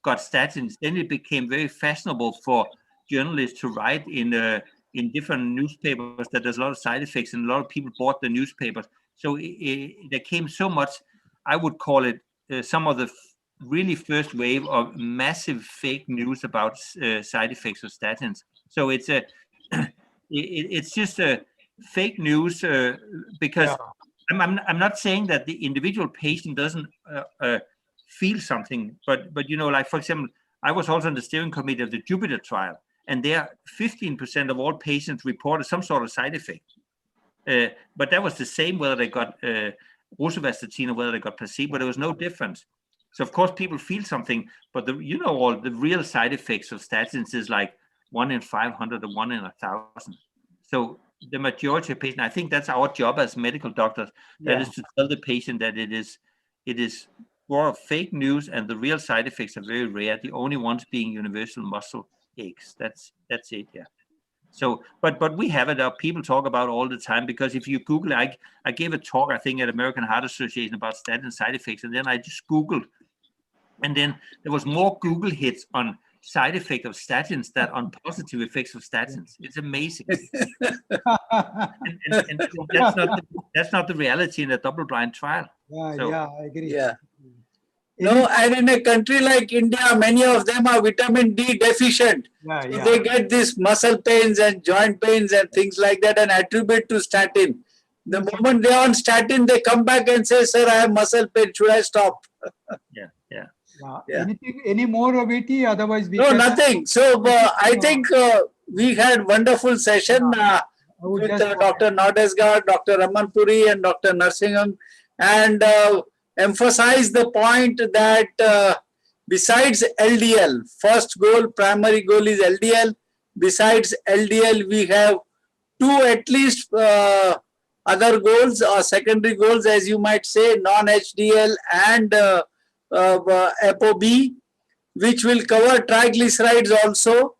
got statins, then it became very fashionable for journalists to write in different newspapers that there's a lot of side effects, and a lot of people bought the newspapers. So there came so much, I would call it some of the really first wave of massive fake news about side effects of statins. So it's just a fake news because I'm not saying that the individual patient doesn't feel something, but like, for example, I was also on the steering committee of the Jupiter trial, and there 15% of all patients reported some sort of side effect. But that was the same whether they got rosuvastatin or whether they got placebo. There was no difference. So of course people feel something, but the real side effects of statins is like 1 in 500 or 1 in 1,000. So the majority of patients, I think that's our job as medical doctors, that is to tell the patient that it is more fake news and the real side effects are very rare. The only ones being universal muscle aches. That's it, yeah. So, but we have it up. People talk about all the time, because if you Google, I gave a talk, I think, at American Heart Association about statin side effects, and then I just Googled, and then there was more Google hits on side effect of statins than on positive effects of statins. It's amazing. and that's not the reality in a double-blind trial. Yeah, So, yeah, I agree. Yeah. No, and in a country like India, many of them are vitamin D deficient. Yeah, So yeah. they get these muscle pains and joint pains and things like that and attribute to statin. The moment they're on statin, they come back and say, sir, I have muscle pain. Should I stop? yeah. Yeah. Anything, any more, VT? Otherwise, we No, can. nothing. So I think we had wonderful session with Dr. Nordestgaard, Dr. Ramanpuri, and Dr. Narsingham, and emphasize the point that besides LDL, first goal, primary goal is LDL. Besides LDL, we have two at least other goals or secondary goals, as you might say, non-HDL and ApoB, which will cover triglycerides also.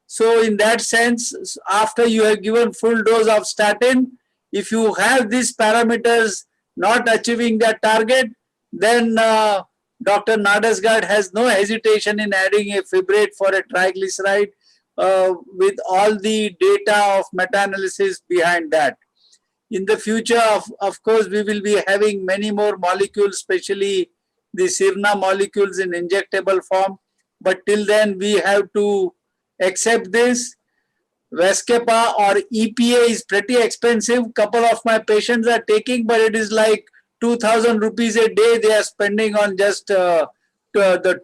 So in that sense, after you have given full dose of statin, if you have these parameters not achieving that target, then Dr. Nordestgaard has no hesitation in adding a fibrate for a triglyceride with all the data of meta-analysis behind that. In the future, of course, we will be having many more molecules, especially the Sirna molecules in injectable form. But till then, we have to accept this. Vascepa or EPA is pretty expensive. Couple of my patients are taking, but it is like 2,000 rupees a day they are spending on just the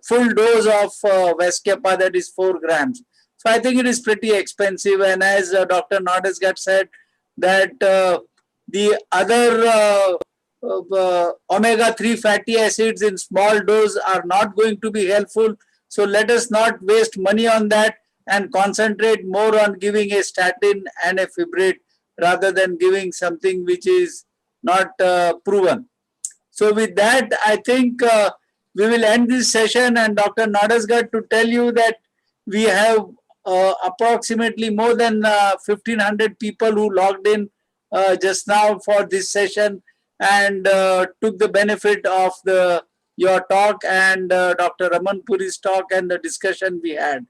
full dose of Vascepa, that is 4 grams. So I think it is pretty expensive. And as Dr. Nordestgaard said, that the other omega-3 fatty acids in small dose are not going to be helpful. So let us not waste money on that and concentrate more on giving a statin and a fibrate rather than giving something which is not proven. So with that, I think we will end this session, and Dr. Nordestgaard to tell you that we have approximately more than 1,500 people who logged in just now for this session and took the benefit of your talk and Dr. Ramanpuri's talk and the discussion we had.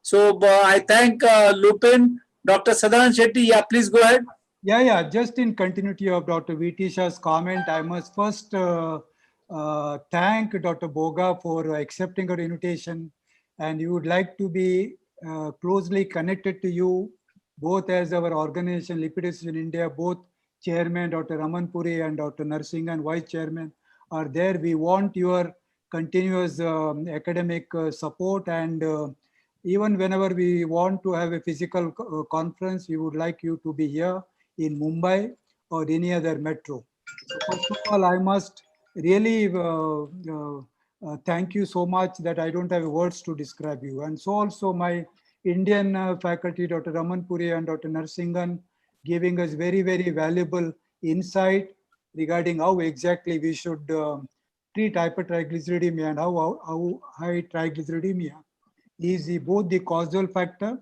So I thank Lupin. Dr. Sadanan Shetty, yeah, please go ahead. Yeah, just in continuity of Dr. Vitisha's comment, I must first thank Dr. Borge for accepting our invitation, and we would like to be closely connected to you, both as our organization, Lipid Association in India, both Chairman Dr. Ramanpuri and Dr. Narsingh and Vice Chairman are there. We want your continuous academic support, and even whenever we want to have a physical conference, we would like you to be here in Mumbai or any other metro. So first of all, I must really thank you so much that I don't have words to describe you. And so also my Indian faculty, Dr. Ramanpuri and Dr. Narsinghan, giving us very, very valuable insight regarding how exactly we should treat hypertriglyceridemia and how high triglyceridemia is both the causal factor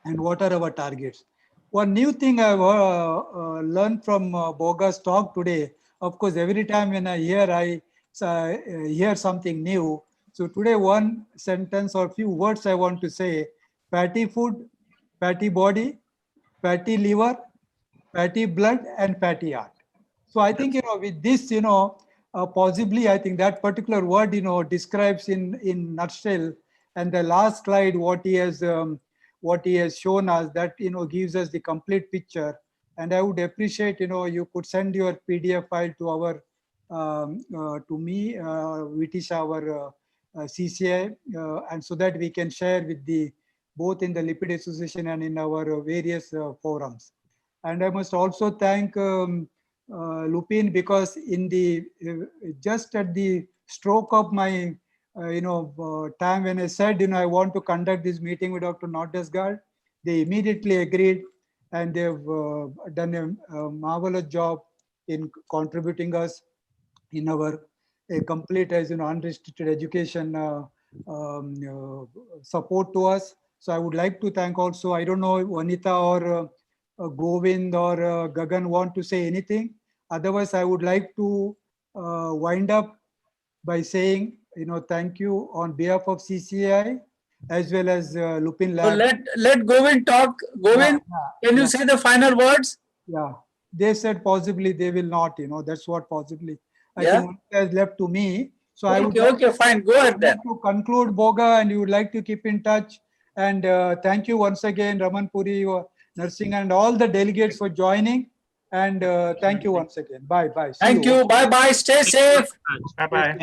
and what are our targets. One new thing I've learned from Borge's talk today, of course, every time when I hear something new. So today, one sentence or few words I want to say: fatty food, fatty body, fatty liver, fatty blood, and fatty heart. So I think, with this, possibly, I think that particular word, describes in nutshell. And the last slide, what he has shown us, that, gives us the complete picture. And I would appreciate, you could send your PDF file to to me, Vitisha, our CCI, and so that we can share with both in the Lipid Association and in our various forums. And I must also thank Lupin, because in just at the stroke of my time when I said, I want to conduct this meeting with Dr. Nordestgaard, they immediately agreed, and they've done a marvelous job in contributing us in our complete, as you know, unrestricted education support to us. So I would like to thank also, I don't know if Vanita or Govind or Gagan want to say anything. Otherwise, I would like to wind up by saying, thank you on behalf of CCI as well as Lupin So Lab. let Govind talk. Govind, can you say the final words? Yeah, they said possibly they will not, that's what possibly. I Yeah. think it has left to me. So I would Okay, fine. Go ahead then. to conclude, Boga, and you would like to keep in touch. And thank you once again, Raman Puri, Nursing, and all the delegates for joining. And thank you once again. Bye. See Thank you. Bye-bye. Stay safe. Bye-bye.